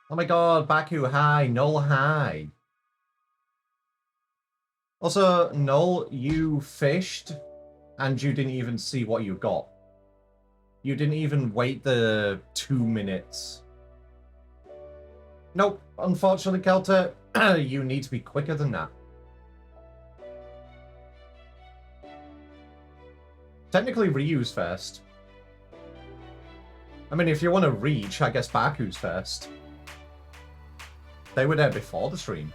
Oh my god, Baku, hi. Null, hi. Also, Null, you fished, and you didn't even see what you got. You didn't even wait the 2 minutes. Nope, unfortunately, Kelter, you need to be quicker than that. Technically, Ryu's first. I mean, if you want to reach, I guess Baku's first. They were there before the stream.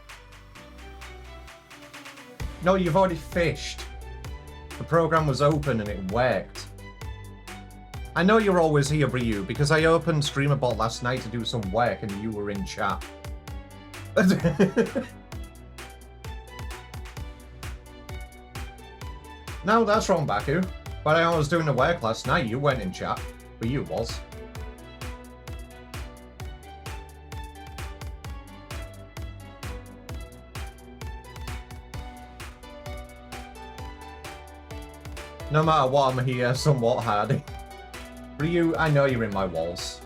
No, you've already fished. The program was open and it worked. I know you're always here, Ryu, because I opened StreamerBot last night to do some work and you were in chat. No, that's wrong, Baku. But I was doing the work last night, you weren't in chat. But you was. No matter what, I'm here somewhat hardy. Ryu, I know you're in my walls.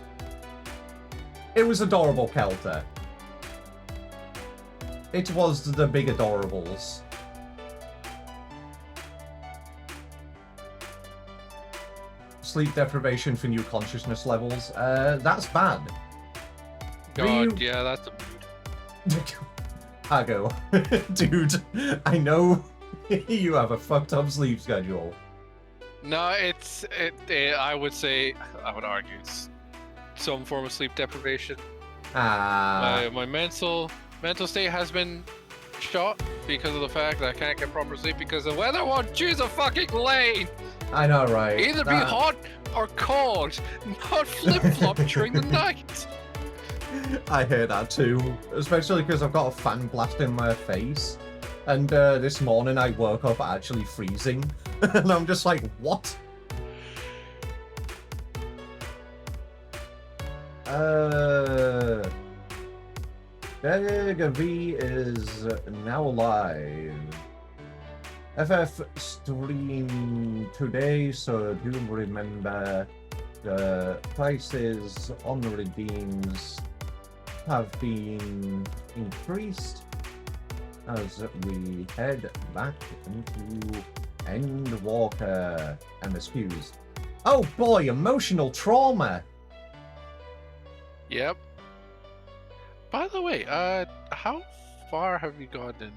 It was adorable, Kelter. It was the big adorables. Sleep deprivation for new consciousness levels. That's bad. God, Ryu... yeah, that's a mood. Hago. Dude, I know you have a fucked up sleep schedule. No, I would argue it's some form of sleep deprivation. My mental state has been shot because of the fact that I can't get proper sleep because the weather won't choose a fucking lane. I know, right? Either be hot or cold, not flip-flop during the night. I hear that too, especially because I've got a fan blast in my face. And this morning I woke up actually freezing. And I'm just like, what? V is now live. FF stream today, so do remember the prices on the redeems have been increased as we head back into Endwalker MSQs. Oh boy, emotional trauma! Yep. By the way, how far have you gone in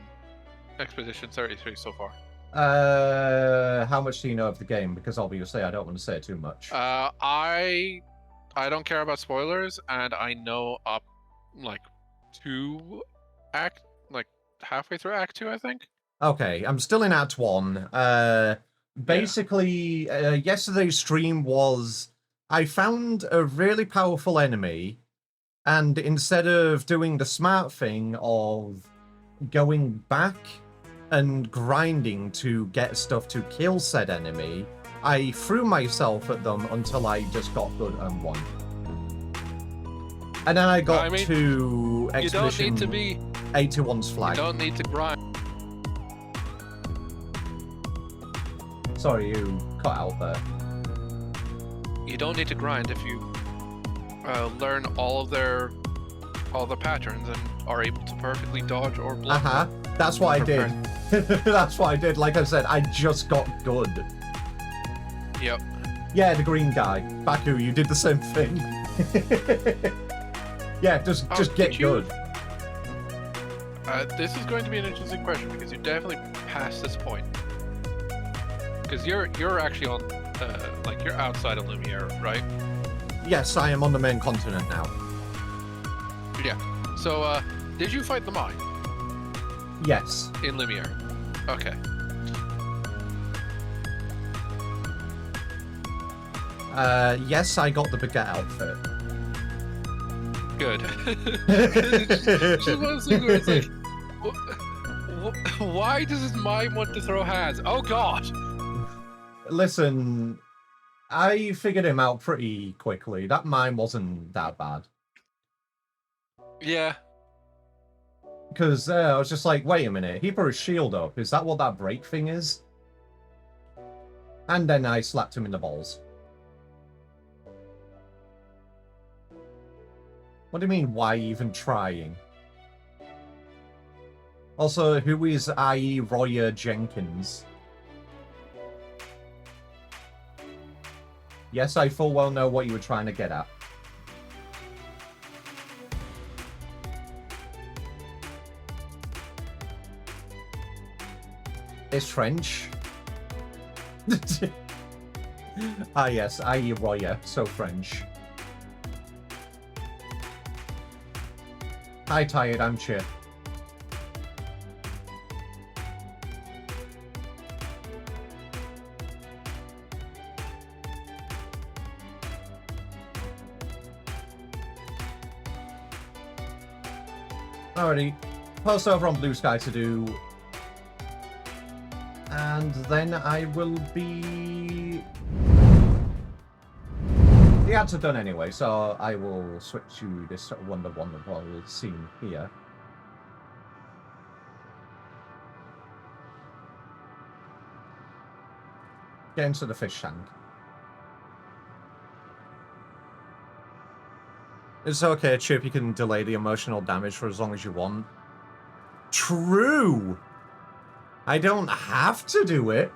Expedition 33 so far? How much do you know of the game? Because obviously I don't want to say too much. I don't care about spoilers, and I know up like halfway through Act 2, I think. Okay, I'm still in Act 1. Basically, yesterday's stream was... I found a really powerful enemy, and instead of doing the smart thing of going back and grinding to get stuff to kill said enemy, I threw myself at them until I just got good and won. And then I got to Expedition 81's flag. You don't need to grind. Sorry, you cut out there. You don't need to grind if you learn all the patterns and are able to perfectly dodge or block. That's what I did. That's what I did. Like I said, I just got good. Yep. Yeah, the green guy. Baku, you did the same thing. Yeah, just get good. This is going to be an interesting question because you're definitely past this point. Because you're actually on, you're outside of Lumiere, right? Yes, I am on the main continent now. Yeah. So, did you fight the mine? Yes. In Lumiere. Okay. Yes, I got the baguette outfit. Good. Just one of those things where it's like, why does this mime want to throw hands? Oh god! Listen, I figured him out pretty quickly. That mime wasn't that bad. Yeah. Because I was just like, wait a minute, he put his shield up. Is that what that break thing is? And then I slapped him in the balls. What do you mean, why even trying? Also, who is I.E. Royer Jenkins? Yes, I full well know what you were trying to get at. It's French. Ah, yes, I.E. Royer, so French. Hi, tired, I'm Chip. Alrighty, post over on Blue Sky to do, and then I will be... The ads are done anyway, so I will switch to this wonderful scene here. Get into the fish tank. It's okay, Chip, you can delay the emotional damage for as long as you want. True! I don't have to do it.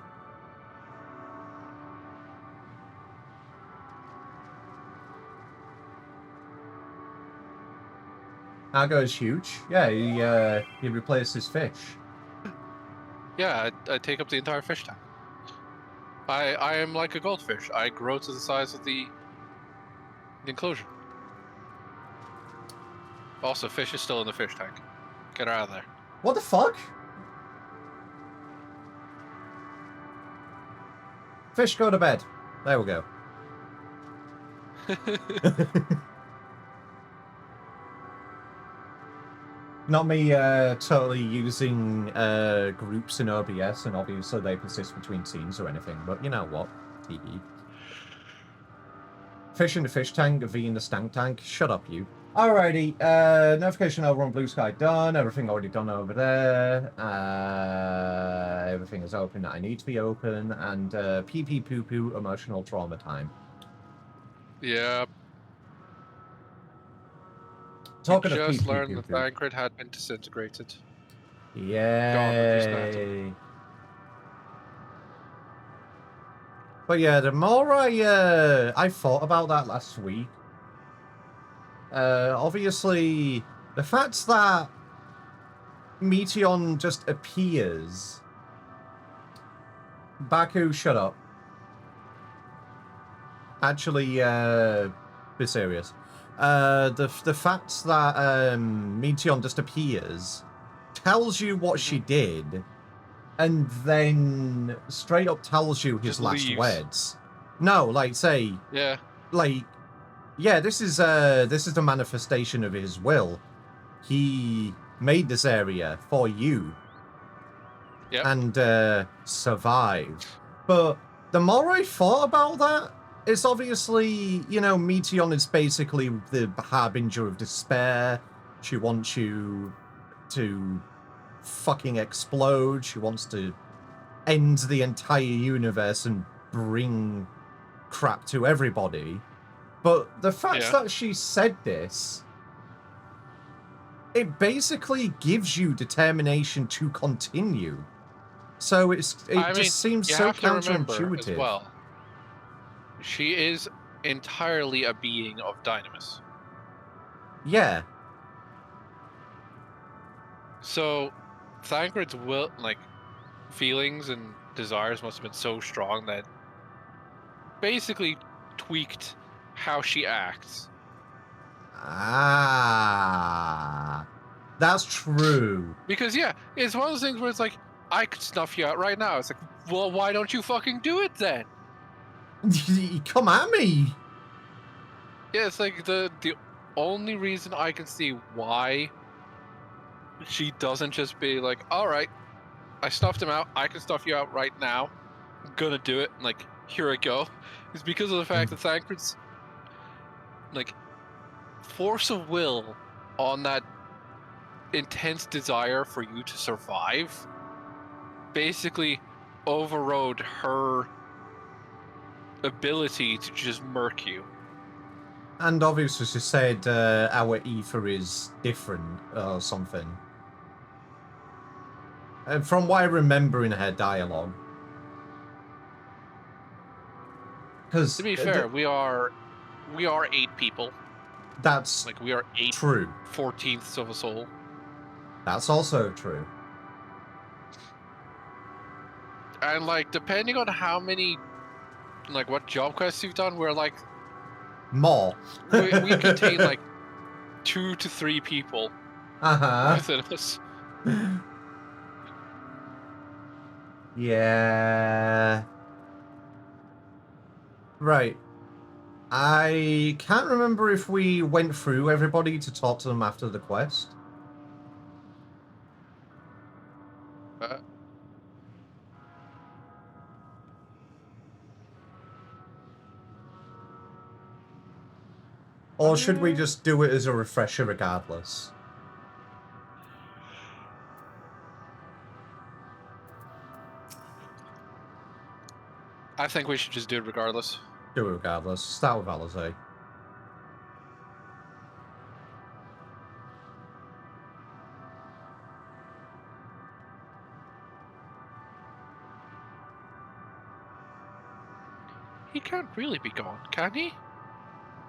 Argo is huge. Yeah, he replaced his fish. Yeah, I take up the entire fish tank. I am like a goldfish. I grow to the size of the enclosure. Also, fish is still in the fish tank. Get her out of there. What the fuck? Fish, go to bed. There we go. Not me totally using groups in OBS, and obviously they persist between scenes or anything, but you know what? Teehee. Fish in the fish tank, V in the stank tank. Shut up, you. Alrighty, notification over on Blue Sky done. Everything already done over there. Everything is open that I need to be open. And pee pee poo poo emotional trauma time. Yeah. Talking you of just pee pee learned poo the poo. Thancred had been disintegrated. Yay. But yeah, the more I thought about that last week, obviously, the fact that Meteon just appears... Baku, shut up. Actually, be serious. The fact that Meteon just appears tells you what she did, and then straight up tells you his just last leaves. words. No, like, say... Yeah. Like... Yeah, this is the manifestation of his will. He made this area for you. Yep. And survived. But the more I thought about that, it's obviously, you know, Meteon is basically the harbinger of despair. She wants you to fucking explode. She wants to end the entire universe and bring crap to everybody. But the fact that she said this, it basically gives you determination to continue. So it just seems so counterintuitive. As well, she is entirely a being of Dynamis. Yeah. So Thancred's will, like, feelings and desires must have been so strong that basically tweaked how she acts. Ah, that's true. Because yeah, it's one of those things where it's like, I could snuff you out right now. It's like, well, why don't you fucking do it then? Come at me. Yeah, it's like the only reason I can see why she doesn't just be like, all right, I stuffed him out. I can stuff you out right now. I'm gonna do it. Like, here I go. Is because of the fact that Thancred's like force of will on that intense desire for you to survive basically overrode her ability to just murk you. And obviously she said our ether is different or something. From what I remember in her dialogue. Because to be fair, we are 8 people. That's like we are 8 true. 14ths of a soul. That's also true. And like depending on how many, like what job quests you've done, we're like more. we contain like 2 to 3 people within us. Yeah. Right. I can't remember if we went through everybody to talk to them after the quest. Or should we just do it as a refresher regardless? I think we should just do it regardless. Do it regardless. Start with Alizé. He can't really be gone, can he?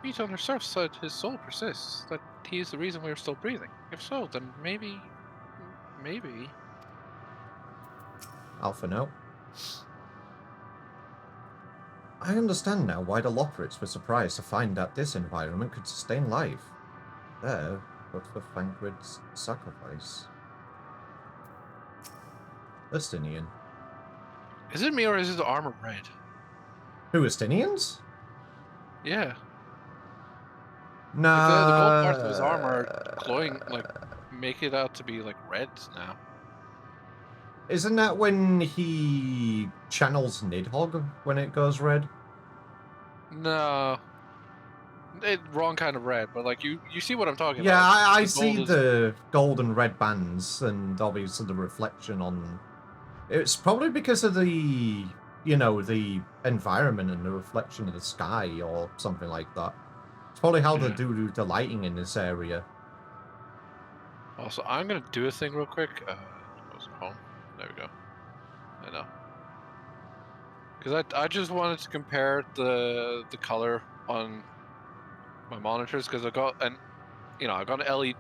Meat on herself said his soul persists, that he is the reason we are still breathing. If so, then maybe... Alpha no. I understand now why the Loporrits were surprised to find that this environment could sustain life. There, but for Thancred's sacrifice. Estinian. Is it me or is his armor red? Who, Estinians? Yeah. Nah. Like the gold parts of his armor are glowing, like, make it out to be, like, red now. Isn't that when he channels Nidhogg when it goes red? No. Wrong kind of red, but, like, you see what I'm talking about. Yeah, I see is... the gold and red bands, and obviously the reflection on... It's probably because of the, you know, the environment and the reflection of the sky or something like that. It's probably how they do the lighting in this area. Also, I'm going to do a thing real quick. Home. There we go. I know. Because I just wanted to compare the color on my monitors, because I got an LCD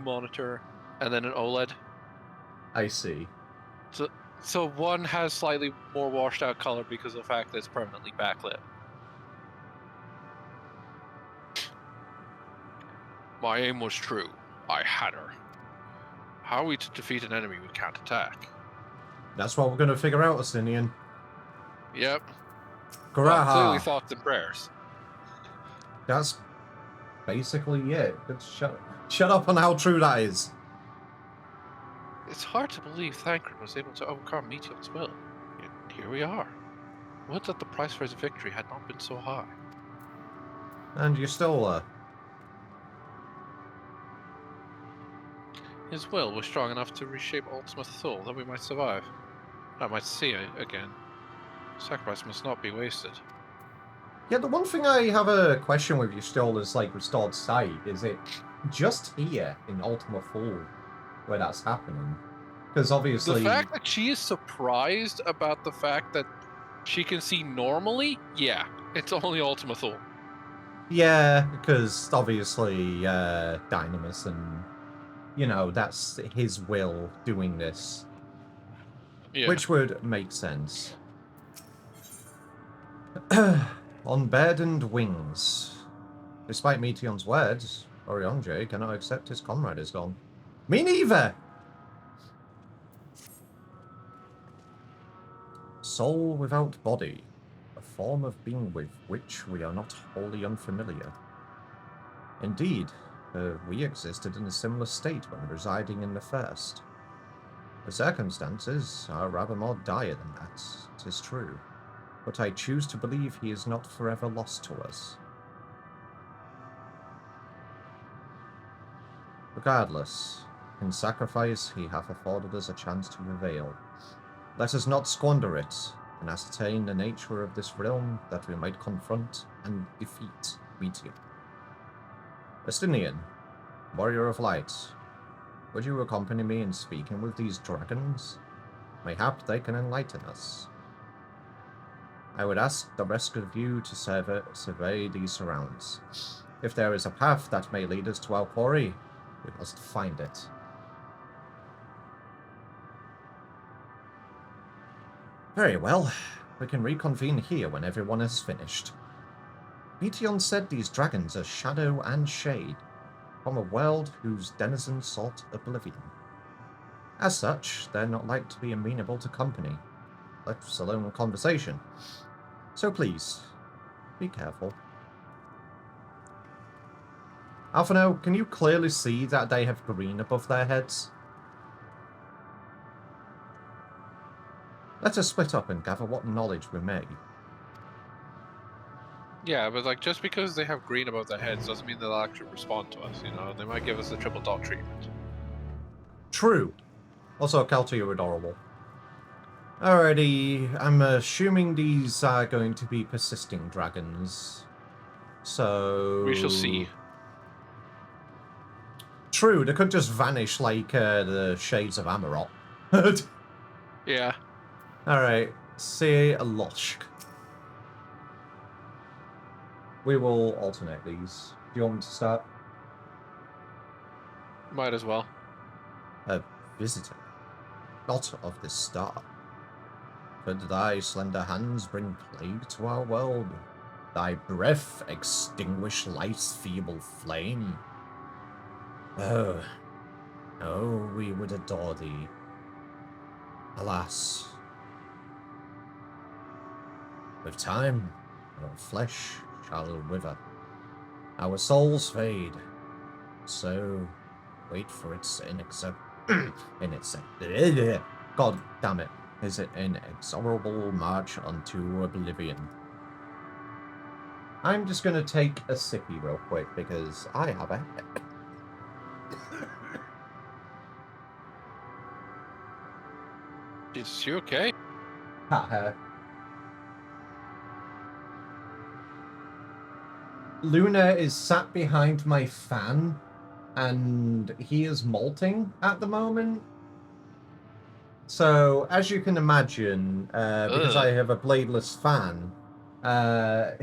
monitor and then an OLED. I see. So one has slightly more washed out color because of the fact that it's permanently backlit. My aim was true. I had her. How are we to defeat an enemy we can't attack? That's what we're going to figure out, Estinian. Yep. Graha. Well, clearly thoughts and prayers. That's basically it. Shut up on how true that is. It's hard to believe Thancred was able to overcome Meteor's will. Yet here we are. Would that the price for his victory had not been so high. And you're still His will was strong enough to reshape Ultimate Soul that we might survive. I might see it again. Sacrifice must not be wasted. Yeah, the one thing I have a question with you still is, like, restored sight. Is it just here in Ultima Full where that's happening? Because obviously... The fact that she is surprised about the fact that she can see normally, yeah, it's only Ultima Thule. Yeah, because obviously Dynamis and, you know, that's his will doing this. Yeah. Which would make sense. Unburdened wings. Despite Meteon's words, Orionje cannot accept his comrade is gone. Me neither! Soul without body. A form of being with which we are not wholly unfamiliar. Indeed, we existed in a similar state when residing in the first. The circumstances are rather more dire than that, 'tis true. But I choose to believe he is not forever lost to us. Regardless, in sacrifice he hath afforded us a chance to prevail. Let us not squander it, and ascertain the nature of this realm that we might confront and defeat. meet you. Estinian, warrior of light, would you accompany me in speaking with these dragons? Mayhap they can enlighten us. I would ask the rest of you to survey these surrounds. If there is a path that may lead us to our quarry, we must find it. Very well. We can reconvene here when everyone is finished. Meteon said these dragons are shadow and shade, from a world whose denizens sought oblivion. As such, they're not like to be amenable to company, let alone conversation. So please, be careful. Alphino, can you clearly see that they have green above their heads? Let us split up and gather what knowledge we may. Yeah, but like just because they have green above their heads doesn't mean they'll actually respond to us, you know? They might give us the triple dot treatment. True. Also, Kelty, you're adorable. Alrighty, I'm assuming these are going to be persisting dragons. So... We shall see. True, they could just vanish like the Shades of Amarok. Yeah. Alright, say Loshk. We will alternate these. Do you want me to start? Might as well. A visitor, not of this star. Could thy slender hands bring plague to our world? Thy breath extinguish life's feeble flame? Oh, we would adore thee. Alas, with time, our flesh shall wither, our souls fade. So, wait for its God damn it! Is it inexorable march unto oblivion? I'm just gonna take a sippy real quick because I have a headache. Is she okay? Haha. Luna is sat behind my fan, and he is molting at the moment. So, as you can imagine, because I have a bladeless fan,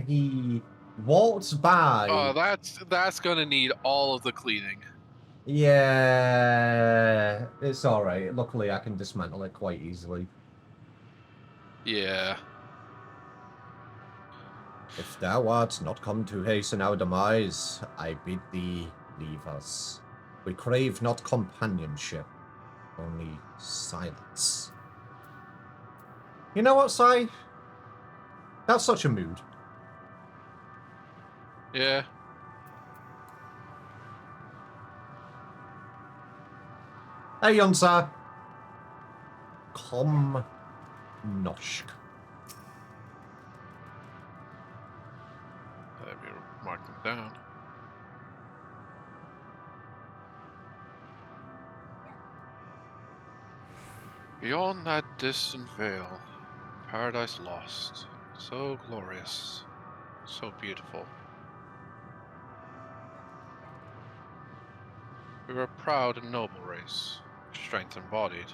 he walked by. Oh, that's gonna need all of the cleaning. Yeah, it's alright. Luckily, I can dismantle it quite easily. Yeah. If thou art not come to hasten our demise, I bid thee leave us. We crave not companionship, only silence. You know what, Sai? That's such a mood. Yeah. Hey, Yonsa. Kom Noshk. Let me mark them down. Beyond that distant veil, paradise lost, so glorious, so beautiful. We were a proud and noble race, strength embodied.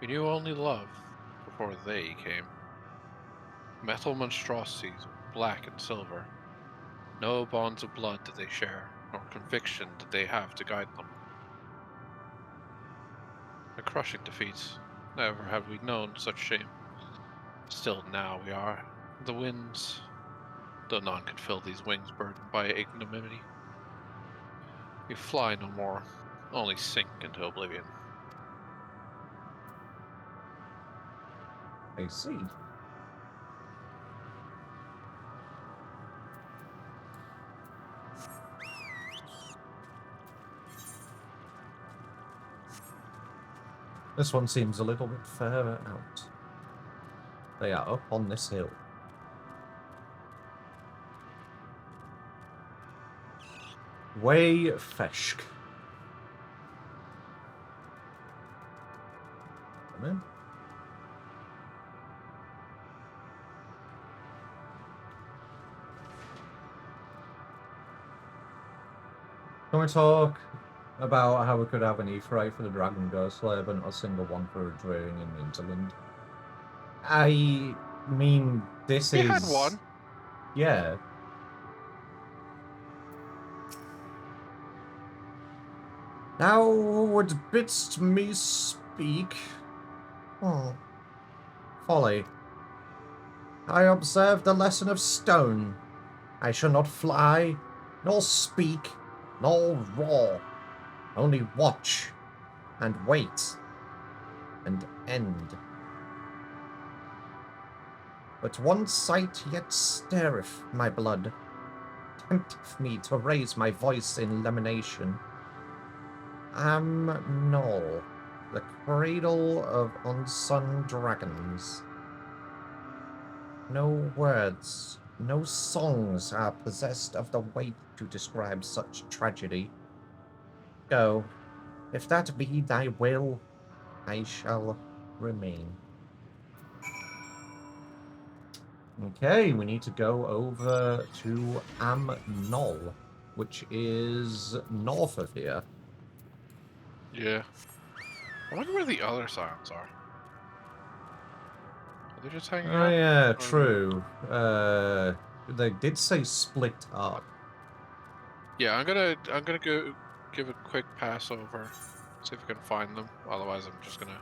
We knew only love before they came. Metal monstrosities, black and silver. No bonds of blood did they share, nor conviction did they have to guide them. A crushing defeat. Never have we known such shame. Still now we are the winds, though none could fill these wings burdened by ignominy. We fly no more, only sink into oblivion. I see. This one seems a little bit further out. They are up on this hill. Way Feshk. Come in. Can we talk about how we could have an Aetheryte for the Dragon Ghost Slayer, but not a single one for a Draining in Hinterland? I mean, this We is... had one. Yeah. Now would bidst me speak. Oh. Folly. I observed the lesson of stone. I shall not fly, nor speak, nor roar. Only watch, and wait, and end. But one sight yet stirreth my blood, tempteth me to raise my voice in lamentation. Am Null, the cradle of unsung dragons. No words, no songs are possessed of the weight to describe such tragedy. Go, if that be thy will, I shall remain. Okay, we need to go over to Amnol, which is north of here. Yeah. I wonder where the other scions are. Are they just hanging out? Oh yeah, true. They did say split up. Yeah, I'm gonna go give a quick pass over, see if I can find them. Otherwise, I'm just gonna.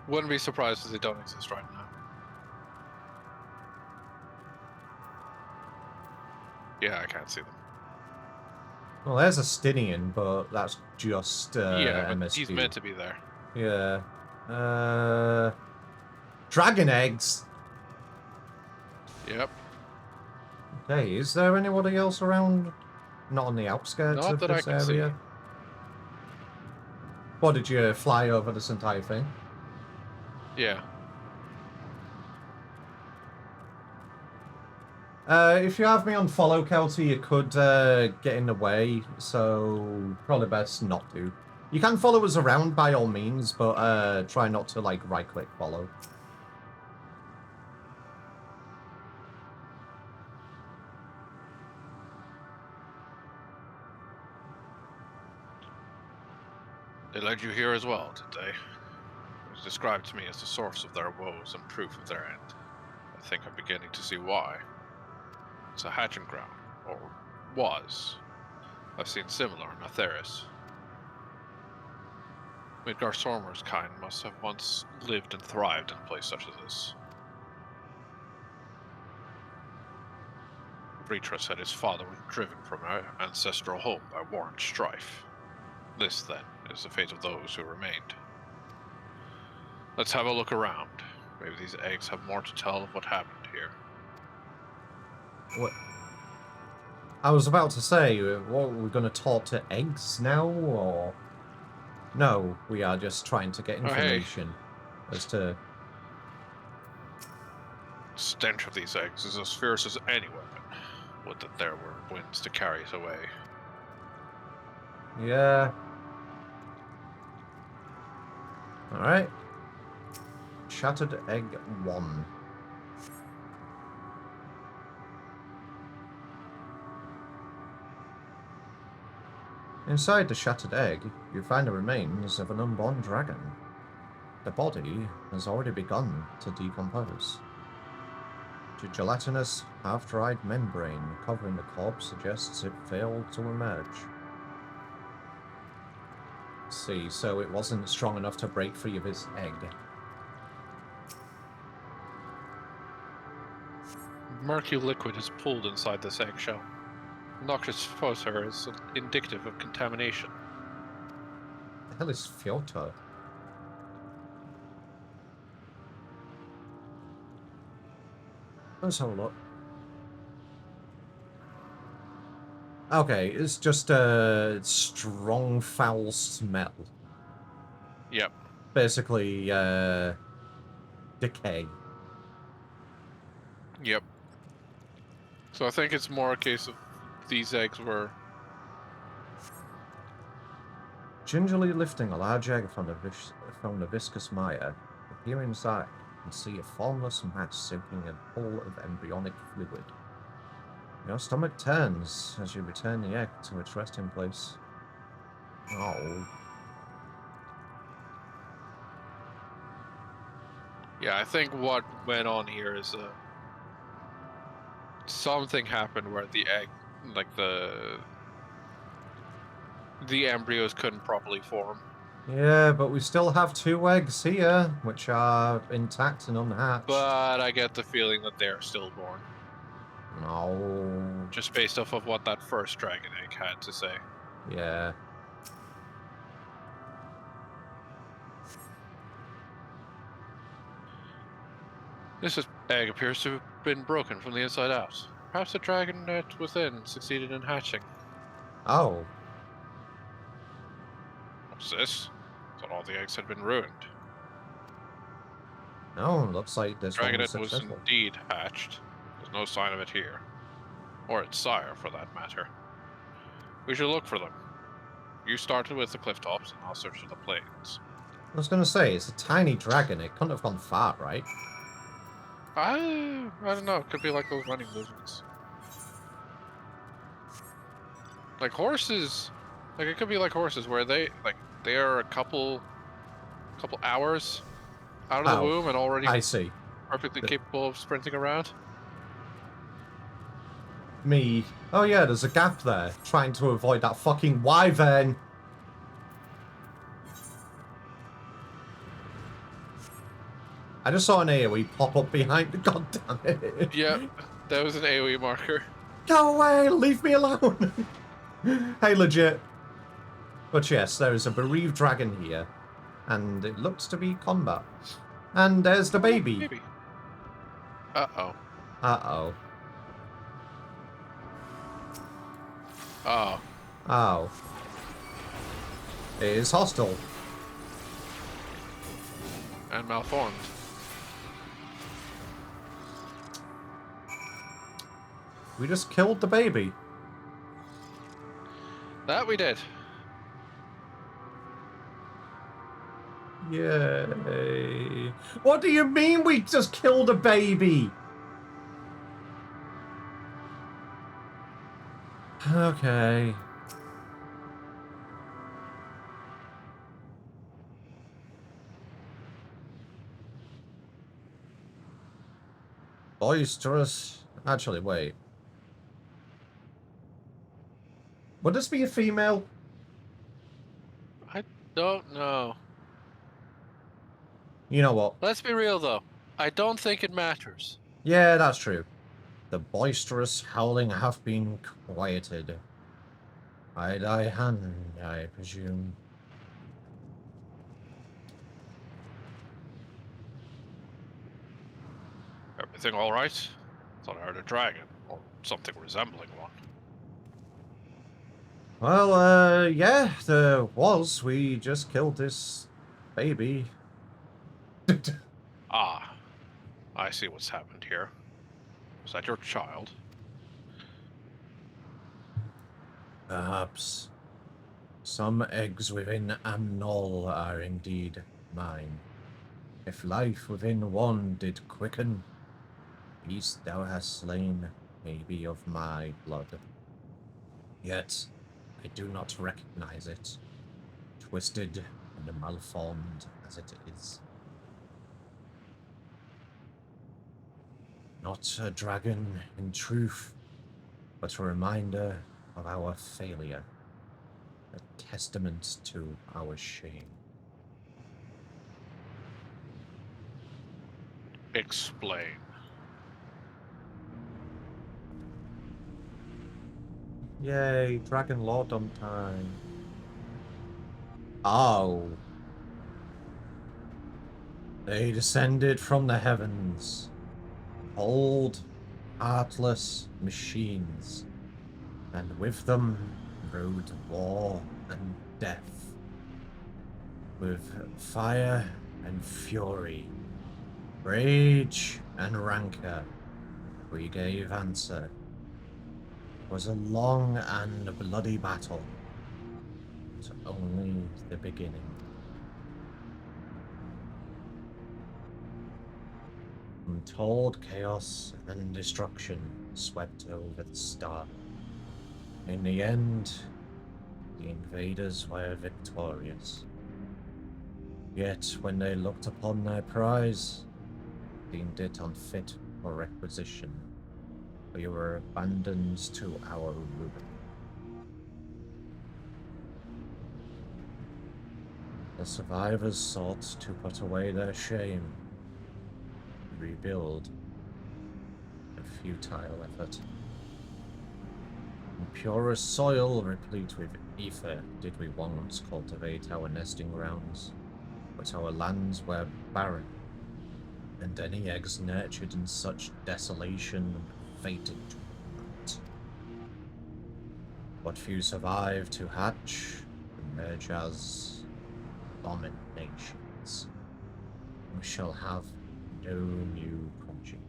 Wouldn't be surprised if they don't exist right now. Yeah, I can't see them. Well, there's a Stinian, but that's just yeah, but MSQ. He's meant to be there. Yeah. Dragon eggs. Yep. Okay, is there anybody else around? Not on the outskirts Not of that this I can area? see. What, did you fly over this entire thing? Yeah. If you have me on follow, Kelty, you could get in the way, so probably best not to. You can follow us around by all means, but try not to, like, right-click follow. They led you here as well, did they? It was described to me as the source of their woes and proof of their end. I think I'm beginning to see why. It's a hatching ground, or was. I've seen similar in Atheris. Midgar Sormer's kind must have once lived and thrived in a place such as this. Vritra said his father was driven from our ancestral home by war and strife. This, then, is the fate of those who remained. Let's have a look around. Maybe these eggs have more to tell of what happened here. What? I was about to say, what, we're going to talk to eggs now, or... No, we are just trying to get information as to... The stench of these eggs is as fierce as any weapon. Would that there were winds to carry it away. Yeah. Alright. Shattered Egg 1. Inside the shattered egg, you find the remains of an unborn dragon. The body has already begun to decompose. The gelatinous, half-dried membrane covering the corpse suggests it failed to emerge. See, so it wasn't strong enough to break free of his egg. Murky liquid is pooled inside this eggshell. Noxious phosphor is indicative of contamination. The hell is Fjota? Let's have a look. Okay, it's just a strong foul smell. Yep. Basically, decay. Yep. So I think it's more a case of these eggs were... Gingerly lifting a large egg from the viscous mire, you peer inside and see a formless mass sinking in a pool of embryonic fluid. Your stomach turns as you return the egg to its resting place. Oh. Yeah, I think what went on here is something happened where the egg, like the embryos couldn't properly form. Yeah, but we still have 2 eggs here, which are intact and unhatched. But I get the feeling that they're stillborn. No. Just based off of what that first dragon egg had to say. Yeah. This egg appears to have been broken from the inside out. Perhaps the dragon net within succeeded in hatching. Oh. What's this? Thought all the eggs had been ruined. No, looks like this one was Dragonet was successful. indeed hatched. There's no sign of it here. Or its sire, for that matter. We should look for them. You started with the cliff tops, and I'll search for the plains. I was going to say, it's a tiny dragon. It couldn't have gone far, right? I don't know. It could be like those running lizards. Like horses. Like it could be like horses where they are a couple hours out of the womb and already I see. Perfectly capable of sprinting around. Me. Oh yeah, there's a gap there. Trying to avoid that fucking wyvern. I just saw an AoE pop up behind the goddamn it. Yep, that was an AoE marker. Go away, leave me alone. Hey, legit. But yes, there is a bereaved dragon here. And it looks to be combat. And there's the baby. Maybe. Uh-oh. Uh-oh. Oh. Oh. It is hostile. And malformed. We just killed the baby. That we did. Yay. What do you mean we just killed a baby? Okay. Boisterous. Actually, wait. Would this be a female? I don't know. You know what? Let's be real, though. I don't think it matters. Yeah, that's true. The boisterous howling have been quieted. By thy hand, I presume. Everything all right? Thought I heard a dragon, or something resembling one. Well, yeah, there was. We just killed this baby. Ah, I see what's happened here. Was that your child? Perhaps. Some eggs within Amnol are indeed mine. If life within one did quicken, beast thou hast slain may be of my blood. Yet I do not recognize it, twisted and malformed as it is. Not a dragon in truth, but a reminder of our failure, a testament to our shame. Explain. Yay, Dragon Lord on time. Oh. They descended from the heavens. Cold, heartless machines. And with them rode war and death. With fire and fury, rage and rancor, we gave answer. It was a long and bloody battle, but only the beginning. Untold chaos and destruction swept over the star. In the end, the invaders were victorious. Yet, when they looked upon their prize, deemed it unfit for requisition, we were abandoned to our ruin. The survivors sought to put away their shame, rebuild, a futile effort. In purest soil, replete with ether, did we once cultivate our nesting grounds, but our lands were barren, and any eggs nurtured in such desolation fated to rot. What few survived to hatch, emerge as abominations. We shall have no new progeny.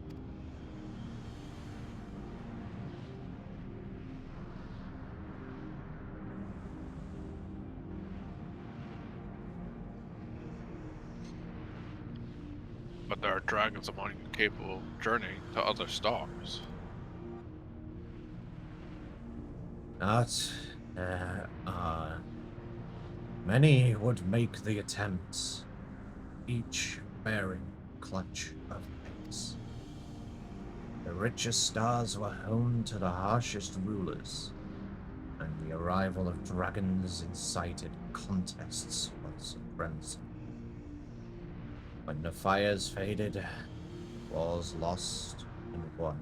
But there are dragons among you capable of journeying to other stars. That there are. Many would make the attempts, each bearing a clutch of eggs. The richest stars were home to the harshest rulers, and the arrival of dragons incited contests for supremacy. When the fires faded, wars lost and won,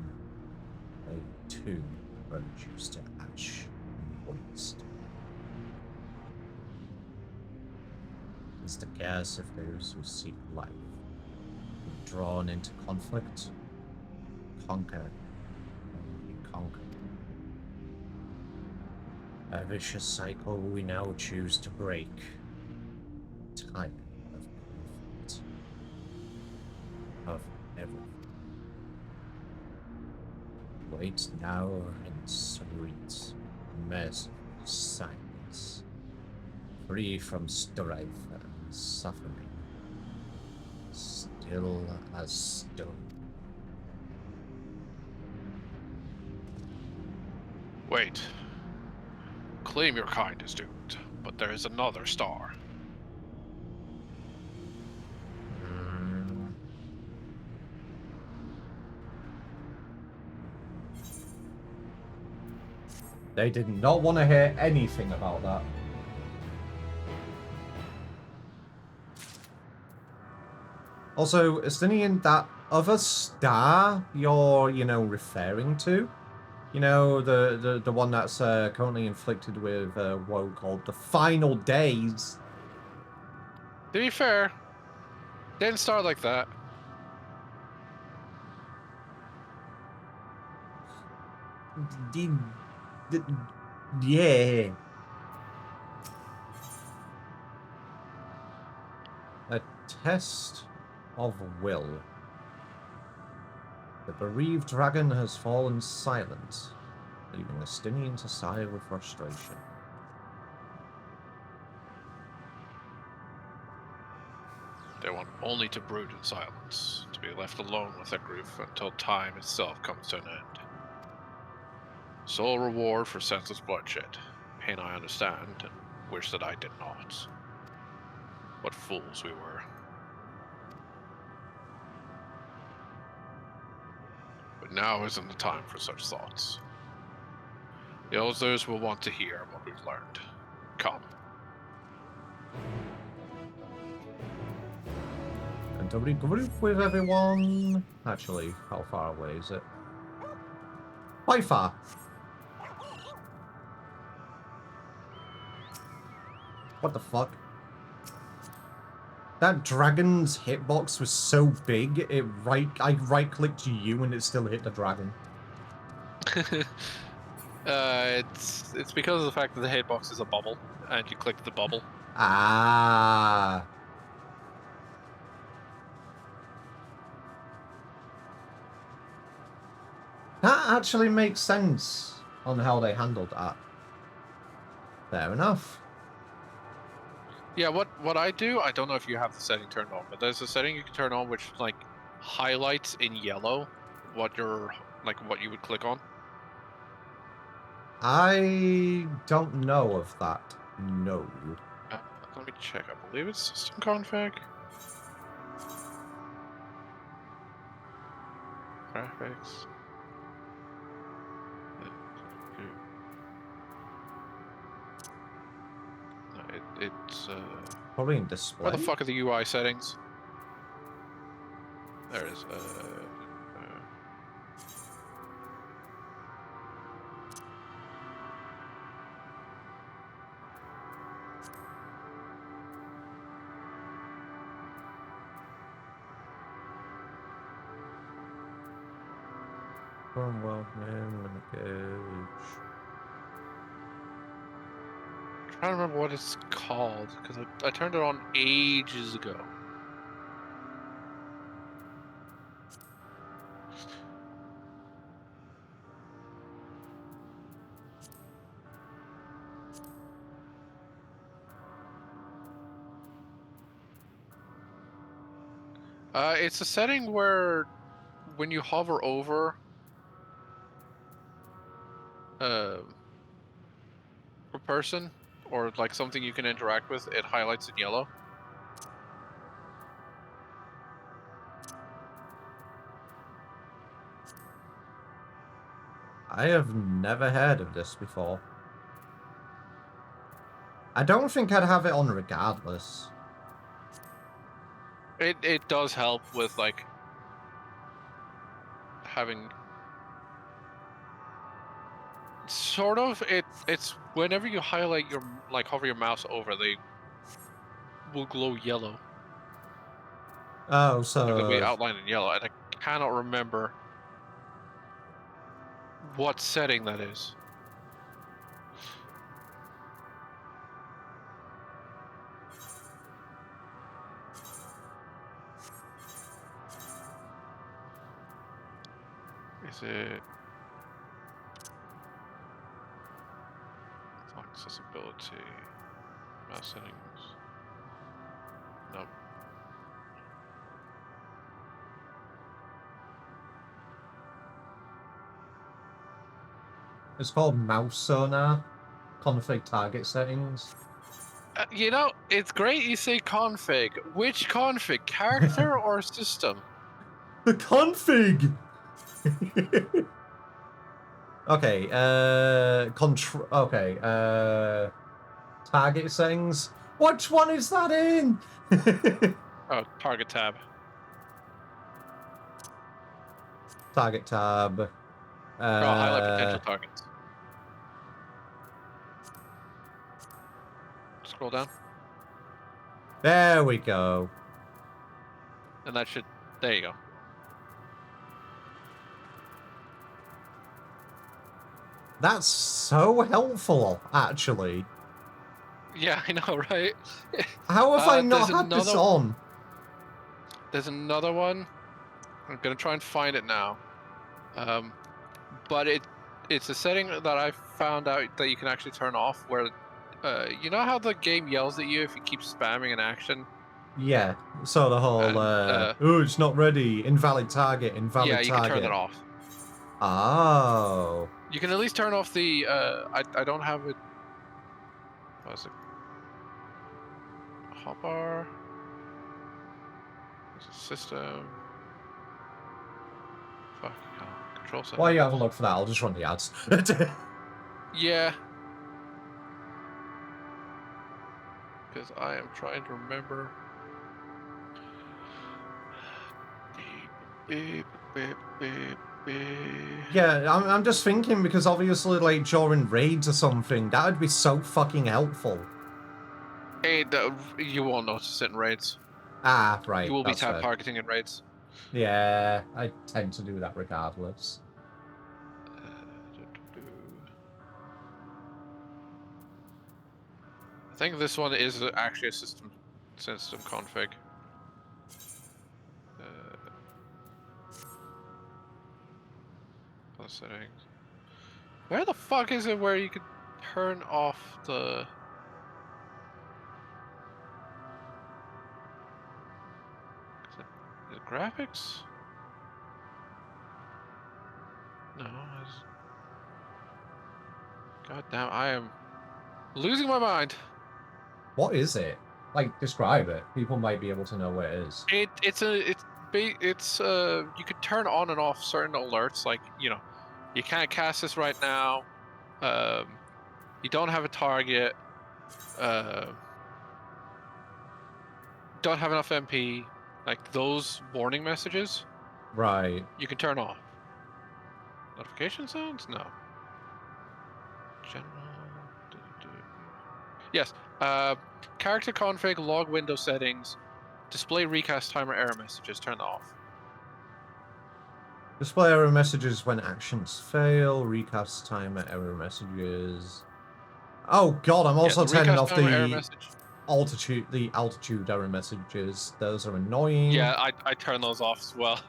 they too were reduced to ash and waste. Is the curse of those who seek life, drawn into conflict, conquer, and be conquered. A vicious cycle we now choose to break. Time of conflict. Of everything. Wait now in sweet, merciful silence, free from strife and suffering, still as stone. Wait. Claim your kind is doomed, but there is another star. They did not want to hear anything about that. Also, Estinian, that other star you're, referring to, the one that's currently inflicted with woe called the Final Days. To be fair, didn't start like that. Yeah. A test of will. The bereaved dragon has fallen silent, leaving Estinian to sigh with frustration. They want only to brood in silence, to be left alone with their grief until time itself comes to an end. Sole reward for senseless bloodshed. Pain I understand, and wish that I did not. What fools we were. But now isn't the time for such thoughts. The elders will want to hear what we've learned. Come. And do we group with everyone? Actually, how far away is it? Quite far. What the fuck? That dragon's hitbox was so big, I right-clicked you and it still hit the dragon. It's because of the fact that the hitbox is a bubble, and you click the bubble. Ah. That actually makes sense on how they handled that. Fair enough. Yeah, what I do, I don't know if you have the setting turned on, but there's a setting you can turn on which, like, highlights in yellow what you're what you would click on? I don't know of that. No. Let me check. I believe it's system config. Graphics. It's probably in display. Where the fuck are the UI settings? There it is. From world name and gauge. I'm trying to remember what it's called because I turned it on ages ago. It's a setting where when you hover over a person or like something you can interact with, it highlights in yellow. I have never heard of this before. I don't think I'd have it on regardless. It does help with like having sort of it's whenever you highlight your hover your mouse over, they will glow yellow. Oh, so they'll be outlined in yellow, and I cannot remember what setting that is. Is it accessibility, mouse settings? No. It's called mouse sonar. Config target settings. You know, it's great you say config. Which config? Character or system? The config! Okay, target settings. Which one is that in? Oh, target tab. Target tab. Highlight potential targets. Scroll down. There we go. And that should... There you go. That's so helpful, actually. Yeah, I know, right? How have I not had this on? There's another one. I'm gonna try and find it now. But it's a setting that I found out that you can actually turn off where, you know how the game yells at you if you keep spamming an action? Yeah, so the whole, oh, it's not ready, invalid target, invalid target. Yeah, you can turn that off. Oh. You can at least turn off the, I don't have it. What is it? Hotbar. There's a system. Fuck, control settings. While you have a look for that, I'll just run the ads. Yeah. Because I am trying to remember. Yeah, I'm just thinking because obviously, like, during raids or something, that would be so fucking helpful. Hey, you won't notice it in raids. Ah, right. You will be tab targeting in raids. Yeah, I tend to do that regardless. I think this one is actually a system config. Settings. Where the fuck is it where you could turn off the graphics? God damn, I am losing my mind. What is it? Like, describe it. People might be able to know what it is. It's you could turn on and off certain alerts, like, you know, you can't cast this right now. You don't have a target. Don't have enough MP. Like those warning messages. Right. You can turn off. Notification sounds? No. General. Yes. Character config, log window settings, display recast timer error messages. Turn off. Display error messages when actions fail. Recast timer error messages. Oh god, I'm also turning off the altitude error messages. Those are annoying. Yeah, I turn those off as well.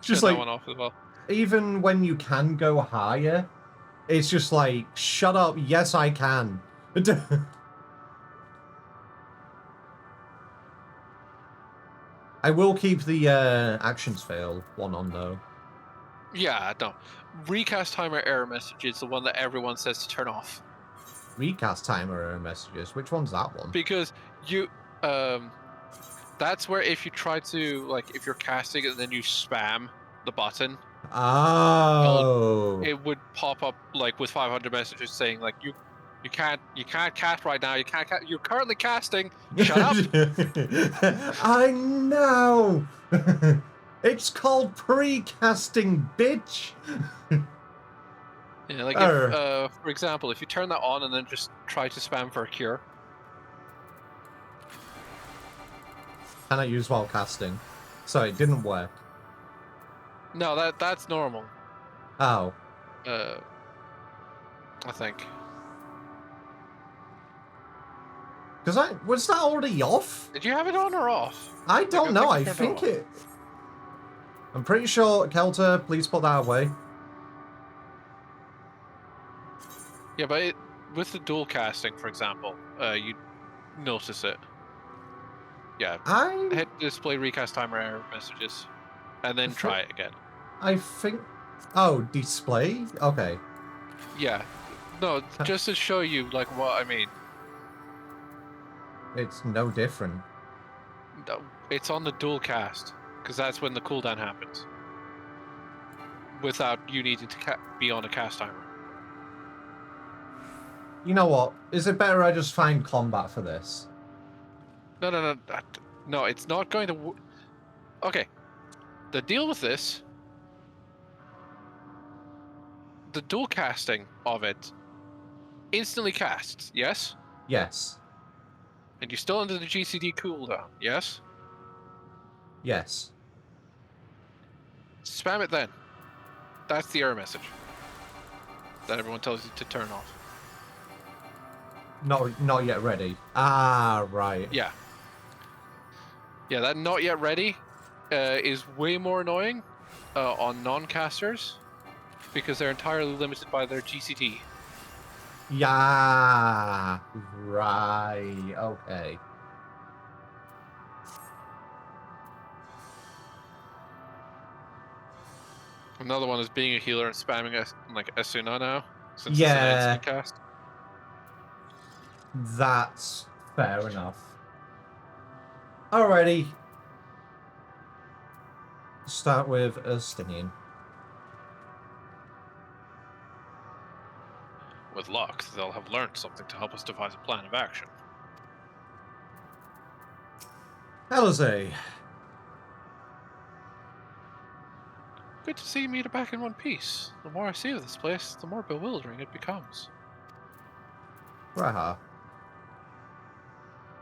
Just turn like that one off as well. Even when you can go higher, it's just like, shut up, yes I can. I will keep the actions fail one on though. Yeah, no. Recast timer error message is the one that everyone says to turn off. Recast timer error messages? Which one's that one? Because you, that's where if you try to, like, if you're casting and then you spam the button. Oh. It would pop up, like, with 500 messages saying, like, you can't cast right now, you're currently casting, shut up! I know! It's called pre-casting, bitch! Yeah, like, if, for example, if you turn that on and then just try to spam for a cure. Can I use while casting? Sorry, it didn't work. No, that's normal. Oh. I think. Because was that already off? Did you have it on or off? I don't know. I think it. I'm pretty sure, Kelter, please put that away. Yeah, but with the dual casting, for example, you notice it. Yeah. Hit display recast timer error messages, and then try it again. I think. Oh, display? Okay. Yeah. No, just to show you, like, what I mean. It's no different. No, it's on the dual cast, because that's when the cooldown happens. Without you needing to be on a cast timer. You know what? Is it better I just find combat for this? No, it's not going to... Okay. The deal with this... The dual casting of it instantly casts, yes? Yes. And you're still under the GCD cooldown, yes? Yes. Spam it then. That's the error message that everyone tells you to turn off. Not yet ready. Ah, right. Yeah. Yeah, that not yet ready is way more annoying on non-casters because they're entirely limited by their GCD. Yeah. Right. Okay. Another one is being a healer and spamming like Esuna now, since yeah. it's an instant cast. That's fair enough. Alrighty. Start with a stinging. With luck, they'll have learned something to help us devise a plan of action. Alizé. Good to see you meet back in one piece. The more I see of this place, the more bewildering it becomes. Graha.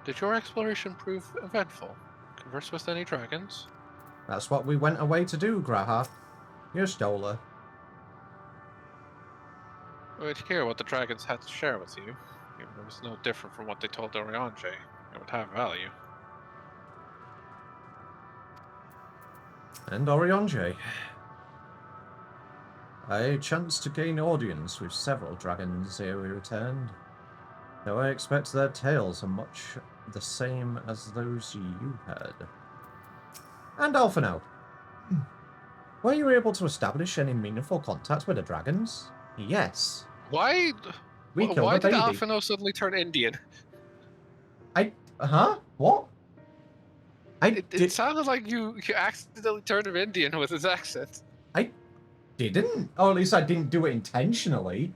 Did your exploration prove eventful? Converse with any dragons? That's what we went away to do, Graha. You stole her. We'd hear what the dragons had to share with you. Even if it was no different from what they told Orionje, it would have value. And Orionje. I chanced to gain audience with several dragons ere we returned, though I expect their tales are much the same as those you heard. And Alphino. Were you able to establish any meaningful contact with the dragons? Yes. Why We killed Why a did baby. Alphino suddenly turn Indian? Huh? What? It sounded like you accidentally turned him Indian with his accent. I didn't. Or at least I didn't do it intentionally.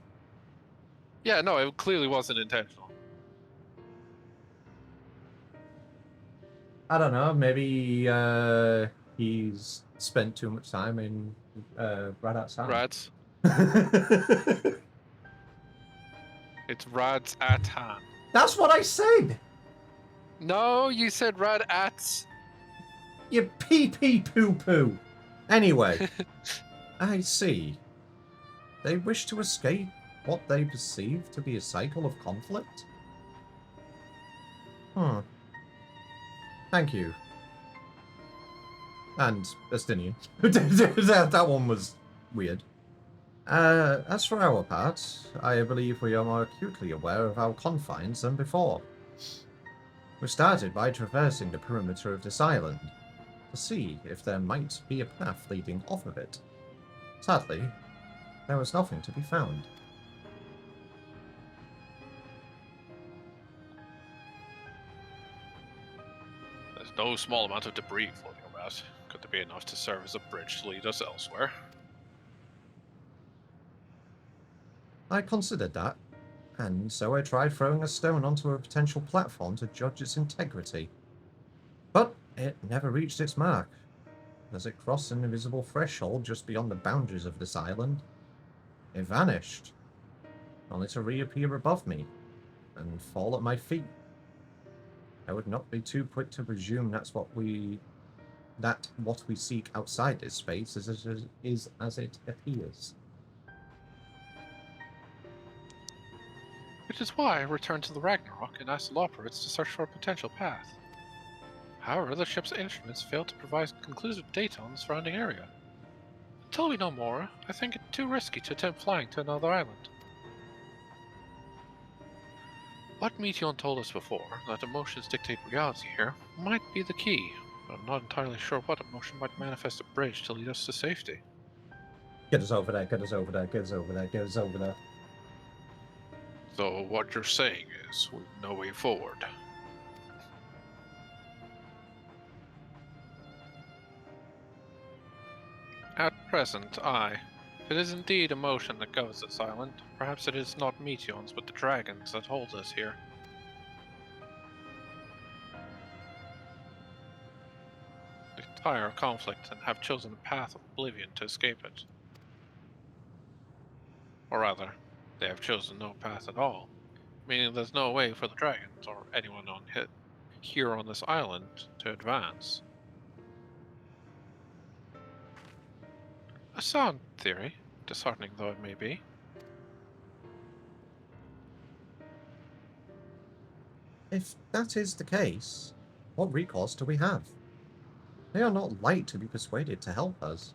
Yeah, no, it clearly wasn't intentional. I don't know. Maybe he's spent too much time in Radat's hand. Rads. It's Rad's at hand. That's what I said. No, you said Rad ats. You pee poo poo. Anyway, I see. They wish to escape what they perceive to be a cycle of conflict? Thank you. And Estinian. That one was weird. As for our part, I believe we are more acutely aware of our confines than before. We started by traversing the perimeter of this island, to see if there might be a path leading off of it. Sadly, there was nothing to be found. There's no small amount of debris floating about. Could there be enough to serve as a bridge to lead us elsewhere? I considered that, and so I tried throwing a stone onto a potential platform to judge its integrity. But it never reached its mark. As it crossed an invisible threshold just beyond the boundaries of this island, it vanished, only to reappear above me and fall at my feet. I would not be too quick to presume what we seek outside this space is as it appears. Which is why I returned to the Ragnarok and asked the operates to search for a potential path. However, the ship's instruments failed to provide conclusive data on the surrounding area. Until we know more, I think it too risky to attempt flying to another island. What Meteon told us before, that emotions dictate reality here, might be the key, but I'm not entirely sure what emotion might manifest a bridge to lead us to safety. Get us over there, get us over there, get us over there, get us over there. So what you're saying is, we've no way forward. At present, aye. If it is indeed emotion that governs this island, perhaps it is not Meteons but the dragons that hold us here. They tire of conflict and have chosen a path of oblivion to escape it. Or rather, they have chosen no path at all, meaning there's no way for the dragons or anyone on here on this island to advance. A sound theory, disheartening though it may be. If that is the case, what recourse do we have? They are not light to be persuaded to help us.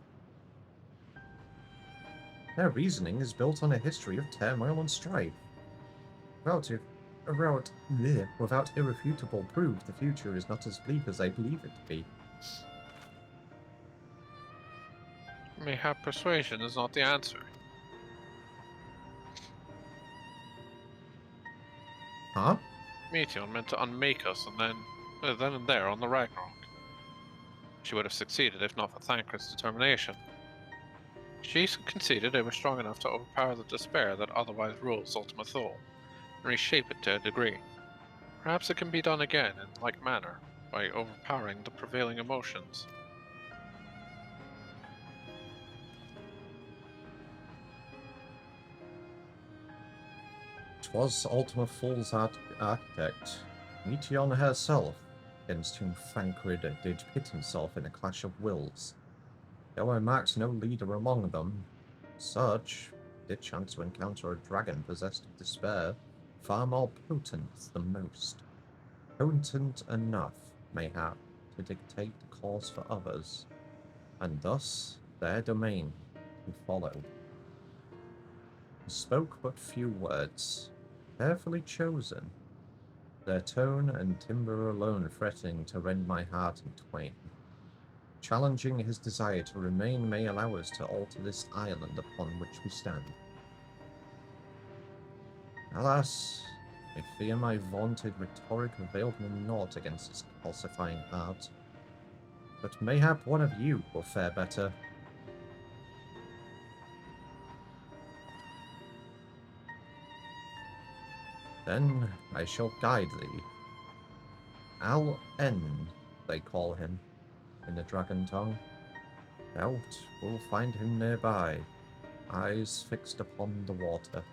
Their reasoning is built on a history of turmoil and strife. Without irrefutable proof, the future is not as bleak as I believe it to be. Mayhap persuasion is not the answer. Huh? Meteon meant to unmake us and then and there on the Ragnarok. She would have succeeded if not for Thancred's determination. She conceded it was strong enough to overpower the despair that otherwise rules Ultima Thule, and reshape it to a degree. Perhaps it can be done again in like manner, by overpowering the prevailing emotions. 'Twas Ultima Thule's architect, Meteon herself, against whom Thancred did pit himself in a clash of wills. Though I marked no leader among them, such did chance to encounter a dragon possessed of despair, far more potent than most. Potent enough, mayhap, to dictate the course for others, and thus their domain to follow. He spoke but few words, carefully chosen, their tone and timbre alone threatening to rend my heart in twain. Challenging his desire to remain may allow us to alter this island upon which we stand. Alas, I fear my vaunted rhetoric availed me naught against his calcifying heart. But mayhap one of you will fare better. Then I shall guide thee. Al-En, they call him, in the dragon tongue. Thou will find him nearby, eyes fixed upon the water.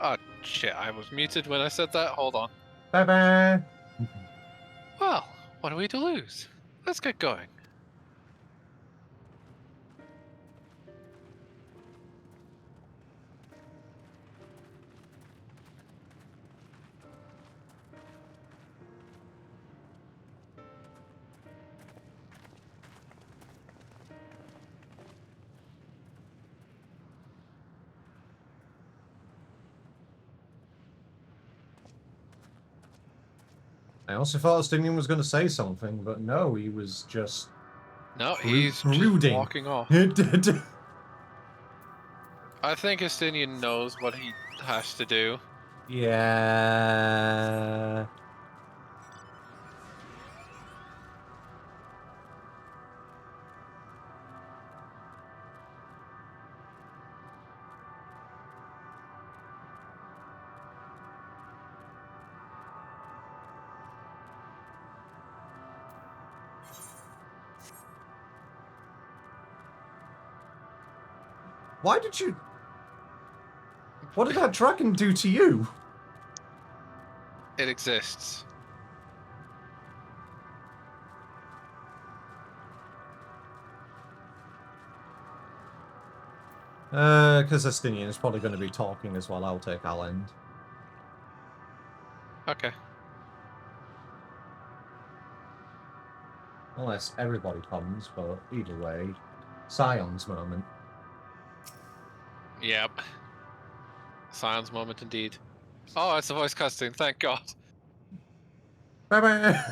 Oh, shit, I was muted when I said that. Hold on. Bye-bye! Well, what are we to lose? Let's get going. I also thought Astinian was going to say something, but no, he was just... No, he's brooding. just walking off. I think Estinian knows what he has to do. Yeah... Why did you... What did that dragon do to you? It exists. Because Estinian is probably going to be talking as well. I'll take Al-En. Okay. Unless everybody comes, but either way, Scion's moment. Yep. Scion's moment indeed. Oh, it's the voice casting, thank God. Bye-bye!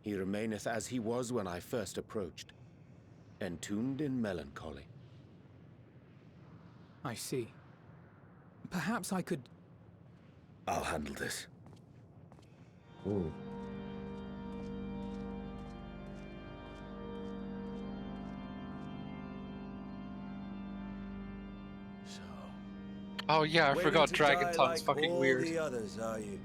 He remaineth as he was when I first approached, entombed in melancholy. I see. Perhaps I could... I'll handle this. Ooh. So... Oh yeah, I forgot Dragon Tongue's like fucking all weird. The others, are you?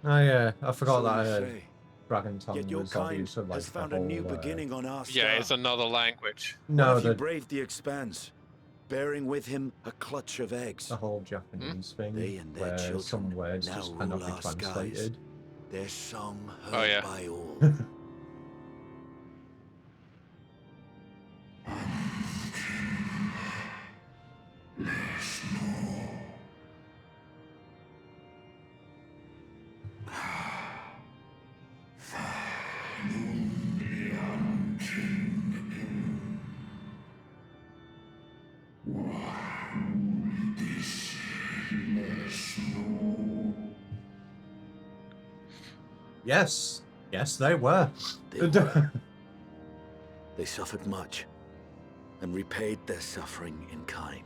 Oh yeah, I forgot So that you say. Dragon Tongue Yet your was kind obviously like has the found whole, a new beginning on our star. Yeah, it's another language. No, What if you the braved the expanse, bearing with him a clutch of eggs? whole Japanese thing, They and their where children some words now just cannot rule be our skies. translated. Their song heard Oh, yeah. by all. Yes, yes, they were. They were. They suffered much and repaid their suffering in kind.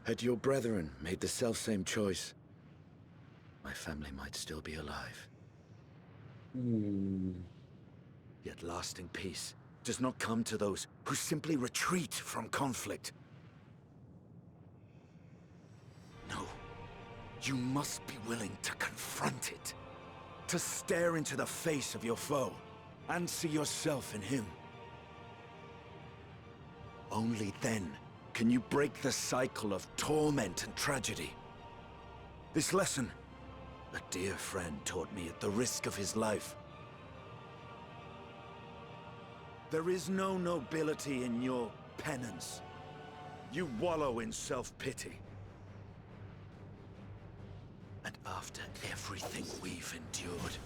Had your brethren made the selfsame choice, my family might still be alive. Yet lasting peace does not come to those who simply retreat from conflict. No. You must be willing to confront it. To stare into the face of your foe, and see yourself in him. Only then can you break the cycle of torment and tragedy. This lesson, a dear friend taught me at the risk of his life. There is no nobility in your penance. You wallow in self-pity. And after everything we've endured,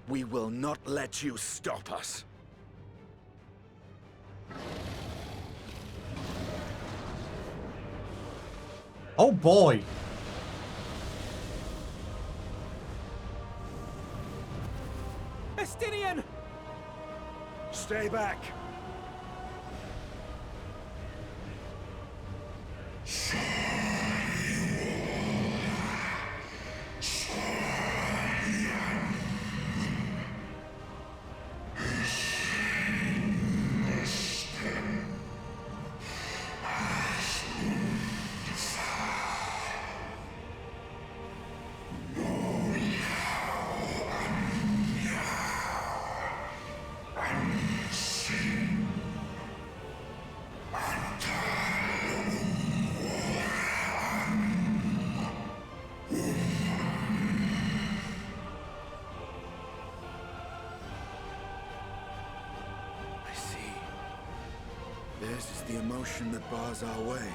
we will not let you stop us. Oh boy. Estinian! Stay back. Theirs is the emotion that bars our way.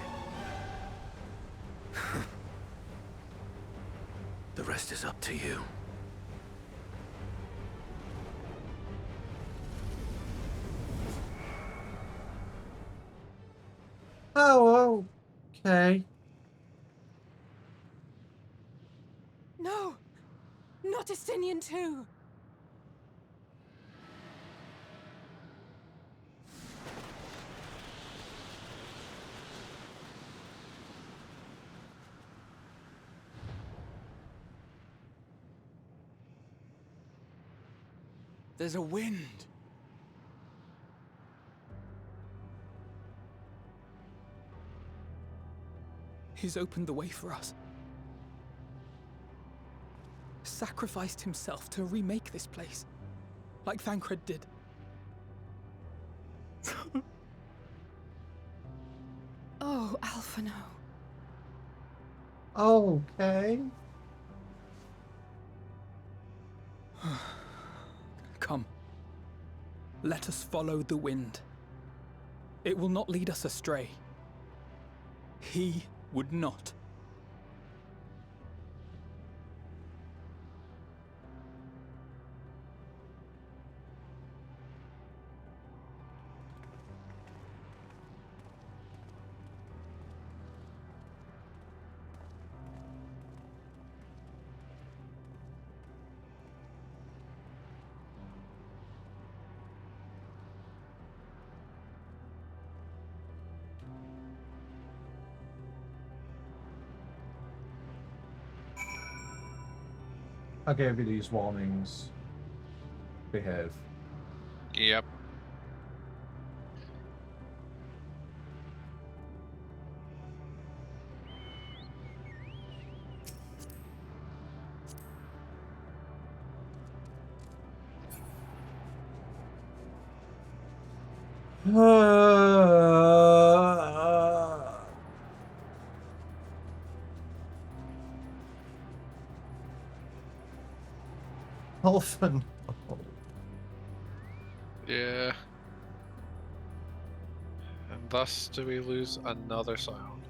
The rest is up to you. Oh, okay. No! Not Estinian too! There's a wind. He's opened the way for us. Sacrificed himself to remake this place, like Thancred did. Oh, Alphino. Okay. Come. Let us follow the wind. It will not lead us astray. He would not. I gave you these warnings. Behave. Yep. Orphan. Yeah. And thus do we lose another sound.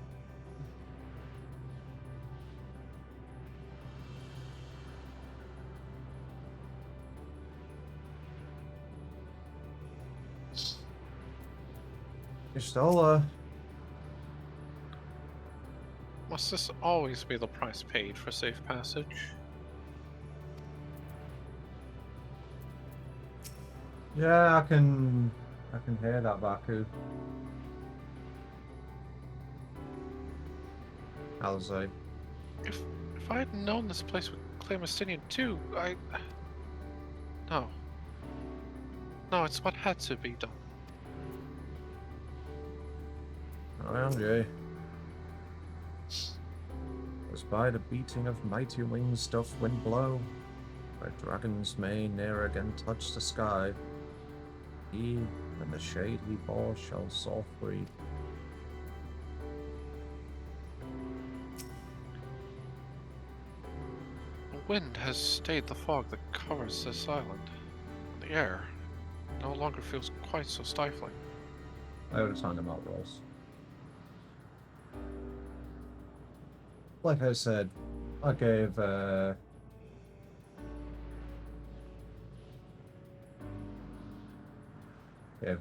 You stole her. Must this always be the price paid for safe passage? Yeah, I can hear that, Baku. Alzay. If I had known this place would claim Estinian too, No. No, it's what had to be done. Around you. As by the beating of mighty wings doth wind blow, where dragons may ne'er again touch the sky, he and the shade he bore shall soar free. The wind has stayed the fog that covers this island. The air no longer feels quite so stifling. I would have signed him out, Ross. Like I said, I gave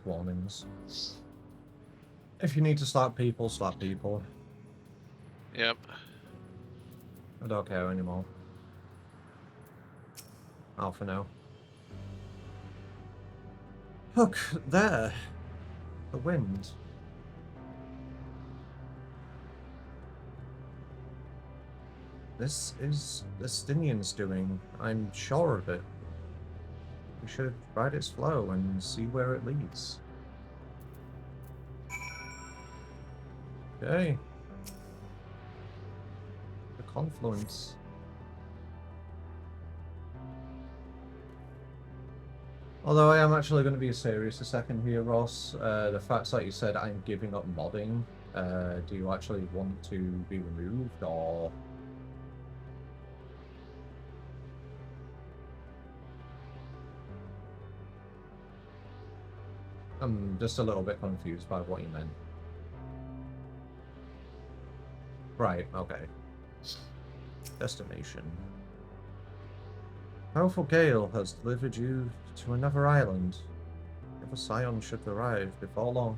warnings. If you need to slap people, slap people. Yep. I don't care anymore. Not for now. Look, there. The wind. This is the Estinian's doing. I'm sure of it. We should ride its flow and see where it leads. Okay. The confluence. Although I am actually going to be serious a second here, Ross. The fact that you said I'm giving up modding, do you actually want to be removed, or...? I'm just a little bit confused by what you meant. Right, okay. Destination. Powerful gale has delivered you to another island. If a scion should arrive before long.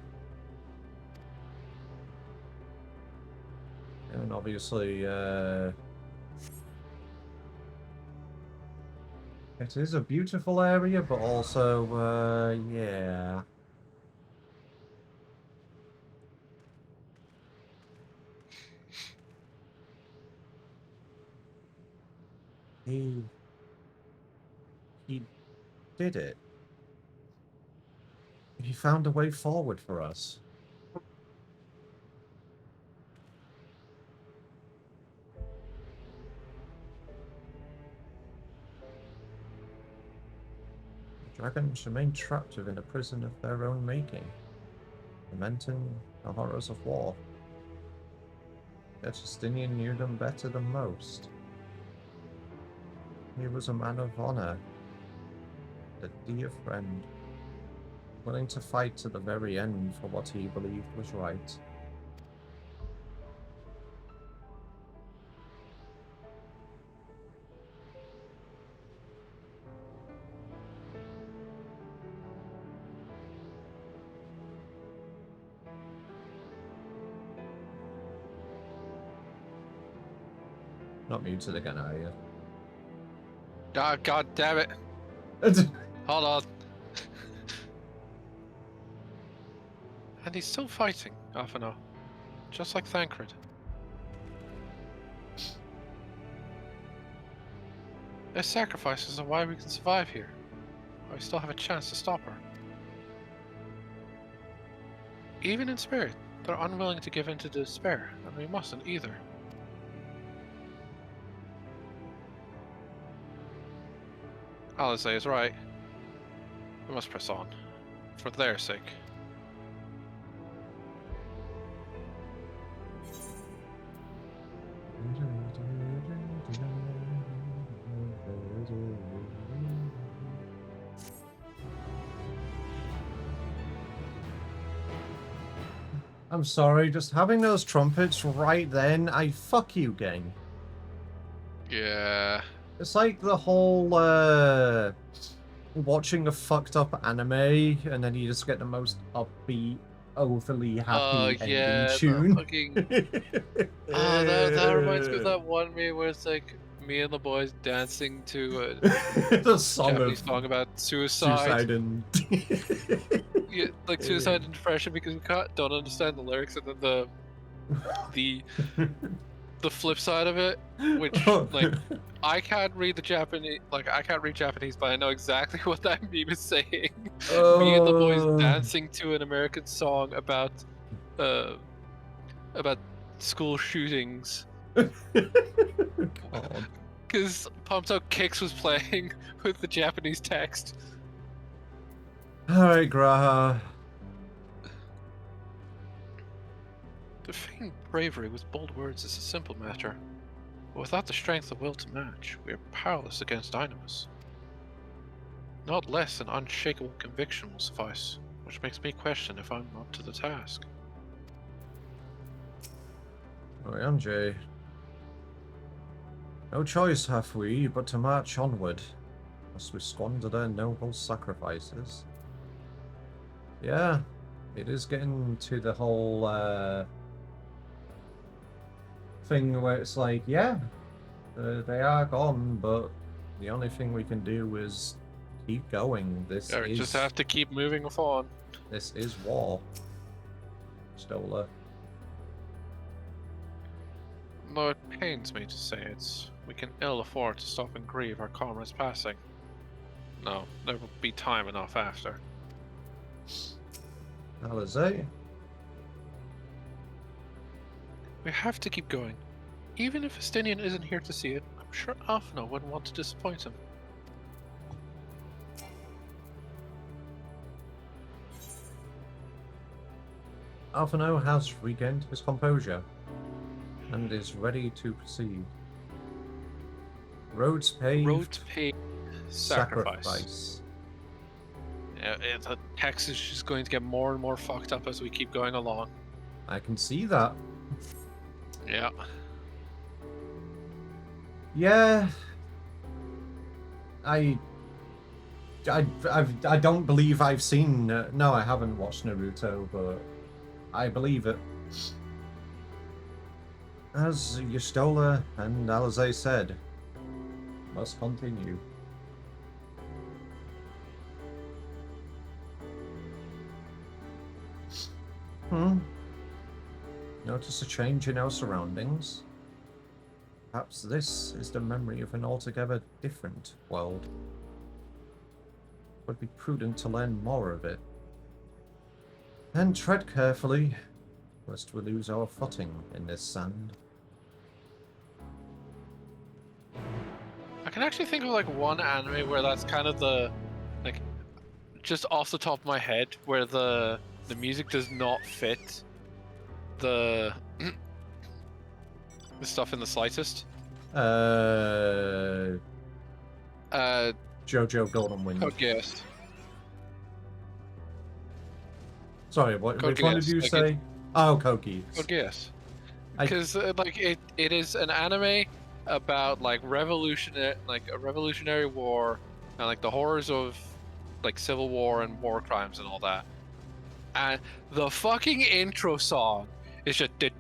And obviously, it is a beautiful area, but also, yeah. He did it. He found a way forward for us. The dragons remain trapped within a prison of their own making, lamenting the horrors of war. Yet Justinian knew them better than most. He was a man of honor, a dear friend, willing to fight to the very end for what he believed was right. Not muted again, are you? Ah, god damn it. Hold on. And he's still fighting, Alphino. Just like Thancred. Their sacrifices are why we can survive here. Why we still have a chance to stop her. Even in spirit, they're unwilling to give in to despair, and we mustn't either. Alizé is right. We must press on. For their sake. I'm sorry, just having those trumpets right then, fuck you, gang. Yeah. It's like the whole, watching a fucked up anime, and then you just get the most upbeat overly happy ending yeah, tune. the fucking... that reminds me of that one meme where it's like me and the boys dancing to The a song Japanese of song about suicide and yeah, like suicide and depression because we don't understand the lyrics, and then the flip side of it, which like I can't read the Japanese, like I can't read Japanese, but I know exactly what that meme is saying. Me and the boys dancing to an American song about school shootings. God. Because Pumped Out Kicks was playing with the Japanese text. Alright, Graha. Defeating bravery with bold words is a simple matter, but without the strength of will to match, we are powerless against Dynamis. Not less an unshakable conviction will suffice, which makes me question if I'm up to the task. Anjay. No choice have we but to march onward, lest we squander their noble sacrifices. Yeah, it is getting to the whole thing where it's like, yeah, they are gone, but the only thing we can do is keep going. We just have to keep moving on. This is war. Stola. Though it pains me to say it, we can ill afford to stop and grieve our comrades' passing. No, there will be time enough after. Alizé? We have to keep going. Even if Estinian isn't here to see it, I'm sure Alphino wouldn't want to disappoint him. Alphino has regained his composure and is ready to proceed. Roads paved. Sacrifice. Yeah, the text is just going to get more and more fucked up as we keep going along. I can see that. Yeah. Yeah. I don't believe I've seen... no, I haven't watched Naruto, but I believe it. As Yustola and Alizé said, must continue. Notice a change in our surroundings. Perhaps this is the memory of an altogether different world. It would be prudent to learn more of it. And tread carefully, lest we lose our footing in this sand. I can actually think of like one anime where that's kind of the, like, just off the top of my head, where the music does not fit the stuff in the slightest. JoJo Golden Wind. Code Geass. Sorry, which one did you say? Oh, Code Geass. Code Geass. Because like it is an anime about like a revolutionary war and like the horrors of like civil war and war crimes and all that. And the fucking intro song is just like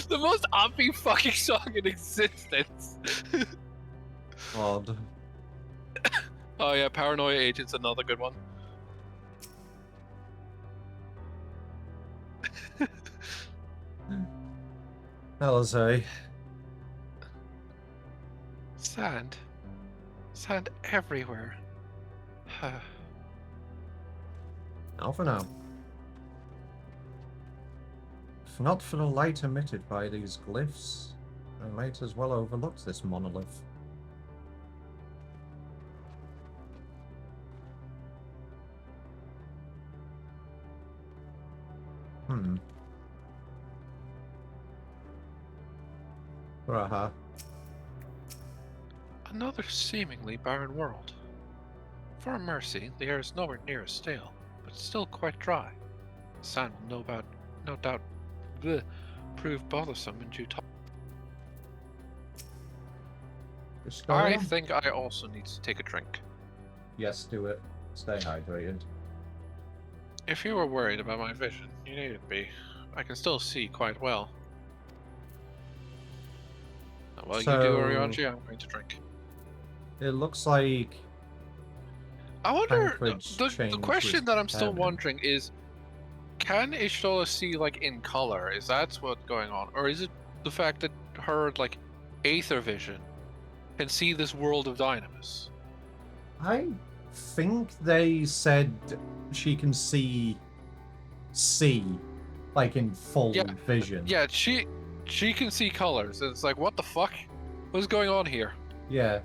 the most upbeat fucking song in existence. Odd. Oh yeah, Paranoia Agent's another good one. Alizé. Sand everywhere. Now for now. If not for the light emitted by these glyphs, I might as well overlook this monolith. Graha. Another seemingly barren world. For a mercy, the air is nowhere near as stale, but still quite dry. The sand will no doubt prove bothersome in due time. I think I also need to take a drink. Yes, do it. Stay hydrated. If you were worried about my vision, you needn't be. I can still see quite well. While you do Orionji, I'm going to drink. It looks like I wonder, Tancred's the changed question his that I'm still pairing. wondering is, can Ishtola see, like, in color? Is that what's going on? Or is it the fact that her, like, aether vision can see this world of Dynamis? I think they said she can see, like in full vision. Yeah, she can see colors. It's like, what the fuck? What's going on here? Yeah.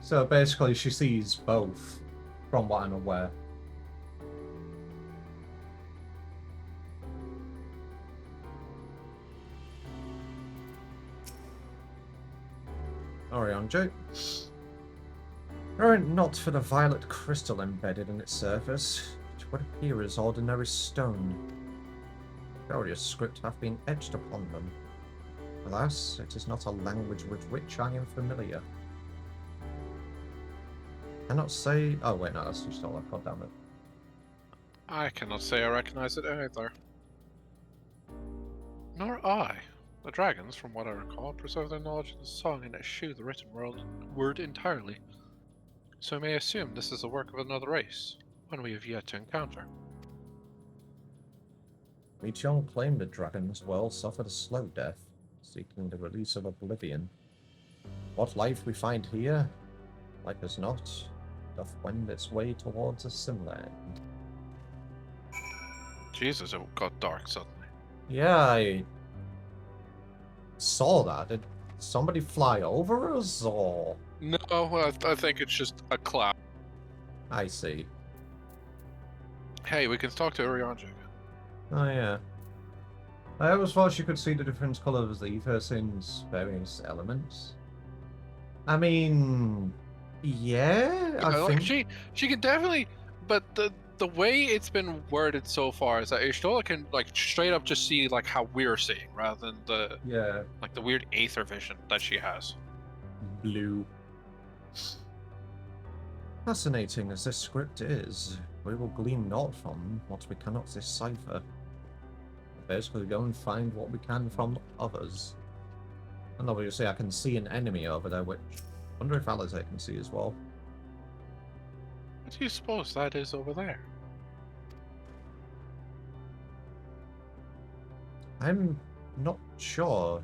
So basically she sees both, from what I'm aware. Orionji. Were it not for the violet crystal embedded in its surface, it would appear as ordinary stone. Various script have been etched upon them. Alas, it is not a language with which I am familiar. Cannot say... Oh wait, no, that's just all I've got, damn it. I cannot say I recognize it either. Nor I. The dragons, from what I recall, preserve their knowledge of the song and eschew the written word entirely. So I may assume this is the work of another race, one we have yet to encounter. Michon claimed the dragon's well suffered a slow death, seeking the release of oblivion. What life we find here, like as not, doth wend its way towards a similar end. Jesus, it got dark suddenly. Yeah, I saw that. Did somebody fly over us, or...? No, I think it's just a cloud. I see. Hey, we can talk to Orionji again. Oh, yeah. I always thought you could see the different colours of the ether in various elements. I mean... Yeah, I think... She can definitely... But the way it's been worded so far is that Ishtola can, like, straight up just see, like, how we're seeing, rather than the... Yeah. Like, the weird aether vision that she has. Blue. Fascinating as this script is, we will glean naught from what we cannot decipher. Basically go and find what we can from others. And obviously I can see an enemy over there, which I wonder if Alizé can see as well. What do you suppose that is over there? I'm not sure.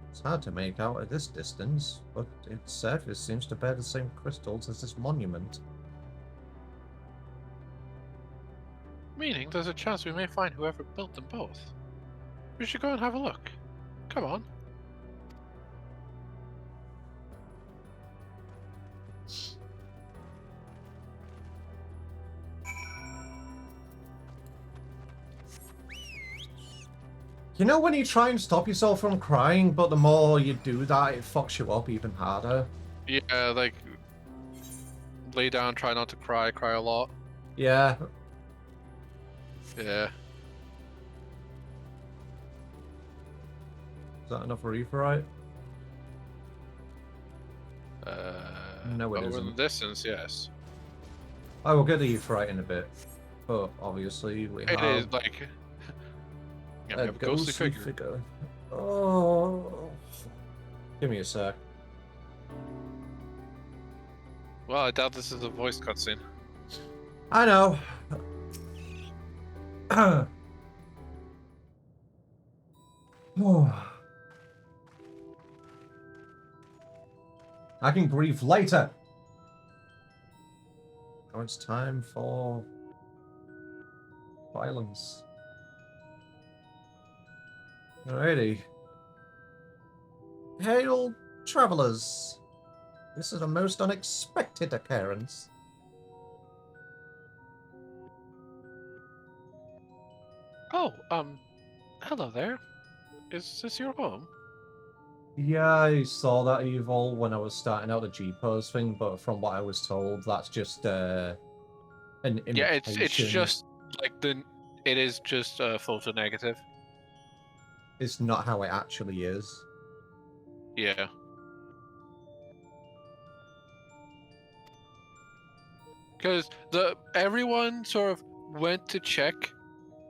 It's hard to make out at this distance, but its surface seems to bear the same crystals as this monument. Meaning there's a chance we may find whoever built them both. We should go and have a look. Come on. You know when you try and stop yourself from crying, but the more you do that, it fucks you up even harder? Yeah, like... Lay down, try not to cry, cry a lot. Yeah. Yeah. Is that enough for Aetheryte? No, it over isn't. in the distance, yes. I will get the Aetheryte in a bit. But obviously we It have... is like... Yeah, we a have a ghostly figure. Oh. Give me a sec. Well, I doubt this is a voice cutscene. I know. I can grieve later. Now it's time for violence. Alrighty. Hail, travelers. This is a most unexpected occurrence. Oh, hello there. Is this your home? Yeah, I saw that evil when I was starting out the G-Pose thing, but from what I was told, that's just an imitation. Yeah, it's just like it is just photo negative. It's not how it actually is. Yeah. Because everyone sort of went to check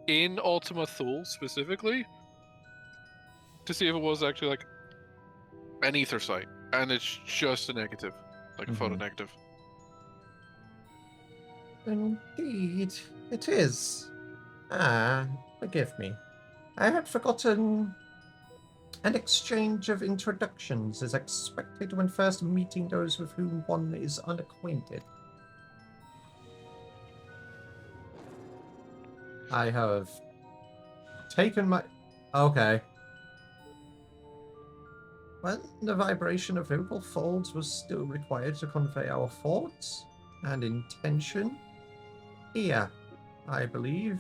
in Ultima Thule specifically to see if it was actually like an ether site, and it's just a negative, like a photo negative. Indeed, it is. Forgive me. I had forgotten. An exchange of introductions is expected when first meeting those with whom one is unacquainted. I have taken my... Okay. When the vibration of vocal folds was still required to convey our thoughts and intention, ear, I believe,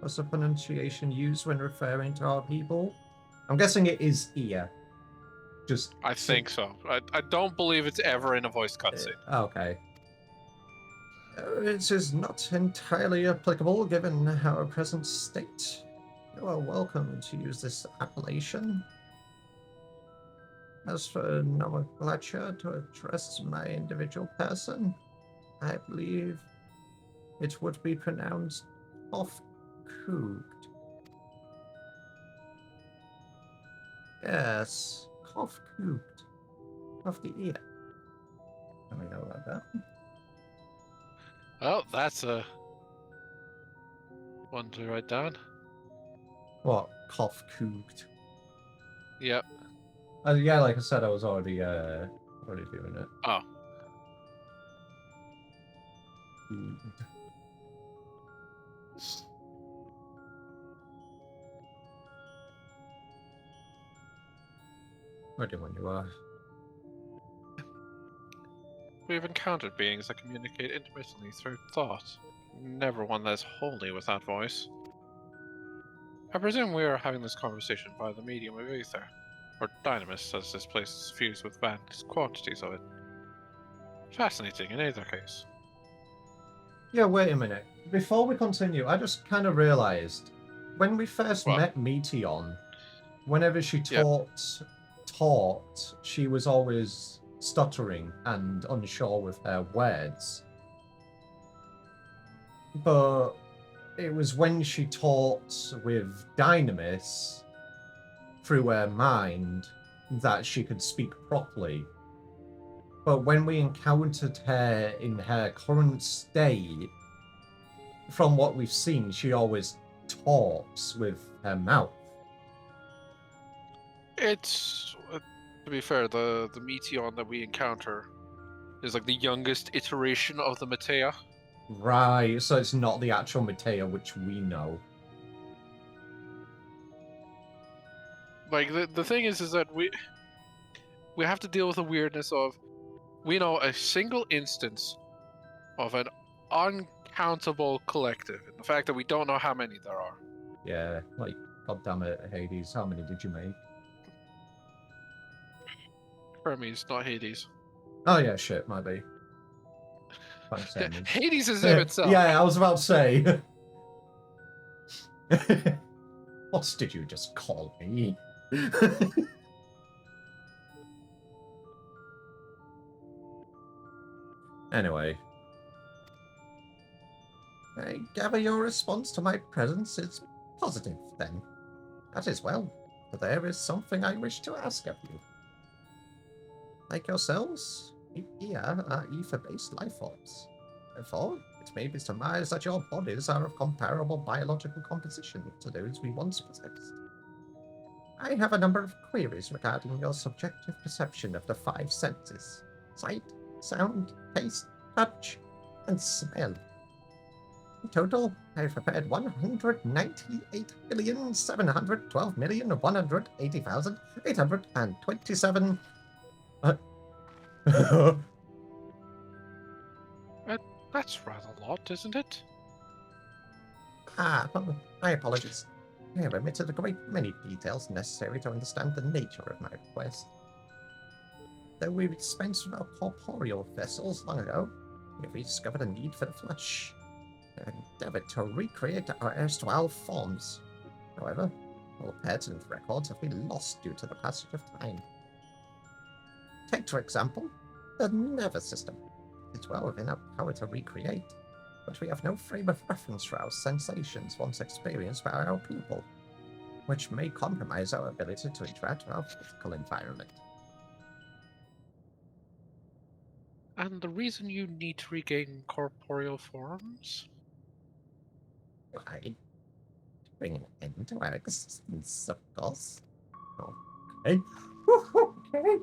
was the pronunciation used when referring to our people. I'm guessing it is ear. Just I think so. I don't believe it's ever in a voice cutscene. Okay. It is not entirely applicable given our present state. You are welcome to use this appellation. As for nomenclature to address my individual person, I believe it would be pronounced off-cooked. Yes, off-cooked. Of the ear. Let me know about that. Oh, that's a one to write down. What? Cough-cooked? Yep. Yeah, like I said, I was already doing it. Oh. Ready when you are. We've encountered beings that communicate intermittently through thought, never one that is wholly without voice. I presume we are having this conversation by the medium of ether, or dynamis, as this place is fused with vast quantities of it. Fascinating in either case. Yeah, wait a minute. Before we continue, I just kind of realized when we first met Meteon, whenever she taught, she was always stuttering and unsure with her words. But it was when she taught with Dynamis through her mind that she could speak properly. But when we encountered her in her current state, from what we've seen, she always talks with her mouth. It's, to be fair, the Meteon that we encounter is like the youngest iteration of the Matea. Right, so it's not the actual Matea which we know. Like, the thing is that we have to deal with the weirdness of, we know a single instance of an uncountable collective, and the fact that we don't know how many there are. Yeah, like, goddammit, Hades, how many did you make? Hermes, not Hades. Oh yeah, shit, might be. Thanks, Hermes. Hades is in itself. Yeah, I was about to say. What did you just call me? Anyway. I gather your response to my presence is positive, then. That is well, but there is something I wish to ask of you. Like yourselves, you are ether-based life forms. Therefore, it may be surmised that your bodies are of comparable biological composition to those we once possessed. I have a number of queries regarding your subjective perception of the 5 senses: sight, sound, taste, touch, and smell. In total, I've prepared 198,712,180,827. That's rather a lot, isn't it? My apologies. I have omitted a great many details necessary to understand the nature of my request. Though we dispensed with our corporeal vessels long ago, we rediscovered a need for the flesh. I endeavored to recreate our erstwhile forms. However, all pertinent records have been lost due to the passage of time. Take, for example, the nervous system. It's well within our power to recreate, but we have no frame of reference for our sensations once experienced by our people, which may compromise our ability to interact with our physical environment. And the reason you need to regain corporeal forms? Why? To bring an end to our existence, of course. Okay. Okay.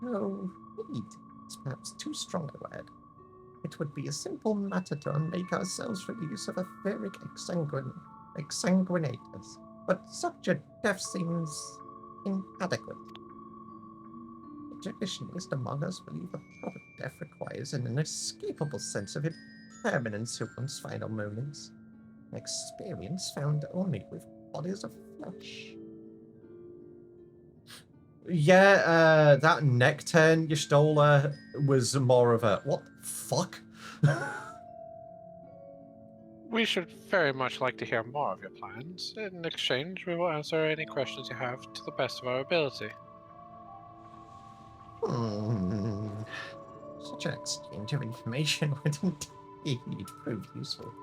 No, need is perhaps too strong a word. It would be a simple matter to unmake ourselves for the use of etheric exsanguinators, but such a death seems inadequate. The traditionalist among us believe a proper death requires an inescapable sense of impermanence to one's final moments, an experience found only with bodies of flesh. Yeah, that neck turn you stole was more of a what the fuck? We should very much like to hear more of your plans. In exchange, we will answer any questions you have to the best of our ability. Such an exchange of information would indeed prove useful.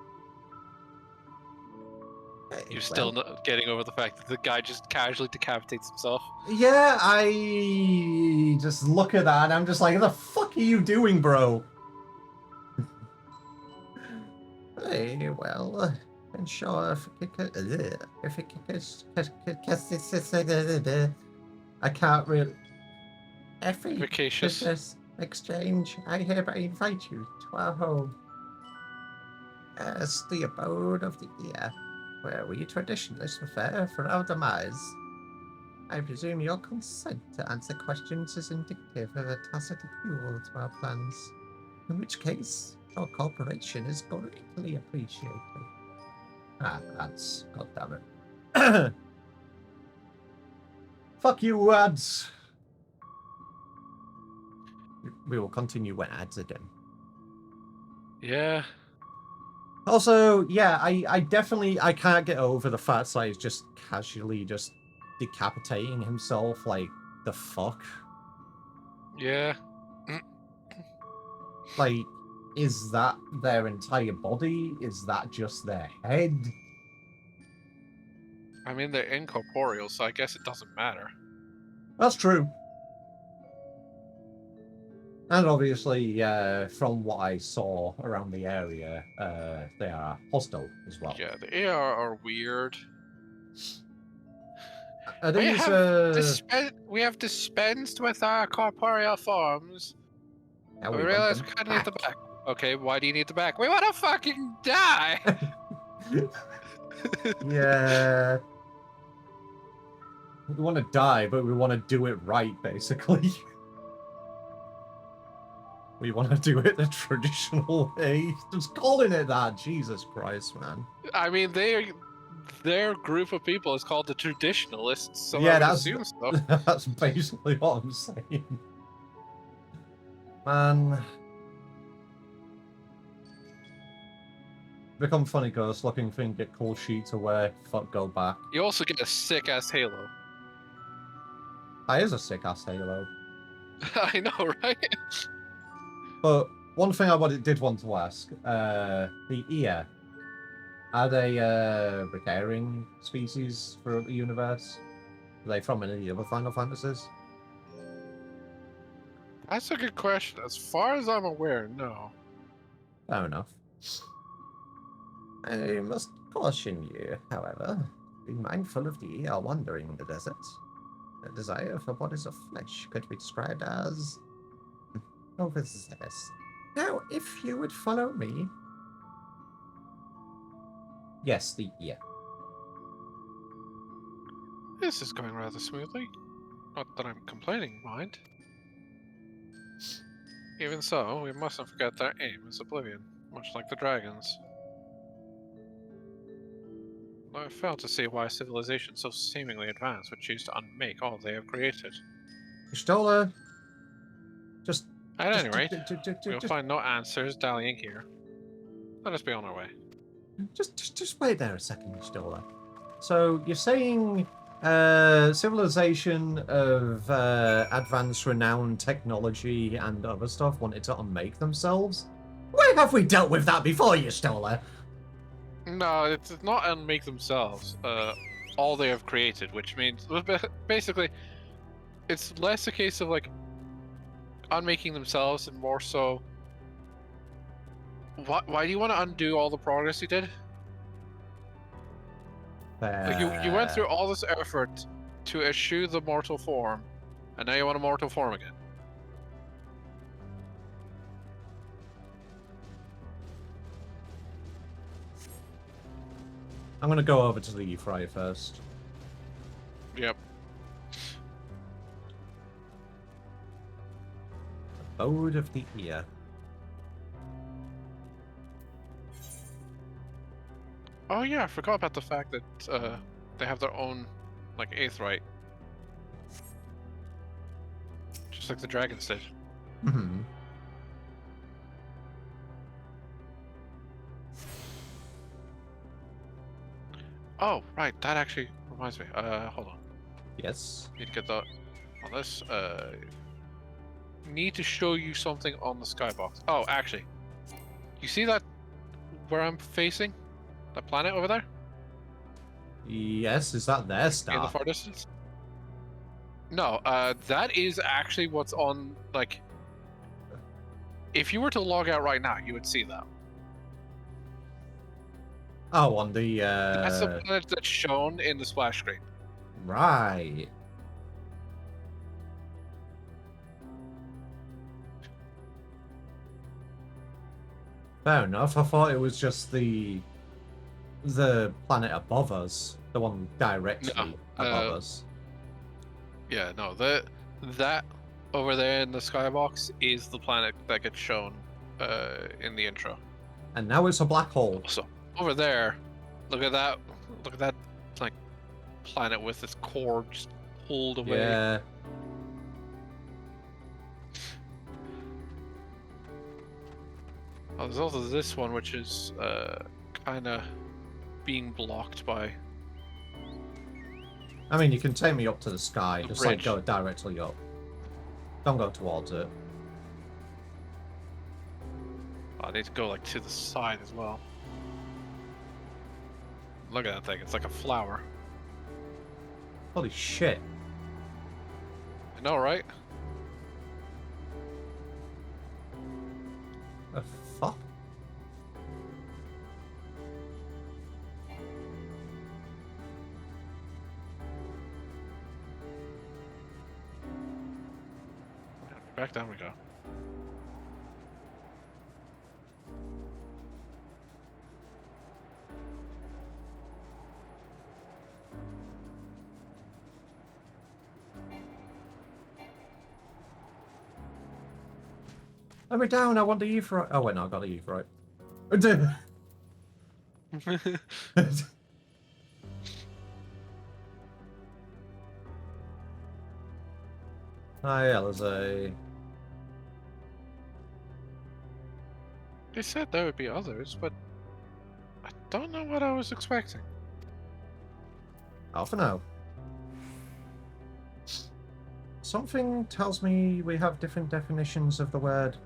You're still not getting over the fact that the guy just casually decapitates himself. Yeah, I just look at that and I'm just like, what the fuck are you doing, bro? Hey, well, I'm sure I can't really. Efficacious exchange, I hereby invite you to our home as the abode of the ear, where we traditionalists prepare for our demise. I presume your consent to answer questions is indicative of a tacit approval to our plans, in which case your cooperation is greatly appreciated. Ads, goddammit. Fuck you, ads! We will continue when ads are done. Yeah. Also, yeah, I definitely, I can't get over the fact that he's just casually just decapitating himself, like, the fuck? Yeah. Like, is that their entire body? Is that just their head? I mean, they're incorporeal, so I guess it doesn't matter. That's true. And obviously, from what I saw around the area, they are hostile as well. Yeah, the AR are weird. Are these, we have dispensed with our corporeal forms. yeah, We realize we kind of need the back. Okay, why do you need the back? We want to fucking die! Yeah. We want to die, but we want to do it right, basically. We want to do it the traditional way. Just calling it that, Jesus Christ, man. I mean, their group of people is called the traditionalists, so yeah, I would assume so. That's basically what I'm saying. Man. Become funny ghost looking thing, get cool sheet to wear, fuck go back. You also get a sick ass halo. That is a sick ass halo. I know, right? But one thing I did want to ask, the ear, are they recurring species for the universe? Are they from any of the other Final Fantasies? That's a good question. As far as I'm aware, no. Fair enough. I must caution you, however. Be mindful of the ear wandering in the desert. The desire for bodies of flesh could be described as overzealous. Now, if you would follow me. Yes, the ear. This is going rather smoothly. Not that I'm complaining, mind. Even so, we mustn't forget their aim is oblivion, much like the dragons. I fail to see why civilization so seemingly advanced would choose to unmake all they have created. Y'shtola, At any rate, we'll find no answers dallying here. Let us be on our way. Just wait there a second, Y'shtola. So you're saying Civilization of advanced renowned technology and other stuff wanted to unmake themselves. Where have we dealt with that before, you Stoller? No, it's not unmake themselves. All they have created, which means basically, it's less a case of like unmaking themselves and more so. Why do you want to undo all the progress you did? Like you went through all this effort to eschew the mortal form, and now you want a mortal form again. I'm gonna go over to the Euphrates first. Yep. Abode of the Ear. Oh yeah, I forgot about the fact that they have their own like aetheryte, just like the dragons did. Mm-hmm. Oh right, that actually reminds me. Hold on. Yes. Need to get that on this. Need to show you something on the skybox. Oh, actually, you see that where I'm facing? That planet over there? Yes, is that their star? In the far distance? No, that is actually what's on, like... If you were to log out right now, you would see that. Oh, on the, That's the planet that's shown in the splash screen. Right. Fair enough. I thought it was just the planet above us, the one directly above us. Yeah, no, that over there in the skybox is the planet that gets shown in the intro. And now it's a black hole. So over there, look at that like planet with its core just pulled away. Yeah. Oh, there's also this one, which is kind of being blocked by... I mean, you can take me up to the sky. Just like bridge. go directly up. Don't go towards it. I need to go like to the side as well. Look at that thing, it's like a flower. Holy shit. I know, right? The fuck? Back down we go. Let me down, I want the Euphrates. Oh wait, no, I got the Euphrates. Hi, Alize. They said there would be others, but I don't know what I was expecting. Half an hour. Something tells me we have different definitions of the word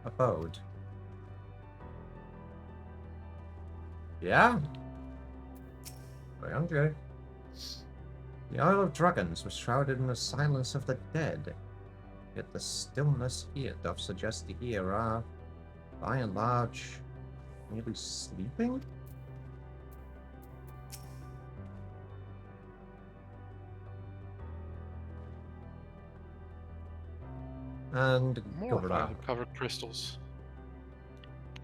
abode. Yeah? Very hungry. The Isle of Dragons was shrouded in the silence of the dead. Yet the stillness here doth suggest the here are, by and large, merely sleeping? And More covered covered crystals.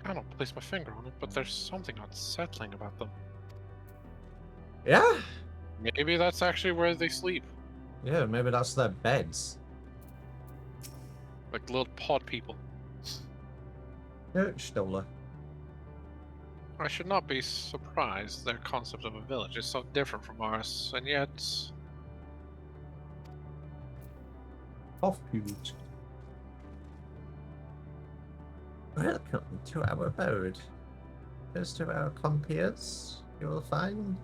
I don't place my finger on it, but there's something unsettling about them. Yeah? Maybe that's actually where they sleep. Yeah, maybe that's their beds. Like little pod people. Yeah, Stoller. I should not be surprised their concept of a village is so different from ours, and yet... Off-pute. Welcome to our abode. First of our compeers, you will find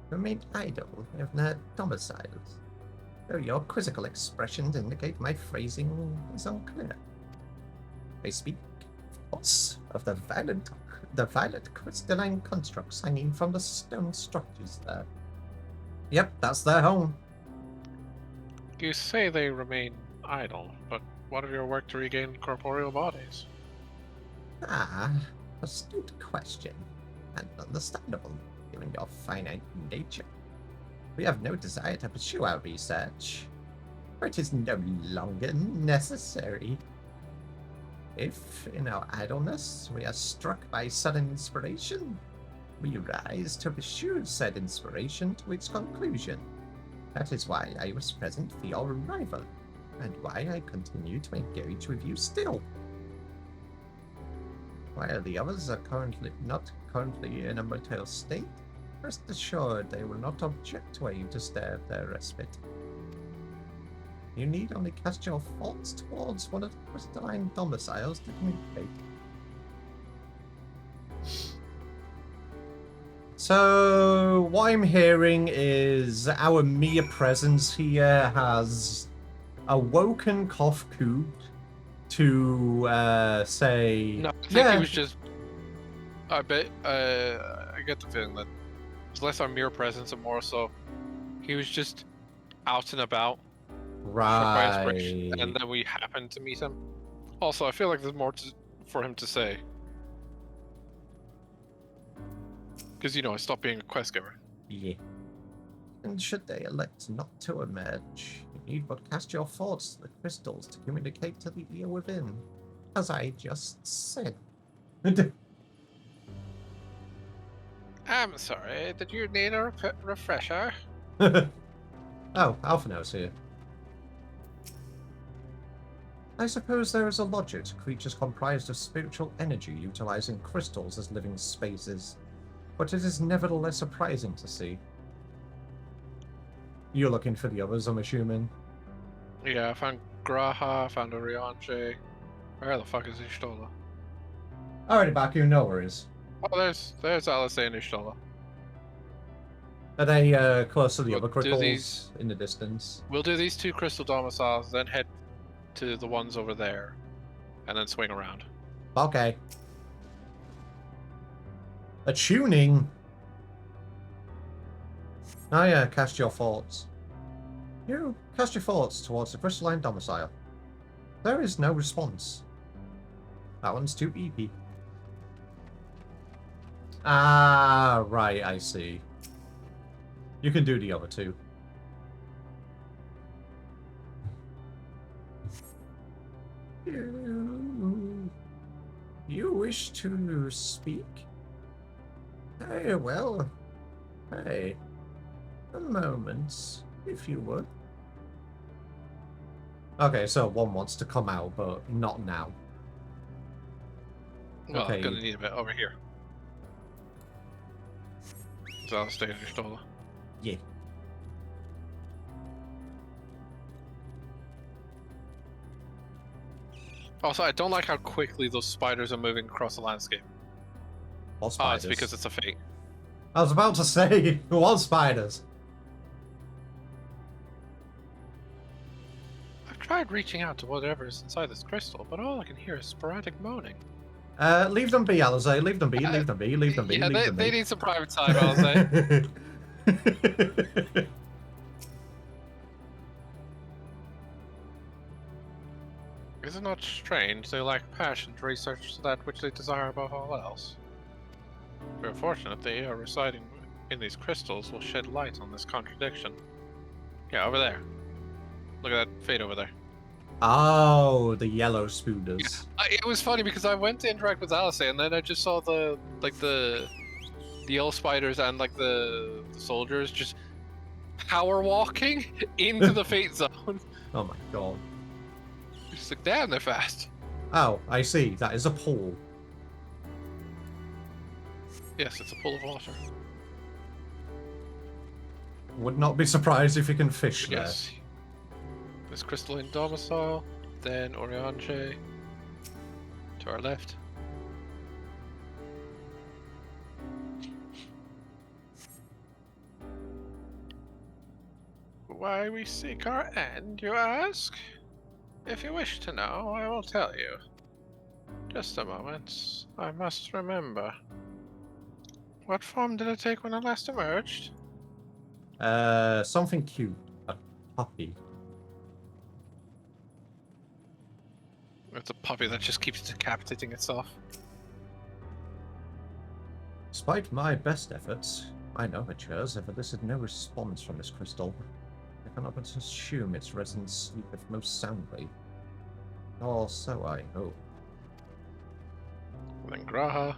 Remain idle in their domiciles. Though your quizzical expressions indicate my phrasing is unclear. I speak, of course, of the violet crystalline constructs hanging from the stone structures there. Yep, that's their home. You say they remain idle, but what of your work to regain corporeal bodies? Ah, astute question, and understandable, given your finite nature. We have no desire to pursue our research, for it is no longer necessary. If, in our idleness, we are struck by sudden inspiration, we rise to pursue said inspiration to its conclusion. That is why I was present for your arrival, and why I continue to engage with you still. While the others are not currently in a mortal state, rest assured they will not object to you to disturb their respite. You need only cast your thoughts towards one of the crystalline domiciles to communicate. So, what I'm hearing is our mere presence here has awoken Kofkut to say... No, I think he was just... I get the feeling that it's less our mere presence and more so he was just out and about. Struck by inspiration, and then we happened to meet him. Also, I feel like there's more for him to say. Because, I stopped being a quest giver. Yeah. And should they elect not to emerge, you need but cast your thoughts to the crystals to communicate to the ear within, as I just said. I'm sorry, did you need a refresher? Oh, Alphino's here. I suppose there is a logic to creatures comprised of spiritual energy utilizing crystals as living spaces, but it is nevertheless surprising to see. You're looking for the others, I'm assuming? Yeah, I found Graha, I found Orianche. Where the fuck is Ishtola? Alrighty, Baku, no worries. Oh, there's Alice and Ishtola. Are they close to the We'll other do crystals these- in the distance? We'll do these two crystal domiciles, then head to the ones over there, and then swing around. Okay. Attuning? Oh yeah, cast your thoughts. You cast your thoughts towards the crystalline domicile. There is no response. That one's too EP. Ah, right, I see. You can do the other two. You wish to speak? Very well. Hey, a moment, if you would. Okay, so one wants to come out, but not now. Well, Okay. I'm gonna need a bit over here. So I'll stay in Ishtola. Yeah. Also, I don't like how quickly those spiders are moving across the landscape. What Oh, spiders? it's because it's a fate. I was about to say, what spiders? I've tried reaching out to whatever's inside this crystal, but all I can hear is sporadic moaning. Leave them be, Alizé. Leave them be, leave them be, leave them be, Yeah, leave them be. they need some private time, I'll say. Is it not strange they lack passion to research that which they desire above all else? We're fortunate they are residing in these crystals will shed light on this contradiction. Yeah, over there. Look at that fate over there. Oh, the yellow spooners. It was funny because I went to interact with Alice and then I just saw the yellow spiders and the soldiers just power walking into the fate zone. Oh my god. Just like, damn, they're fast. Oh, I see. That is a pool. Yes, it's a pool of water. Would not be surprised if you can fish there. Yes. There's crystalline domicile, then Orianche to our left. why we seek our end, you ask? If you wish to know, I will tell you. Just a moment. I must remember. What form did it take when it last emerged? Something cute. A puppy. It's a puppy that just keeps decapitating itself. Despite my best efforts, mine overtures have elicited no response from this crystal. I cannot but assume its residents sleepeth most soundly. Or so I hope. And then Graha.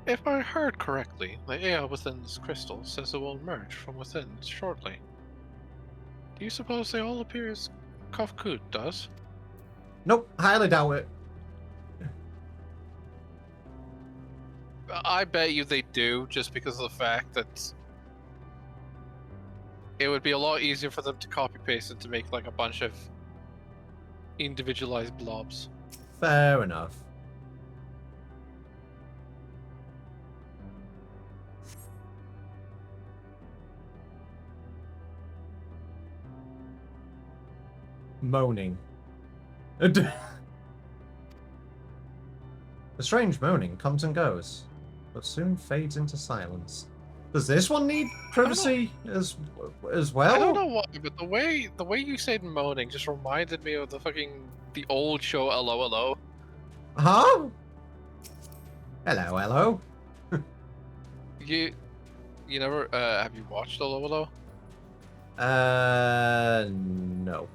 If I heard correctly, the air within this crystal says it will emerge from within shortly. Do you suppose they all appear as Kafkut does? Nope, highly doubt it. I bet you they do, just because of the fact that it would be a lot easier for them to copy paste and to make like a bunch of individualized blobs. Fair enough. Moaning. The strange moaning comes and goes, but soon fades into silence. Does this one need privacy as well? I don't know why, but the way you said moaning just reminded me of the old show Hello Hello. Huh? Hello, hello. You never have you watched Hello Hello? No.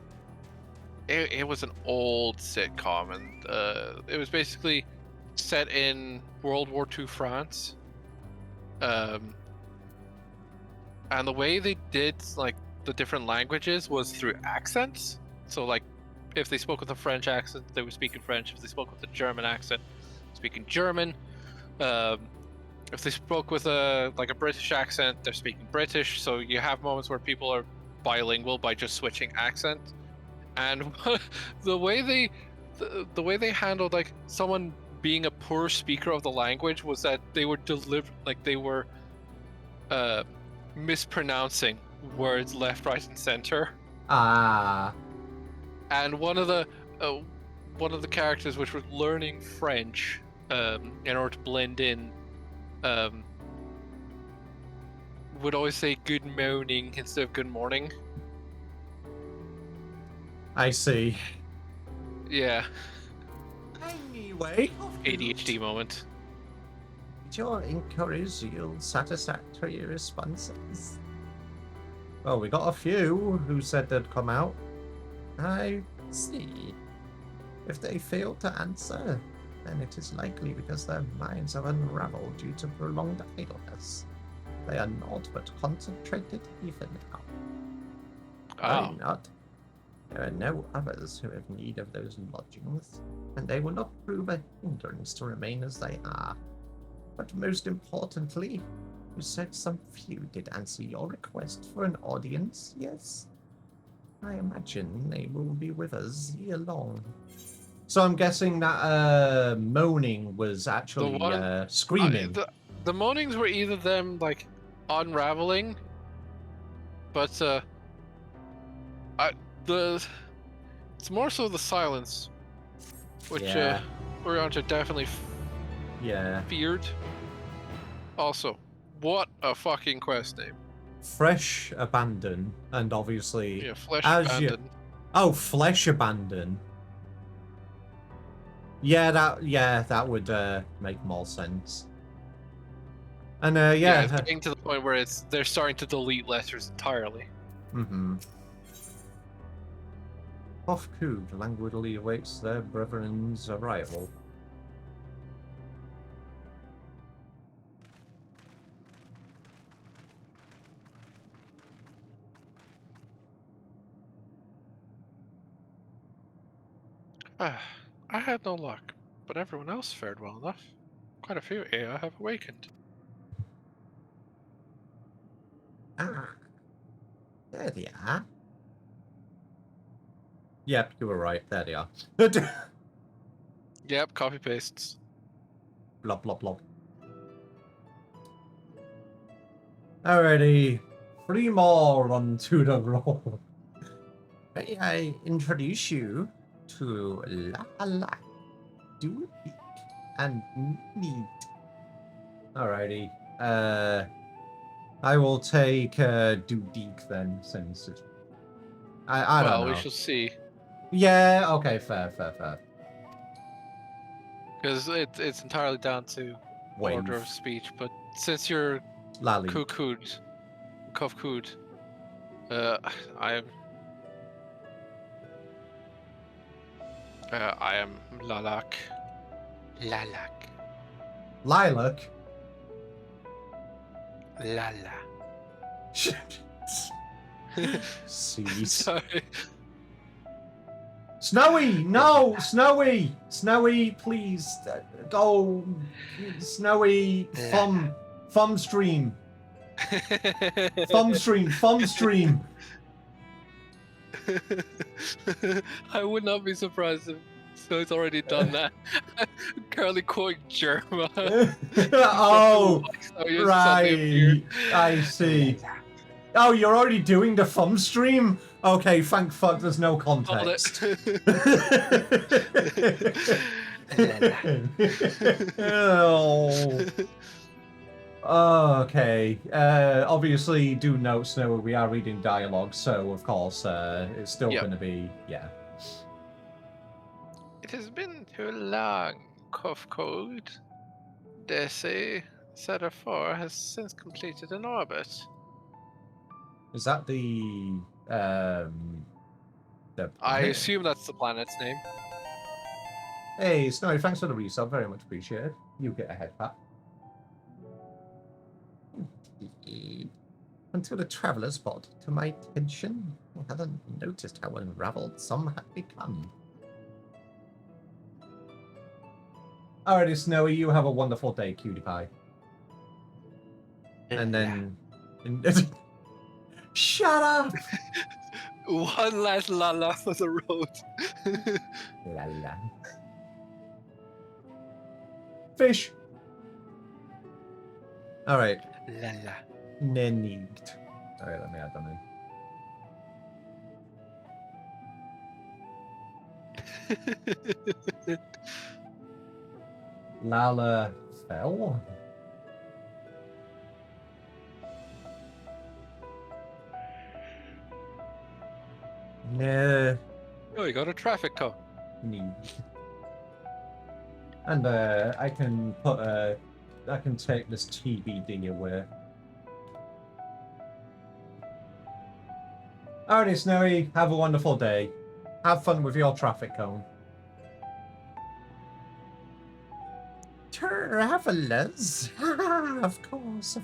It was an old sitcom, and it was basically set in World War II France. And the way they did like the different languages was through accents. So like, if they spoke with a French accent, they were speaking French. If they spoke with a German accent, speaking German. If they spoke with a British accent, they're speaking British. So you have moments where people are bilingual by just switching accent. And the way they handled like someone being a poor speaker of the language was that they were mispronouncing words left, right, and center. Ah. And one of the characters, which was learning French in order to blend in, would always say "good morning" instead of "good morning." I see. Yeah. Anyway. ADHD moment. Your inquiries yield satisfactory responses. Well, we got a few who said they'd come out. I see. If they fail to answer, then it is likely because their minds have unraveled due to prolonged idleness. They are not but concentrated even now. Why not? There are no others who have need of those lodgings, and they will not prove a hindrance to remain as they are. But most importantly, you said some few did answer your request for an audience, yes? I imagine they will be with us ere long. So I'm guessing that moaning was actually screaming. The moanings were either them like unraveling, but it's more so the silence, which Oriancha definitely feared. Also, what a fucking quest name. Fresh Abandon, and obviously... Yeah, Flesh Abandon. Oh, Flesh Abandon. Yeah, that would make more sense. And it's getting to the point where they're starting to delete letters entirely. Mm-hmm. Kafkut languidly awaits their brethren's arrival. I had no luck, but everyone else fared well enough. Quite a few AI have awakened. Ah, there they are. Yep, you were right. There they are. Yep, copy pastes. blah, blah, blah. Alrighty. 3 more onto the roll. May I introduce you to Lala, Doody, and Neat. Alrighty. I will take Dudik then, since it's... I don't know. Well, we shall see. Yeah, okay, fair. Because it's entirely down to order of speech, but since you're Lali. Kufkud, I am Lalak. Lilac. Lala. Sweet. Sorry. Snowy! No! Snowy! Snowy, please. Go. Snowy. Thumb stream. Thumb stream. I would not be surprised if Snow's already done that. Currently quoting German. Oh, So right. I see. Oh, you're already doing the thumb stream? Okay, thank fuck there's no context. Oh. Okay. Obviously, do note, Snow, we are reading dialogue, so of course, it's still going to be, yeah. It has been too long, Kufkud. Desi, Setter 4 has since completed an orbit. Is that the I assume that's the planet's name. Hey, Snowy, thanks for the resub. Very much appreciated. You get a head pat. Until the traveler spot, to my attention, I hadn't noticed how unraveled some had become. Alrighty, Snowy, you have a wonderful day, cutie pie. And then... Shut up! One last lala for the road. Lala. Fish! Alright. Lala. Neniged. Alright, let me add them in. Lala fell? No. Oh, you got a traffic cone. Need. And I can put I can take this TBD away. Alrighty, Snowy, have a wonderful day. Have fun with your traffic cone. Travelers? Of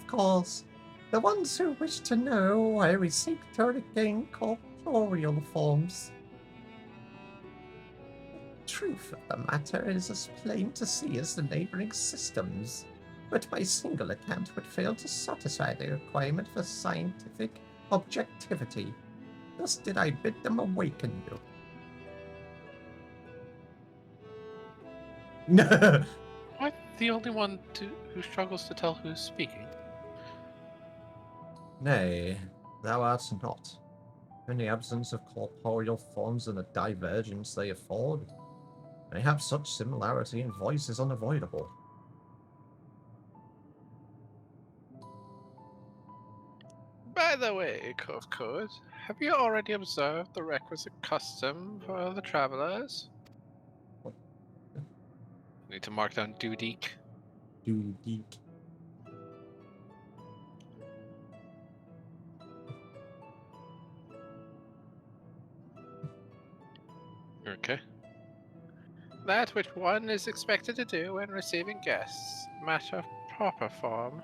course. The ones who wish to know why we seek to regain corporeal forms. The truth of the matter is as plain to see as the neighboring systems, but my single account would fail to satisfy the requirement for scientific objectivity. Thus did I bid them awaken you. No. Am I the only one who struggles to tell who's speaking? Nay, thou art not. In the absence of corporeal forms and the divergence they afford, mayhap such similarity in voice is unavoidable. By the way, Kufkud, have you already observed the requisite custom for the travelers? What? Need to mark down Dudik. Dudik. Okay. That which one is expected to do when receiving guests. Matter of proper form.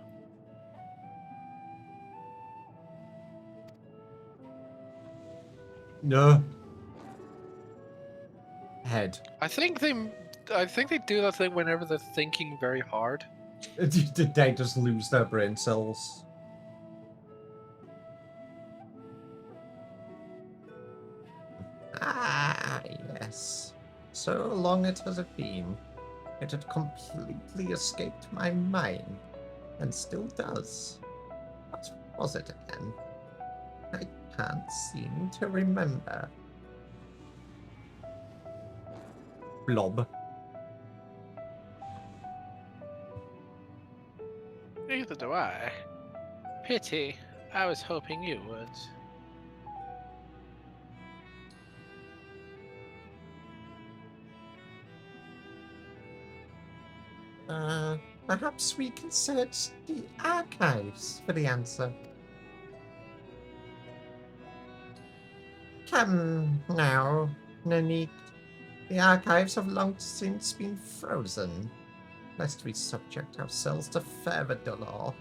No. Head. I think they do that thing whenever they're thinking very hard. Did they just lose their brain cells? Ah, yes. So long it has been. It had completely escaped my mind, and still does. What was it again? I can't seem to remember. Blob. Neither do I. Pity. I was hoping you would. Perhaps we can search the archives for the answer. Come now, Nanik. The archives have long since been frozen, lest we subject ourselves to further dolor.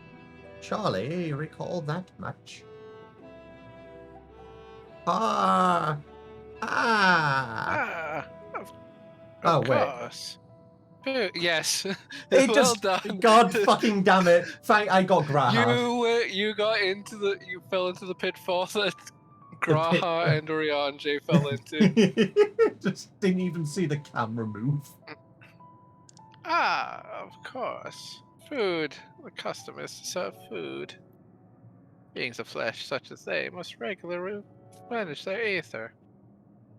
Surely you recall that much. Ah! Of Oh, wait. course. Yes. It Well just, done. God fucking damn it! I got Graha. You got into you fell into the pitfall that The pit- Graha and Orianjay fell into. Just didn't even see the camera move. Of course. Food. The custom is to serve food. Beings of flesh such as they must regularly replenish their aether.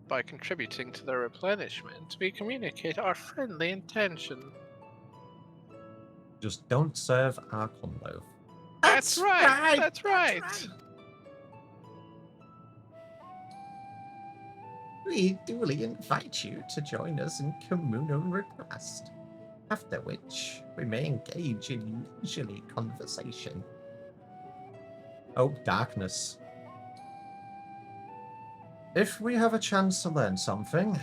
By contributing to their replenishment, we communicate our friendly intention. Just don't serve our conloaf. That's right. That's right. We duly invite you to join us in communal repast, after which we may engage in leisurely conversation. Oh, darkness. If we have a chance to learn something,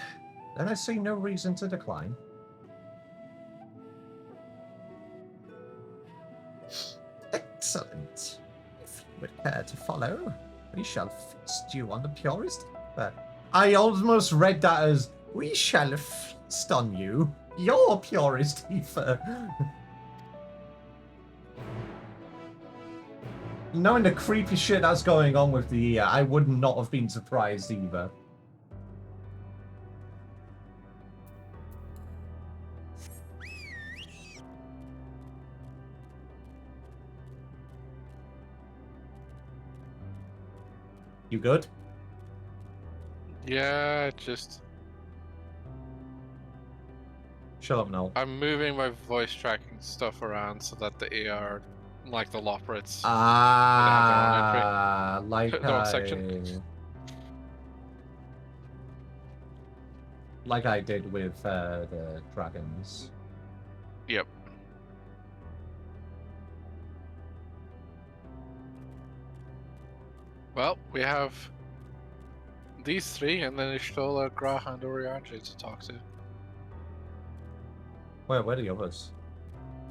then I see no reason to decline. Excellent. If you would care to follow, we shall feast you on the purest ether. I almost read that as, we shall feast on you, your purest ether. Knowing the creepy shit that's going on with the I would not have been surprised either. You good? Yeah, just... Shut up, Noel. I'm moving my voice tracking stuff around so that the AR, like the Loporits, Like their own section. Like I did with the dragons. Yep. Well, we have these three, and then Ishtola, Graha, and Orianjay to talk to. Where are the others?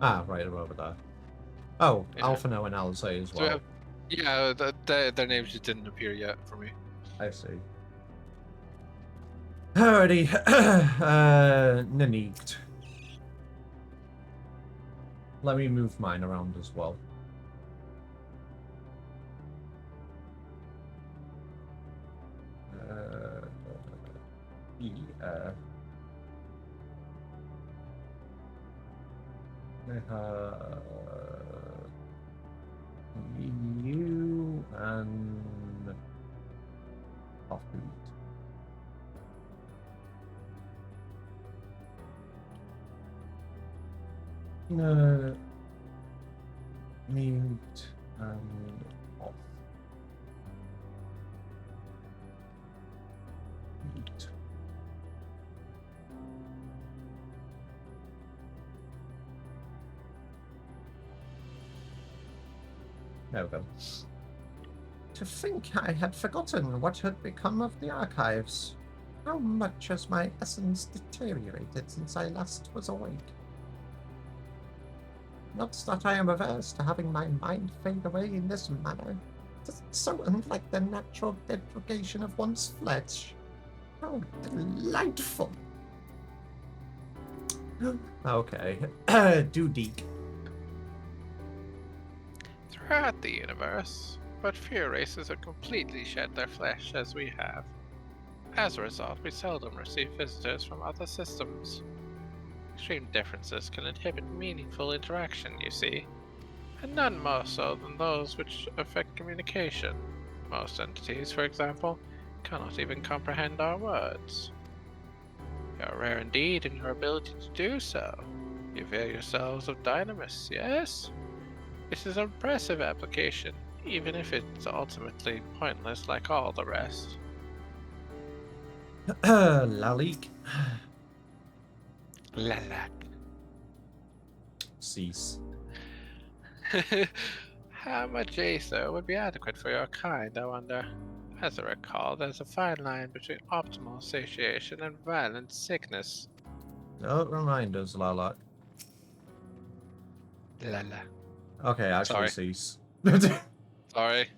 Ah, right, they're over there. Oh, Yeah. Alphano and Alizé as So we well. have, their names just didn't appear yet for me. I see. Alrighty. Naneeked. Let me move mine around as well. Yeah. You and coffee. Mute and off. Mute. There we go. To think I had forgotten what had become of the archives. How much has my essence deteriorated since I last was awake? Not that I am averse to having my mind fade away in this manner. It is so unlike the natural degradation of one's flesh. How delightful! Okay. Do deek. Throughout the universe, but few races have completely shed their flesh as we have. As a result, we seldom receive visitors from other systems. extreme differences can inhibit meaningful interaction, you see, and none more so than those which affect communication. Most entities, for example, cannot even comprehend our words. You are rare indeed in your ability to do so. You avail yourselves of dynamis, yes? This is an impressive application, even if it's ultimately pointless like all the rest. Lalik. Lalak. Cease. How much Aether would be adequate for your kind, I wonder? As I recall, there's a fine line between optimal satiation and violent sickness. Don't remind us, Lalak. Lala. Okay, actually Sorry. cease. Sorry.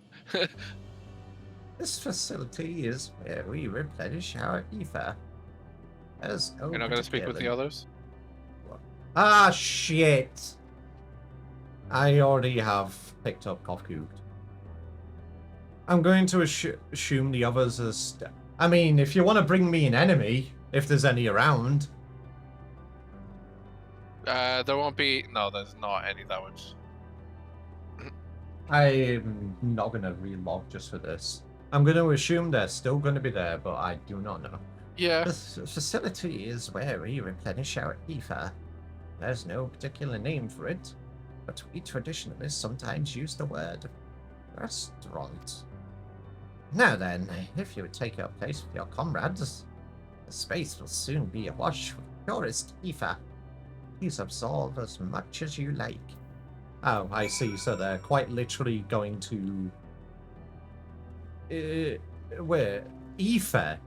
This facility is where we replenish our ether. As You're not going to speak with the others? Ah, shit! I already have picked up Coughed. I'm going to assume the others are... I mean, if you want to bring me an enemy, if there's any around. There won't be... No, there's not any that would... I'm not going to relog just for this. I'm going to assume they're still going to be there, but I do not know. Yeah. This facility is where we replenish our ether. There's no particular name for it, but we traditionalists sometimes use the word restaurant. Now then, if you would take your place with your comrades, the space will soon be awash with purest ether. Please absorb as much as you like. Oh, I see. So they're quite literally going to... where? Ether?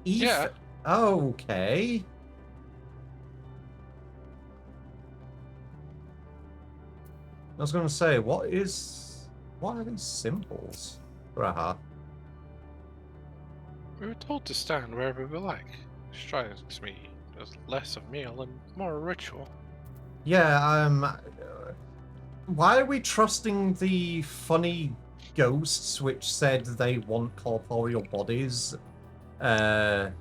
Ether? Yeah. Okay. I was going to say, what are these symbols? Raha. We were told to stand wherever we like. Strikes me as less of meal and more a ritual. Yeah, why are we trusting the funny ghosts which said they want corporeal bodies to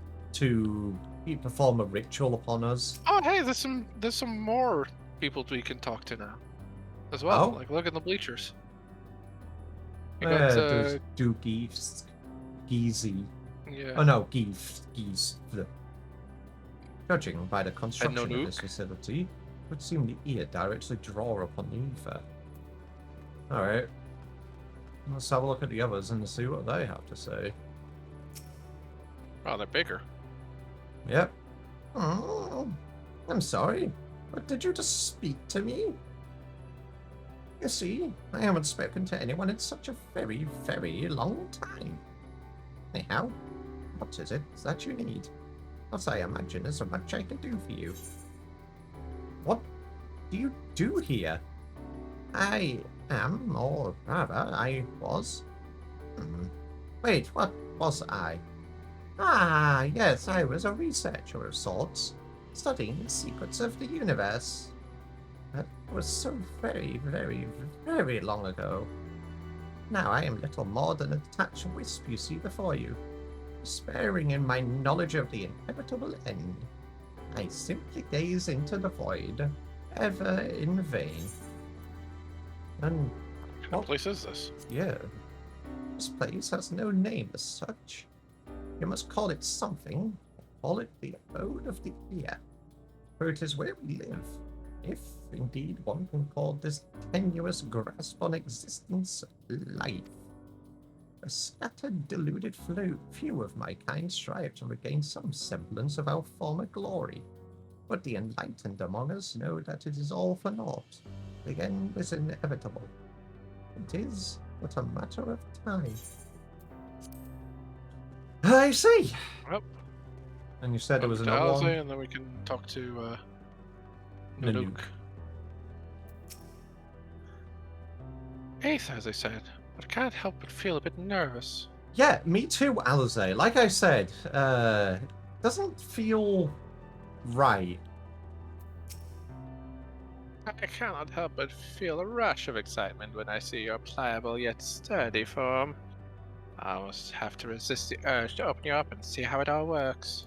perform a ritual upon us? Oh, hey, there's some more people we can talk to now, as well. Oh? Like, look at the bleachers. You Yeah, got, there's Geezy. yeah. Oh no, Geese. Judging by the construction of Nanook. this facility, it would seem the ear directly draw upon the ether. Alright. Let's have a look at the others and see what they have to say. Oh, they're bigger. Yep. Oh, I'm sorry, but did you just speak to me? You see, I haven't spoken to anyone in such a very, very long time. Anyhow, what is it that you need? As I imagine there's so much I can do for you. What do you do here? I am, or rather, I was. Wait, what was I? Ah, yes, I was a researcher of sorts, studying the secrets of the universe. That was so very, very, very long ago. Now I am little more than a detached wisp you see before you, despairing in my knowledge of the inevitable end. I simply gaze into the void, ever in vain. And What place is this? yeah, this place has no name as such. You must call it something. Call it the abode of the ear, for it is where we live. If indeed one can call this tenuous grasp on existence life. A scattered, deluded few of my kind strive to regain some semblance of our former glory, but the enlightened among us know that it is all for naught. The end is inevitable. It is but a matter of time. I see. Well, And you said there was another Alze, one. and then we can talk to Nanook. Nanook. Aether, as I said, but I can't help but feel a bit nervous. Yeah, me too, Alize. Like I said, doesn't feel right. I cannot help but feel a rush of excitement when I see your pliable yet sturdy form. I almost have to resist the urge to open you up and see how it all works.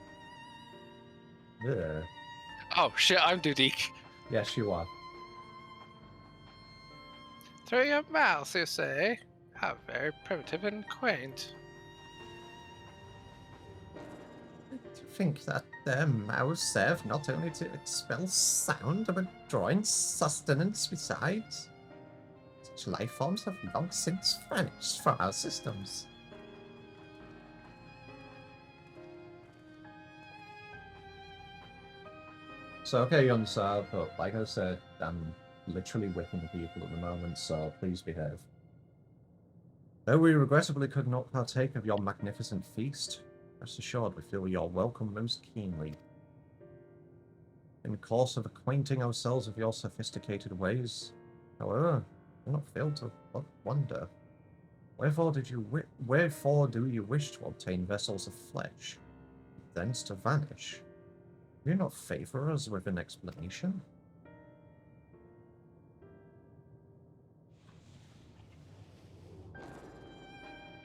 Ugh. Oh shit, I'm Dudik. Yes, you are. Through your mouth, you say? How very primitive and quaint. Do you think that their mouths serve not only to expel sound, but draw in sustenance besides? Such life forms have long since vanished from our systems. So, okay, Yunsar, but like I said, I'm literally whipping people at the moment, so please behave. Though we regrettably could not partake of your magnificent feast, rest assured we feel your welcome most keenly. In the course of acquainting ourselves with your sophisticated ways, however, we cannot fail to wonder, wherefore do you wish to obtain vessels of flesh, thence to vanish? Do you not favor us with an explanation?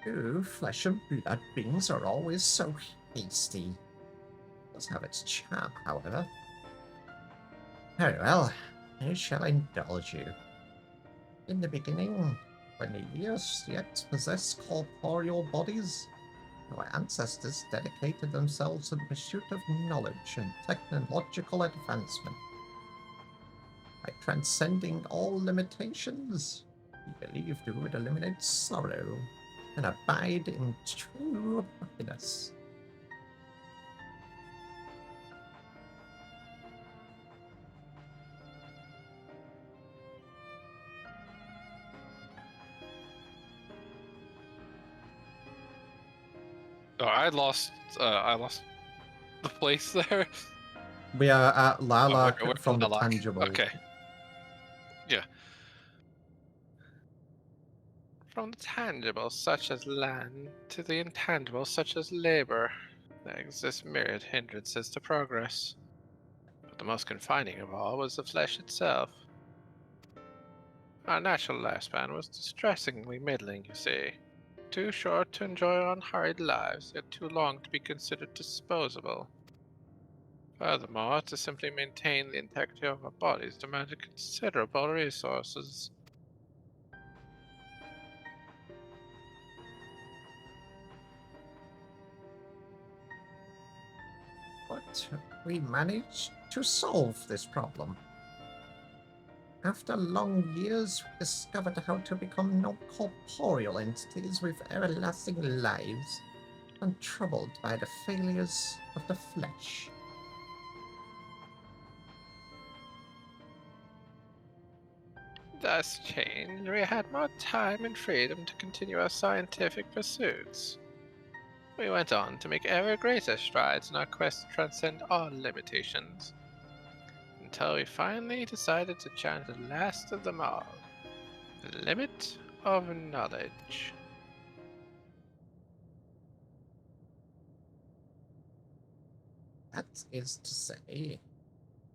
You flesh and blood beings are always so hasty. It does have its charm, however. Very well, I shall indulge you. In the beginning, when the years yet possessed corporeal bodies, our ancestors dedicated themselves to the pursuit of knowledge and technological advancement. By transcending all limitations, we believed we would eliminate sorrow and abide in true happiness. Oh, I lost the place there. We are at Lala Oh, we're from the Lilac. tangible. Okay. Yeah. From the tangible, such as land, to the intangible, such as labor, there exist myriad hindrances to progress. But the most confining of all was the flesh itself. Our natural lifespan was distressingly middling, you see. Too short to enjoy unhurried lives, yet too long to be considered disposable. Furthermore, to simply maintain the integrity of our bodies demanded considerable resources. But we managed to solve this problem. After long years, we discovered how to become non-corporeal entities with everlasting lives, untroubled by the failures of the flesh. Thus changed, we had more time and freedom to continue our scientific pursuits. We went on to make ever greater strides in our quest to transcend all limitations, until we finally decided to challenge the last of them all, the limit of knowledge. That is to say,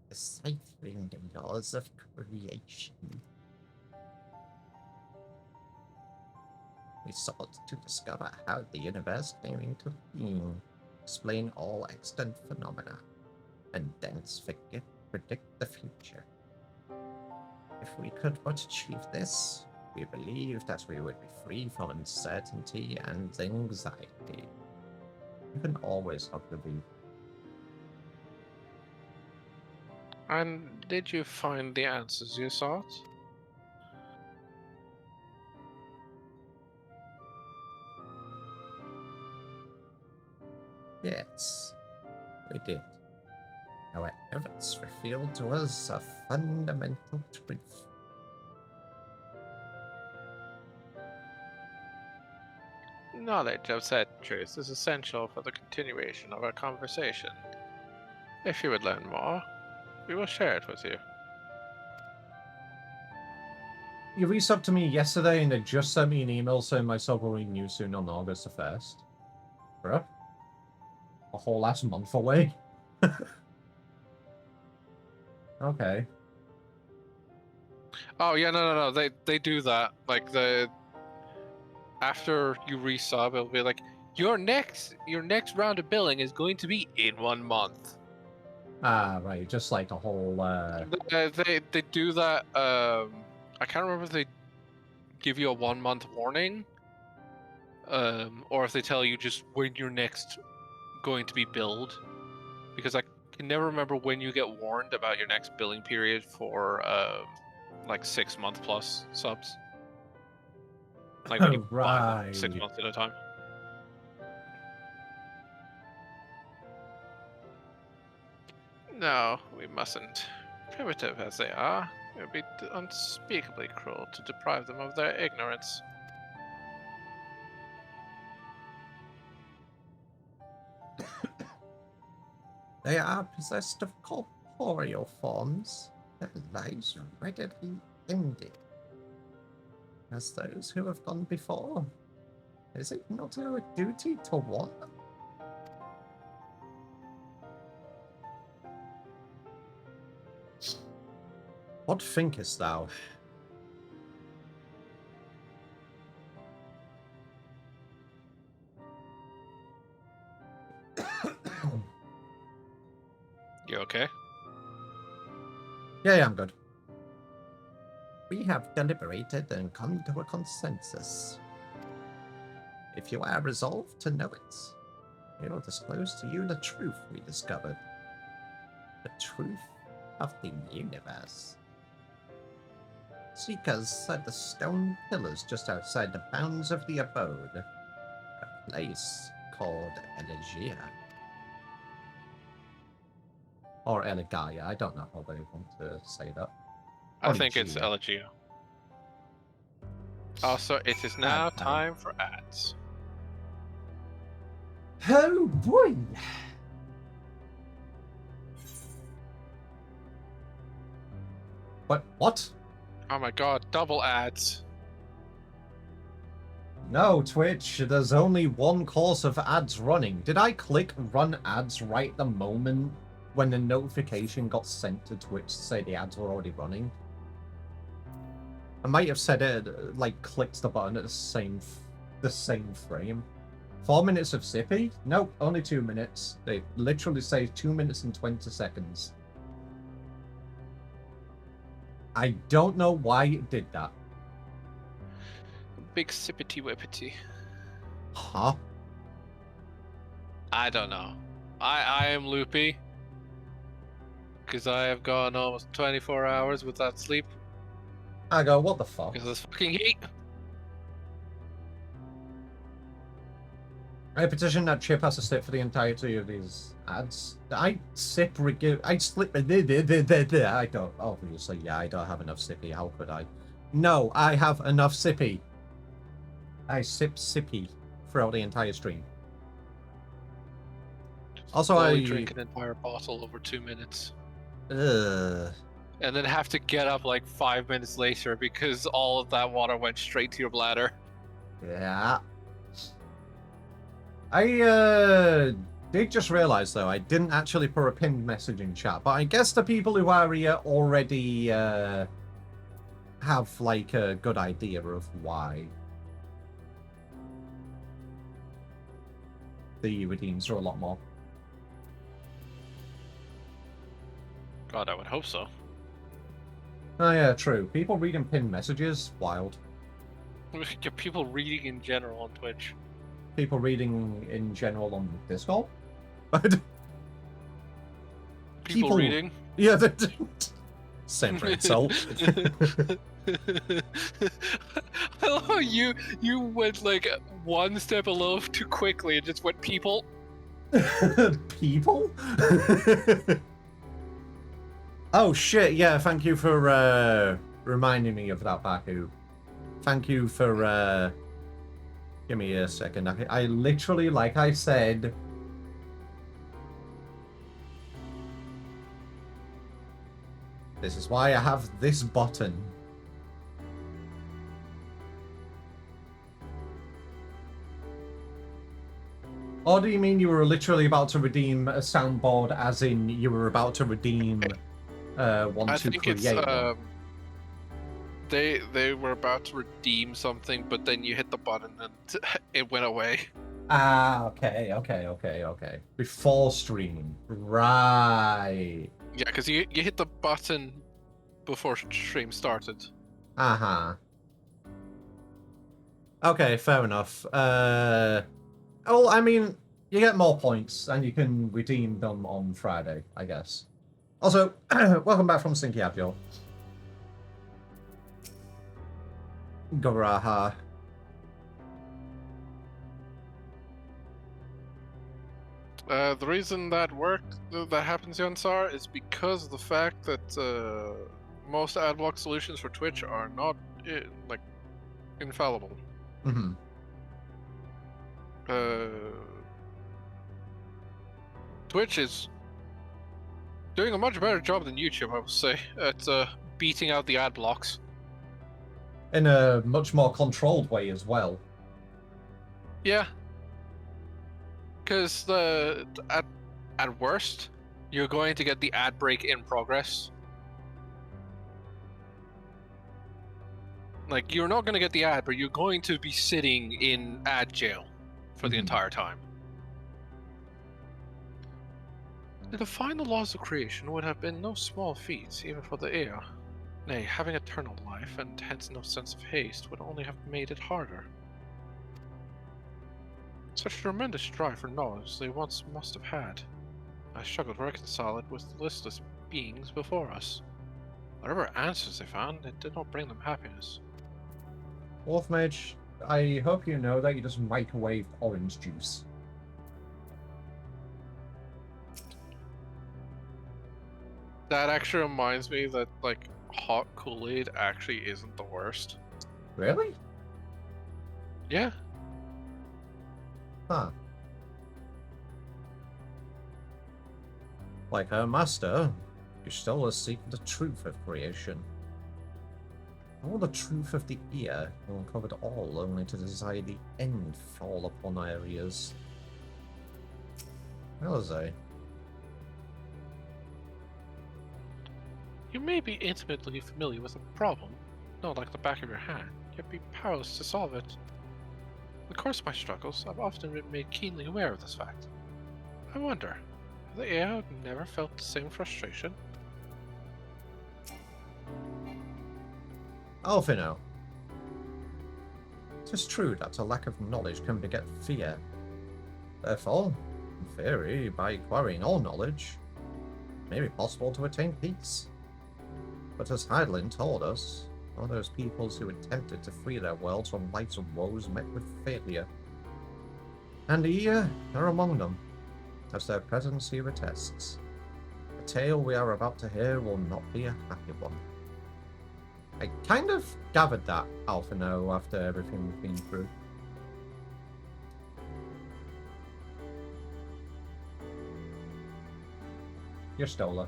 deciphering the laws of creation. We sought to discover how the universe came into being, explain all extant phenomena, and thence predict the future. If we could but achieve this, we believed that we would be free from uncertainty and anxiety. You can always hug the V. And did you find the answers you sought? Yes, we did. Our efforts revealed to us a fundamental truth. Knowledge of said truth is essential for the continuation of our conversation. If you would learn more, we will share it with you. You reached out to me yesterday and they just sent me an email saying myself will renew soon on August the 1st. Bruh. A whole last month away. Okay. Oh yeah, no. They do that. Like after you resub, it'll be like your next round of billing is going to be in 1 month. Right, just like a whole. They do that. I can't remember if they give you a 1-month warning, or if they tell you just when you're next going to be billed, because I can never remember when you get warned about your next billing period for like 6-month plus subs. Like when you buy them 6 months at a time. No, we mustn't. Primitive as they are, it would be unspeakably cruel to deprive them of their ignorance. They are possessed of corporeal forms. Their lives are readily ended. As those who have gone before, is it not our duty to warn them? What thinkest thou? You okay? Yeah, I'm good. We have deliberated and come to a consensus. If you are resolved to know it, we will disclose to you the truth we discovered. The truth of the universe. Seekers said the stone pillars just outside the bounds of the abode, a place called Elegia. Or Elegaia, I don't know how they want to say that. I think it's Elegia. Also, it is now time for ads. Oh boy! What? Oh my god, double ads. No, Twitch, there's only one course of ads running. Did I click run ads right the moment when the notification got sent to Twitch to say the ads were already running? I might have said it, like, clicked the button at the same frame. 4 minutes of Sippy? Nope, only 2 minutes. They literally say 2 minutes and 20 seconds. I don't know why it did that. Big sippity whippity. Huh? I don't know. I am loopy. Because I have gone almost 24 hours without sleep. I go, what the fuck? Because of this fucking heat. I petition that Chip has to sit for the entirety of these ads. I slip. I don't. Obviously, yeah, I don't have enough sippy. How could I? No, I have enough sippy. I sip sippy throughout the entire stream. Also, I drink an entire bottle over 2 minutes. And then have to get up like 5 minutes later because all of that water went straight to your bladder. Yeah. I did just realize, though, I didn't actually put a pinned message in chat, but I guess the people who are here already have, like, a good idea of why the redeems are a lot more. God, I would hope so. Oh, yeah, true. People reading pinned messages, wild. People reading in general on Twitch. People reading in general on Discord? People reading? Yeah, same for insult. I love how you went like one step a little too quickly and just went people. People? Oh shit, yeah, thank you for reminding me of that, Baku. Thank you for give me a second. I literally, like I said, this is why I have this button. Or do you mean you were literally about to redeem a soundboard, as in you were about to redeem one I to think create it's one? they were about to redeem something, but then you hit the button and it went away. Okay. Before streaming. Right. Yeah, because you hit the button before stream started. Uh-huh. Okay, fair enough. Well, I mean, you get more points, and you can redeem them on Friday, I guess. Also, welcome back from Stinky Abjor. Goraha. The reason that happens, Yansar, is because of the fact that most ad block solutions for Twitch are not like infallible. Mm-hmm. Twitch is doing a much better job than YouTube, I would say, at beating out the ad blocks. In a much more controlled way as well. Yeah. Because at worst, you're going to get the ad break in progress. Like, you're not going to get the ad, but you're going to be sitting in ad jail for the entire time. To define the laws of creation would have been no small feat, even for the Ea. Nay, having eternal life, and hence no sense of haste, would only have made it harder. Such a tremendous drive for knowledge they once must have had. I struggled to reconcile it with the listless beings before us. Whatever answers they found, it did not bring them happiness. Wolfmage, I hope you know that you just microwaved orange juice. That actually reminds me that, like, hot Kool-Aid actually isn't the worst. Really? Yeah. Huh. Like her master, you still seek the truth of creation. Or the truth of the ear, who uncovered all only to desire the end fall upon our ears. Elze. You may be intimately familiar with a problem, not like the back of your hand, yet be powerless to solve it. In the course of my struggles, I've often been made keenly aware of this fact. I wonder, have the AI never felt the same frustration? Alfino. It is true that a lack of knowledge can beget fear. Therefore, in theory, by acquiring all knowledge, it may be possible to attain peace. But as Heidelin told us, all those peoples who attempted to free their worlds from life's woes met with failure. And Ea are among them, as their presence here attests. The tale we are about to hear will not be a happy one. I kind of gathered that, Alphino, after everything we've been through. You're Stola.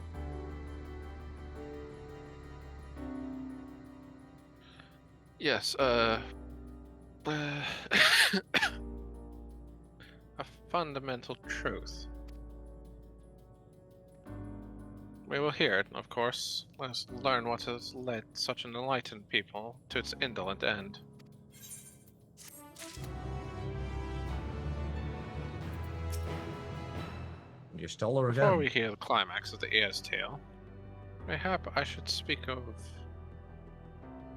Yes, a fundamental truth. We will hear it, of course. Let us learn what has led such an enlightened people to its indolent end. You're Stola again. Before we hear the climax of the Ea's tale, mayhap I should speak of...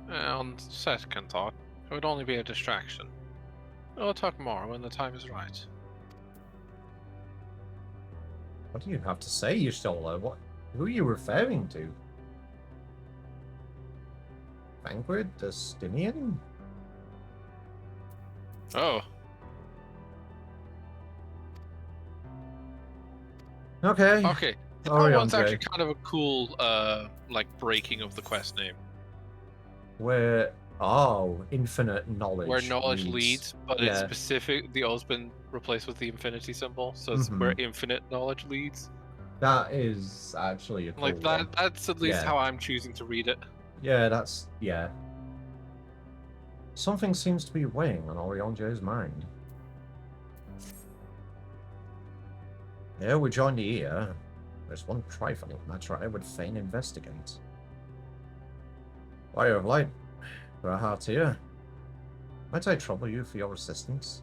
on second thought, it would only be a distraction. We'll talk more when the time is right. What do you have to say, you Stola? Who are you referring to? Vanquid? Destinian? Oh. Okay. Okay. That one's actually kind of a cool, like, breaking of the quest name. Where infinite knowledge. Where knowledge leads, but it's specific. The O's been replaced with the infinity symbol, so it's where infinite knowledge leads. That is actually a cool like that. one. That's at least how I'm choosing to read it. Yeah, Something seems to be weighing on Orionjo's mind. Here we join the ear. There's one trifling matter I would fain investigate. Fire of light, for a heart here. Might I trouble you for your assistance?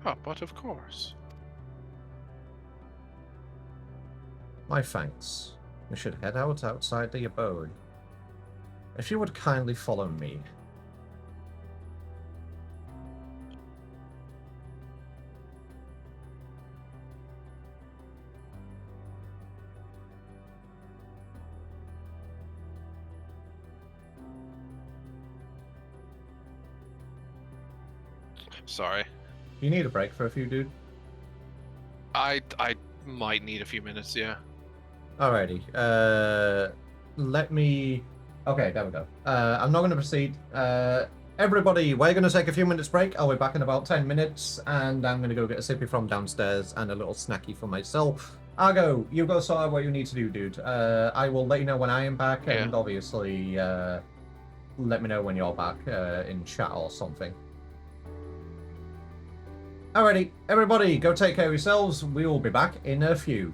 Oh, but of course. My thanks. We should head out outside the abode. If you would kindly follow me. Sorry. You need a break for a few, dude? I might need a few minutes, yeah. Alrighty. Let me... Okay, there we go. I'm not going to proceed. Everybody, we're going to take a few minutes break. I'll be back in about 10 minutes, and I'm going to go get a sippy from downstairs and a little snacky for myself. Argo, you go sort out what you need to do, dude. I will let you know when I am back, and obviously, let me know when you're back in chat or something. Alrighty, everybody, go take care of yourselves. We will be back in a few.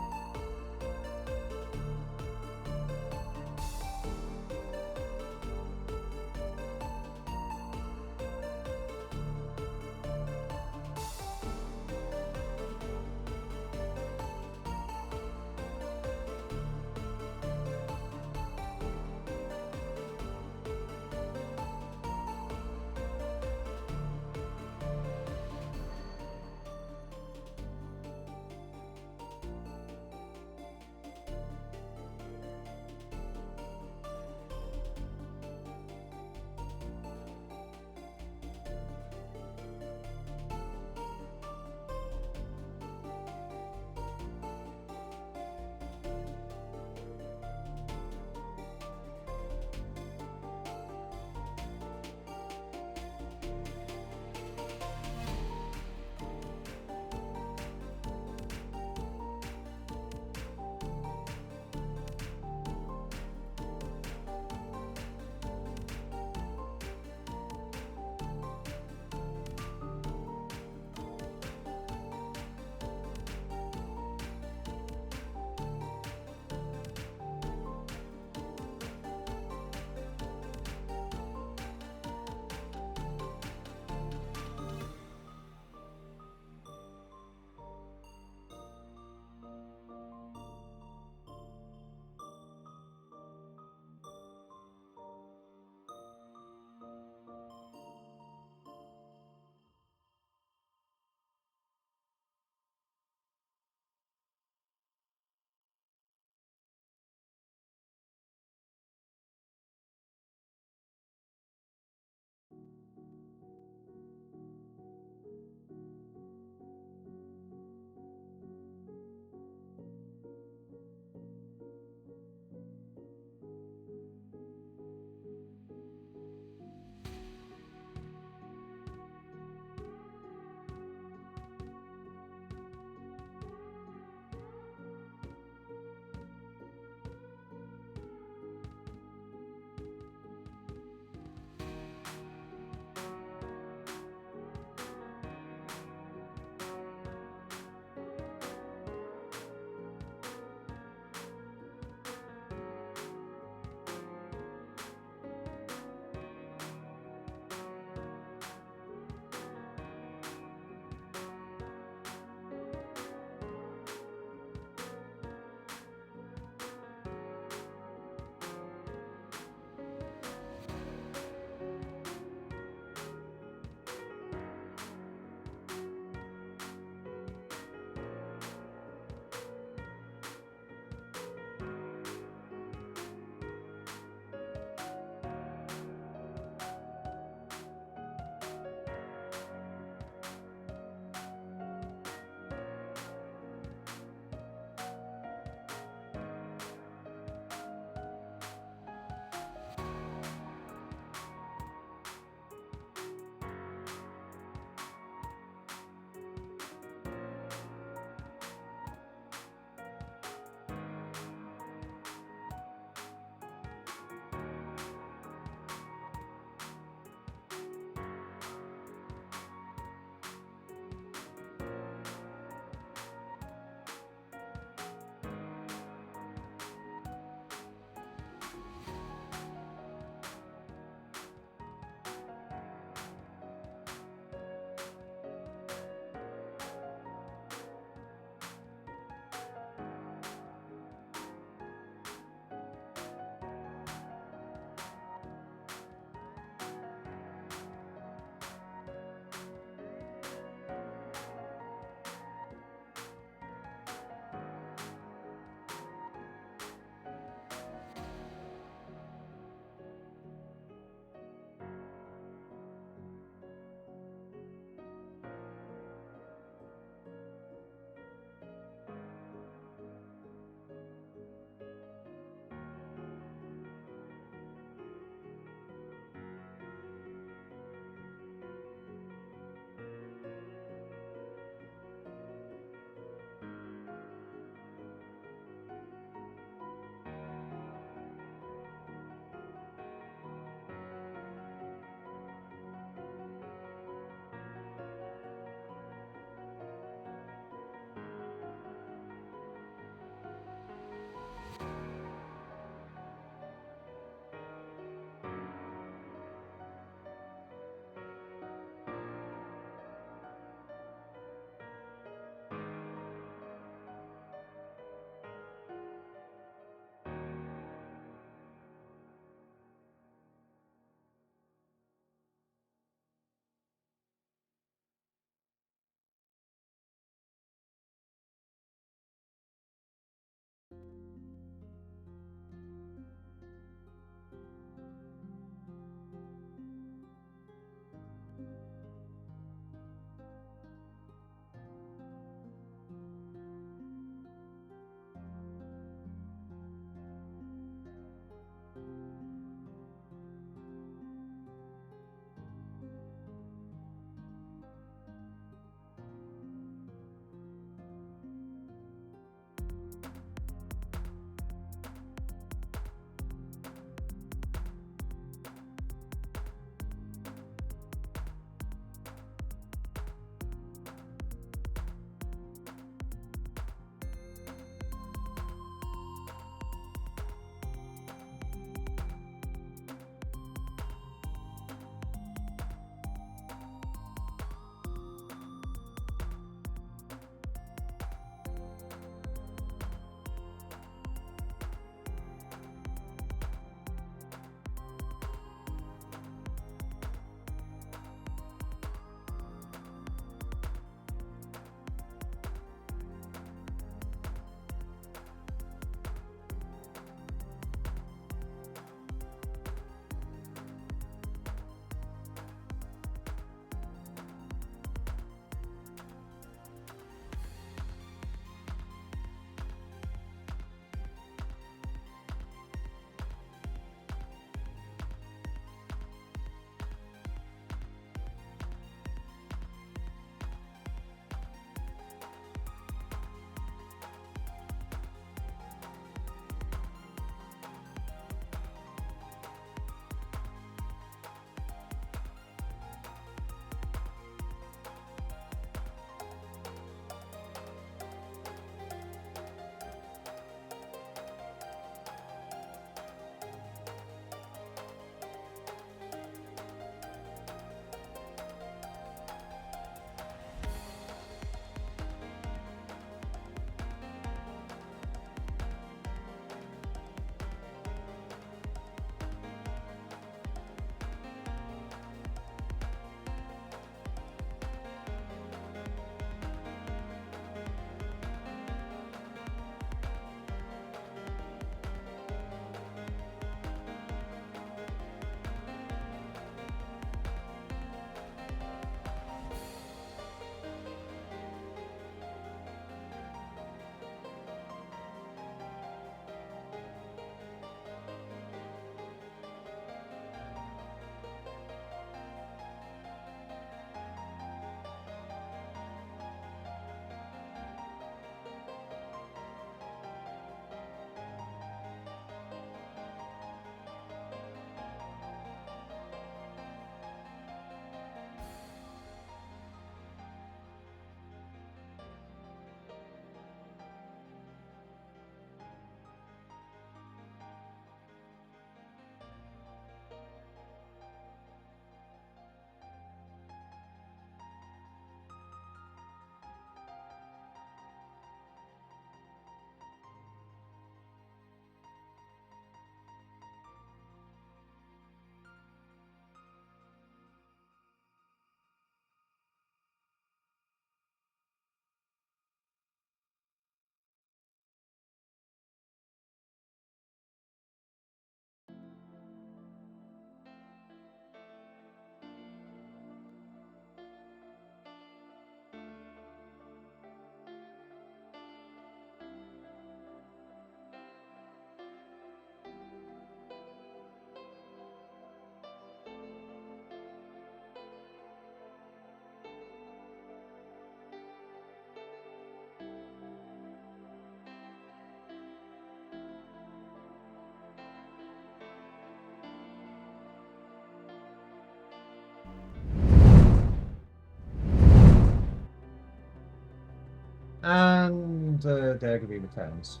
And Dergby returns.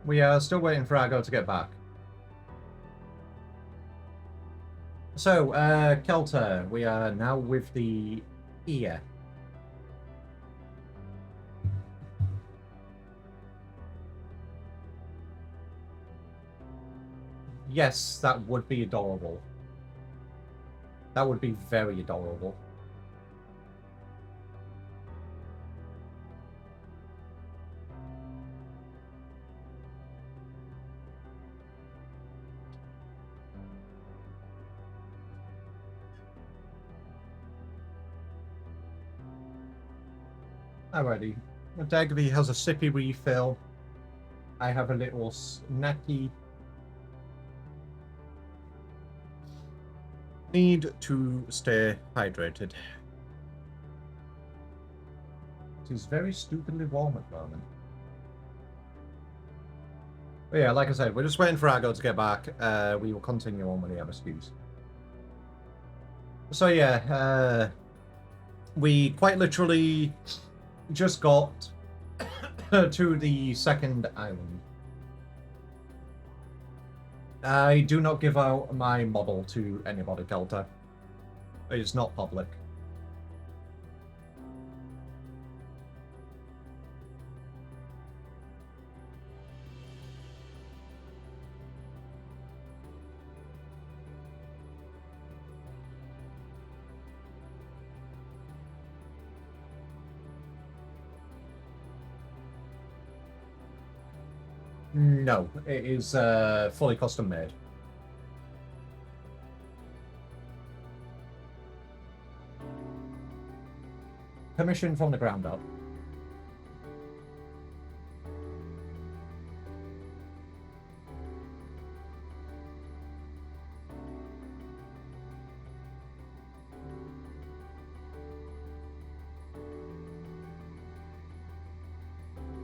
We are still waiting for Argo to get back. So, Kelter, we are now with the ear. Yes, that would be adorable. That would be very adorable. Alrighty. Dagby has a sippy refill. I have a little snacky. Need to stay hydrated. It is very stupidly warm at the moment. But yeah, like I said, we're just waiting for Argo to get back. We will continue on when we have excuse. So yeah, we quite literally just got to the second island. I do not give out my model to anybody, Kelter. It's not public. No, it is fully custom made. Commissioned from the ground up.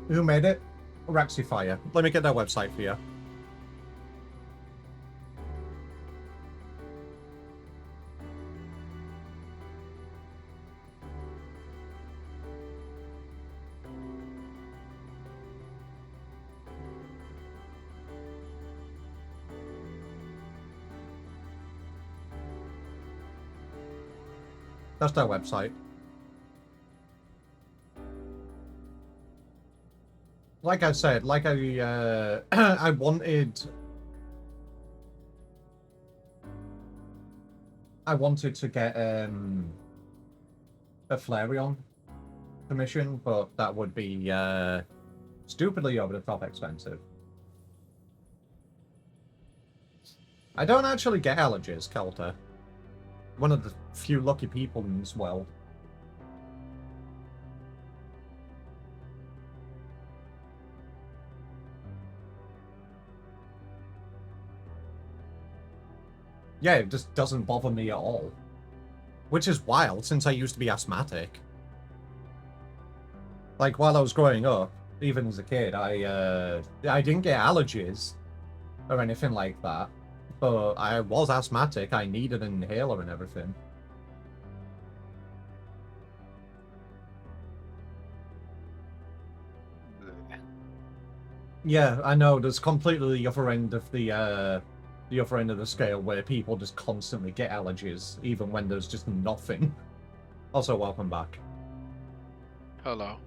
Who made it? Raxifier. Let me get their website for you. That's their website. Like I said, like I I wanted to get a Flareon commission, but that would be stupidly over the top expensive. I don't actually get allergies, Kelter. One of the few lucky people in this world. Yeah, it just doesn't bother me at all. Which is wild, since I used to be asthmatic. Like, while I was growing up, even as a kid, I didn't get allergies or anything like that. But I was asthmatic, I needed an inhaler and everything. Yeah, I know, there's completely the other end of the scale where people just constantly get allergies, even when there's just nothing. Also, welcome back. Hello.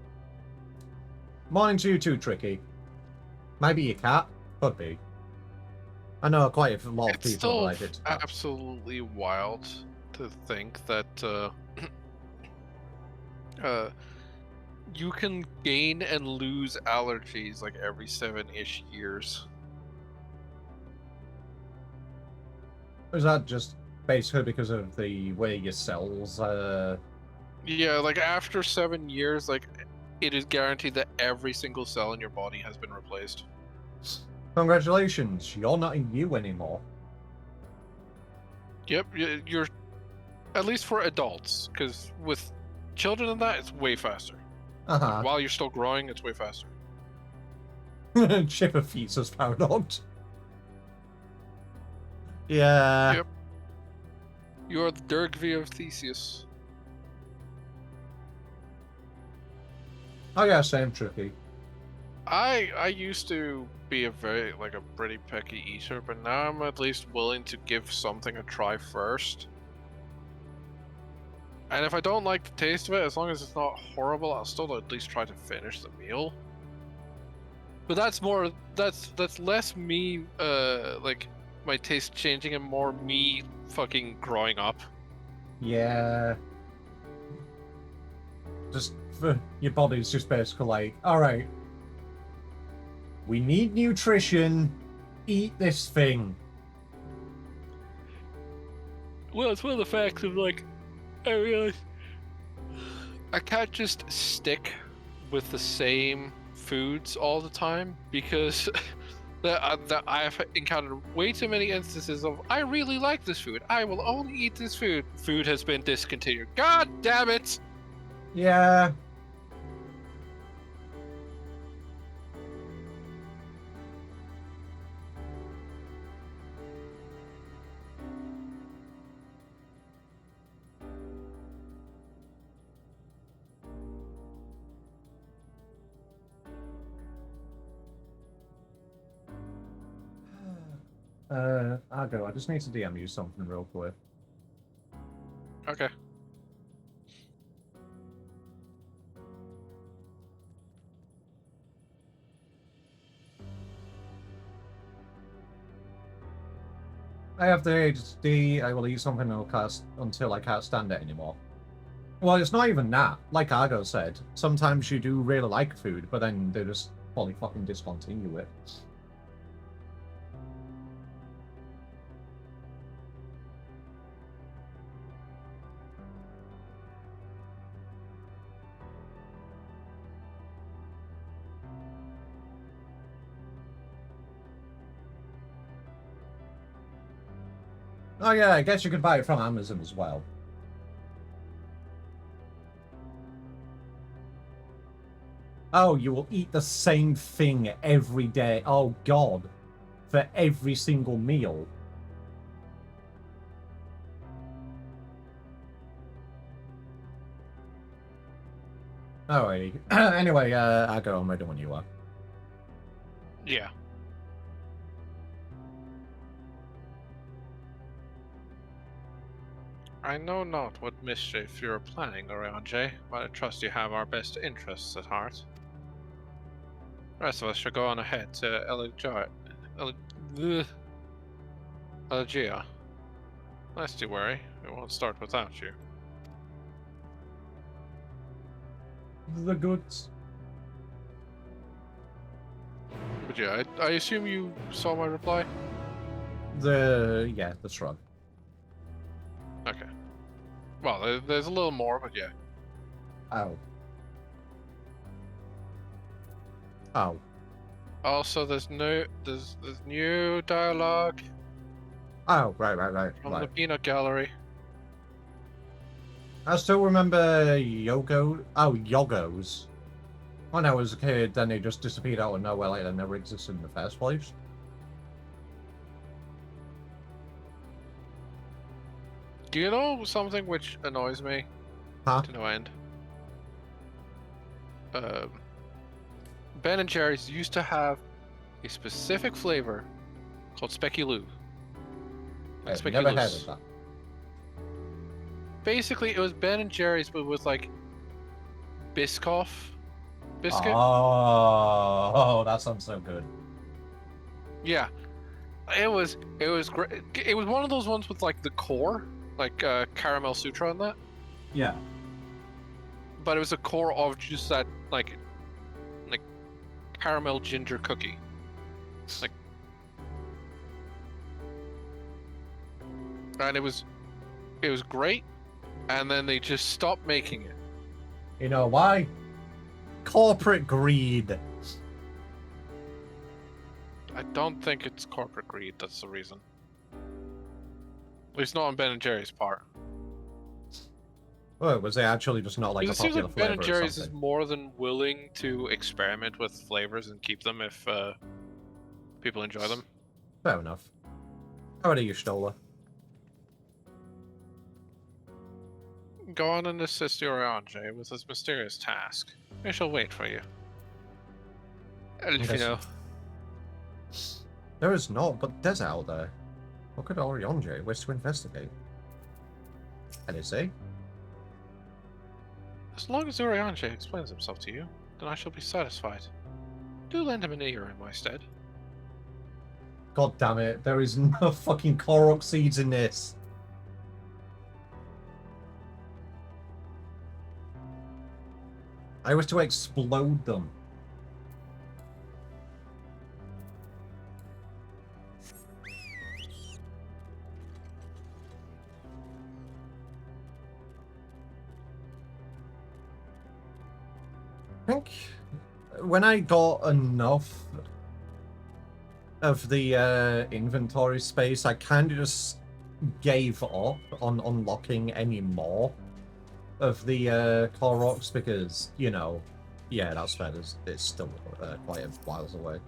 Morning to you too, Tricky. Maybe a cat? Could be. I know quite a lot of It's people still related to that. absolutely wild to think that you can gain and lose allergies like every 7-ish years. Is that just basically because of the way your cells Yeah, like after 7 years, like it is guaranteed that every single cell in your body has been replaced. Congratulations, you're not in you anymore. Yep, you're at least for adults, because with children and that, it's way faster. Uh-huh. While you're still growing, it's way faster. Chip of fetus paradox. Yeah. Yep. You are the Dirgv of Theseus. Oh yeah, same tricky. I used to be a pretty picky eater, but now I'm at least willing to give something a try first. And if I don't like the taste of it, as long as it's not horrible, I'll still at least try to finish the meal. But that's less me like my taste changing and more me fucking growing up. Yeah. Just your body's just basically like, all right, we need nutrition. Eat this thing. Well, it's one of the facts of like, I realize I can't just stick with the same foods all the time because that I've encountered way too many instances of I really like this food. I will only eat this food. Food has been discontinued. God damn it! Yeah. I'll go. I just need to DM you something real quick. Okay. I have the ADHD. I will eat something until I can't stand it anymore. Well, it's not even that. Like Argo said, sometimes you do really like food, but then they just fully fucking discontinue it. Oh yeah, I guess you could buy it from Amazon as well. Oh, you will eat the same thing every day. Oh god. For every single meal. Alrighty. Anyway, I'll go. I'm ready when you are. Yeah. I know not what mischief you're planning around, Jay, but I trust you have our best interests at heart. The rest of us should go on ahead to Elegia. Lest you worry, we won't start without you. The goods. But yeah, I assume you saw my reply? The shrug. Okay. Well, there's a little more, but yeah. Oh. Oh. Also, there's new dialogue Oh, right. from the Peanut Gallery. I still remember Yogos. When I was a kid, then they just disappeared out of nowhere like they never existed in the first place. Do you know something which annoys me? Huh? To no end. Ben and Jerry's used to have a specific flavor called Speculoo. I've never heard of that. Basically, it was Ben and Jerry's, but with like Biscoff biscuit. Oh, that sounds so good. Yeah, it was great. It was one of those ones with like the core, like caramel sutra on that. Yeah. But it was a core of just that like caramel ginger cookie. Like, and it was great, and then they just stopped making it. You know why? Corporate greed. I don't think it's corporate greed that's the reason. At least not on Ben and Jerry's part. Oh, was it actually just not like a It seems popular like flavor Ben and or Jerry's is something? more than willing to experiment with flavors and keep them if people enjoy them. Fair enough. Alrighty, you Stola. Go on and assist your Jay with his mysterious task. I shall wait for you. Elfino. There is not but desert out there. What could Orionje wish to investigate? And is he? As long as Urianger explains himself to you, then I shall be satisfied. Do lend him an ear in my stead. God damn it, there is no fucking Korok seeds in this. I wish to explode them. I think when I got enough of the inventory space, I kind of just gave up on unlocking any more of the Koroks because, you know, yeah, that's fair. It's still quite a whiles away.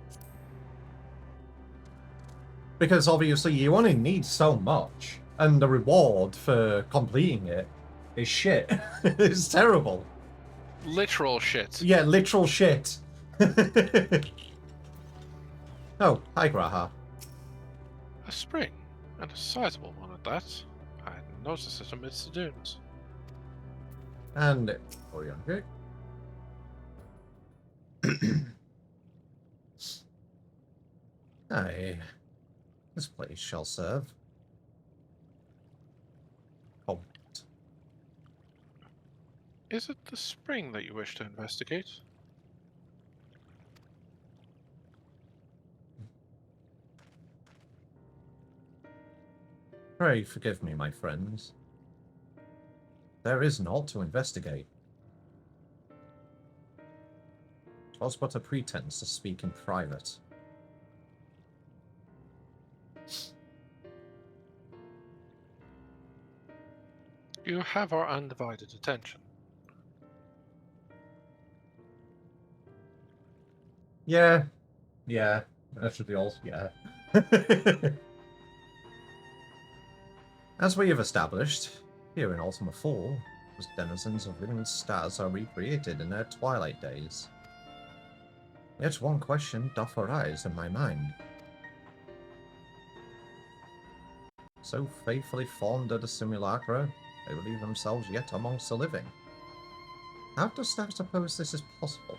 Because obviously you only need so much, and the reward for completing it is shit. It's terrible. Literal shit. Yeah, literal shit. Oh, hi, Graha. A spring, and a sizable one at that. I hadn't noticed it amidst the dunes. And Orionje. Aye. This place shall serve. Oh. Is it the spring that you wish to investigate? Pray forgive me, my friends. There is naught to investigate. 'Twas but a pretense to speak in private. You have our undivided attention. Yeah. Yeah. Actually, also, yeah. As we have established, here in Ultima 4, those denizens of living stars are recreated in their twilight days. Yet one question doth arise in my mind. So faithfully formed are the simulacra, they believe themselves yet amongst the living. How dost thou suppose this is possible?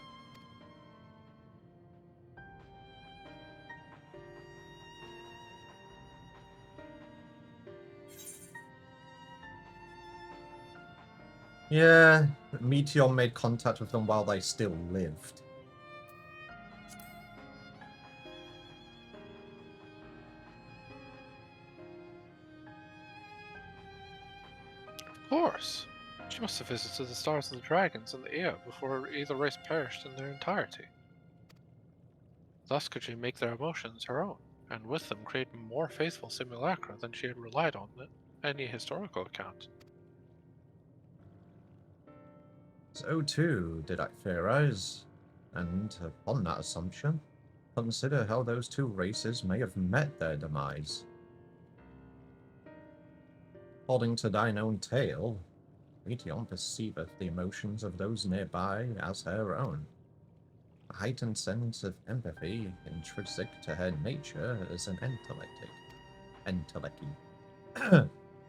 Yeah, Meteor made contact with them while they still lived. Of course. She must have visited the stars and the dragons in the air before either race perished in their entirety. Thus could she make their emotions her own, and with them create more faithful simulacra than she had relied on in any historical account. So too did I theorize, and upon that assumption, consider how those two races may have met their demise. According to thine own tale, Meteor perceiveth the emotions of those nearby as her own. A heightened sense of empathy intrinsic to her nature is an intellect.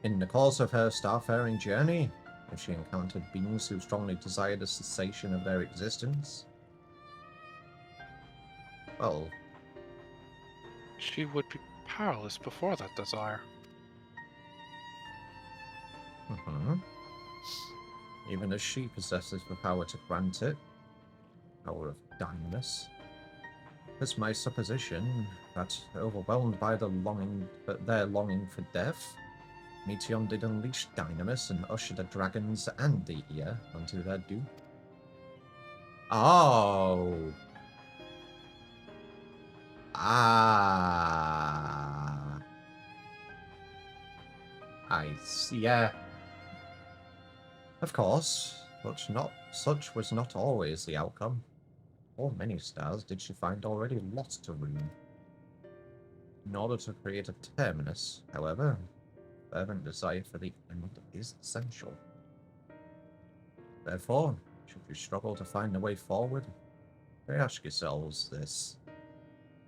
In the course of her starfaring journey, if she encountered beings who strongly desired the cessation of their existence, well, She would be powerless before that desire. Even as she possesses the power to grant it, power of Dynamis. It's my supposition that, overwhelmed by their longing for death, Meteon did unleash Dynamis and usher the dragons and the ear unto their doom. Oh! Ah! I see, yeah. Of course, but such was not always the outcome. For many stars did she find already lost to ruin. In order to create a terminus, however, fervent desire for the end is essential. Therefore, Should you struggle to find a way forward, ask yourselves this.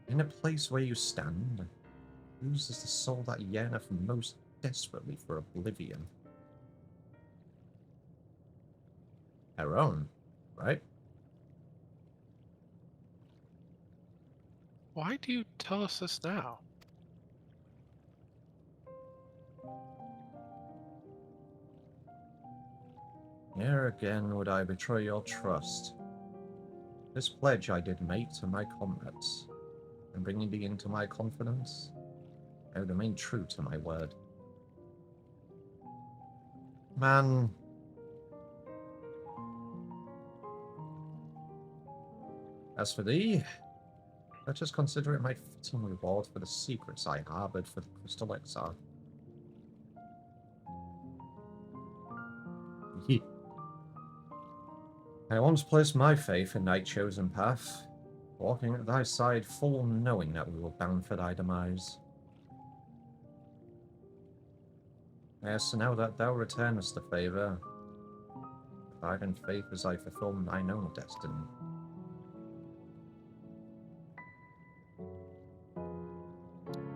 In a place where you stand, whose is the soul that yearneth most desperately for oblivion? Our own, right? Why do you tell us this now? Here again would I betray your trust. This pledge I did make to my comrades, and bringing thee into my confidence, I would remain true to my word. Man. As for thee, let us consider it my fitting reward for the secrets I harbored for the Crystal Exile. I once placed my faith in thy chosen path, walking at thy side full knowing that we were bound for thy demise. Yes, now that thou returnest the favour, abide in faith as I fulfill mine own destiny.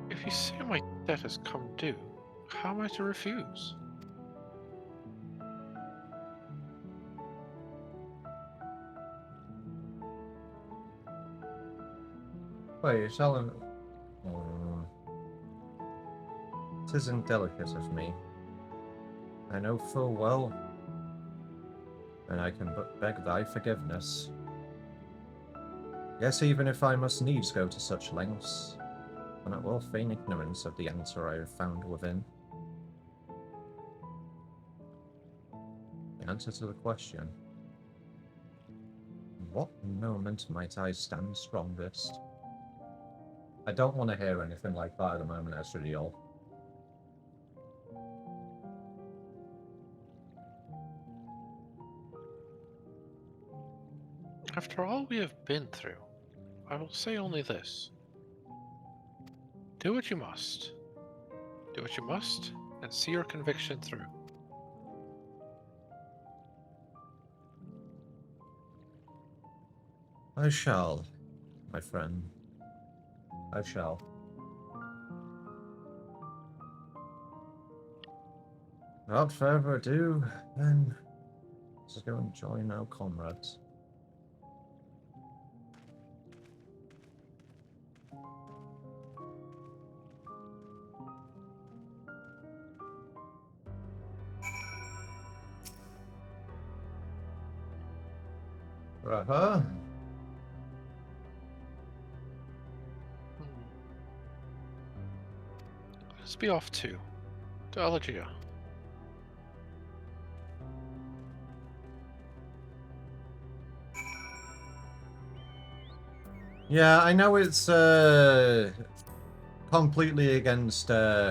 If you say my debt has come due, how am I to refuse? Wait, you're telling... 'Tis indelicate of me. I know full well, and I can but beg thy forgiveness. Yes, even if I must needs go to such lengths, and I will feign ignorance of the answer I have found within. The answer to the question. In what moment might I stand strongest? I don't want to hear anything like that at the moment, Esriel. After all we have been through, I will say only this. Do what you must. Do what you must, and see your conviction through. I shall, my friend. I shall. Without further ado, then, let's go and join our comrades. Uh-huh. Let's be off to Elegia. Yeah, I know it's completely against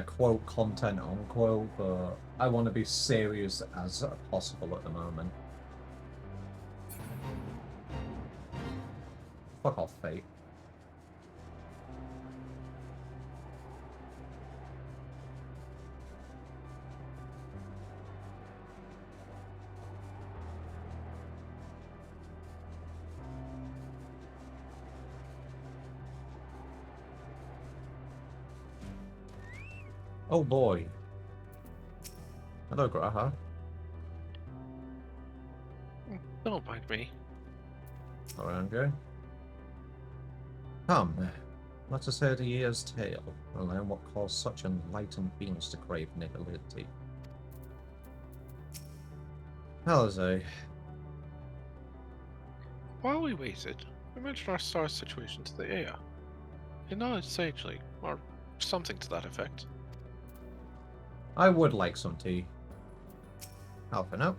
quote content unquote, but I want to be serious as possible at the moment. Fuck off, Fate. Oh boy. Hello, Graha. Don't mind me. Alright, okay. Come, let us hear the year's tale, and learn what caused such enlightened beings to crave nihility. Halazay. While we waited, we mentioned our star situation to the Ea. He nodded sagely, or something to that effect. I would like some tea. Alpha, no.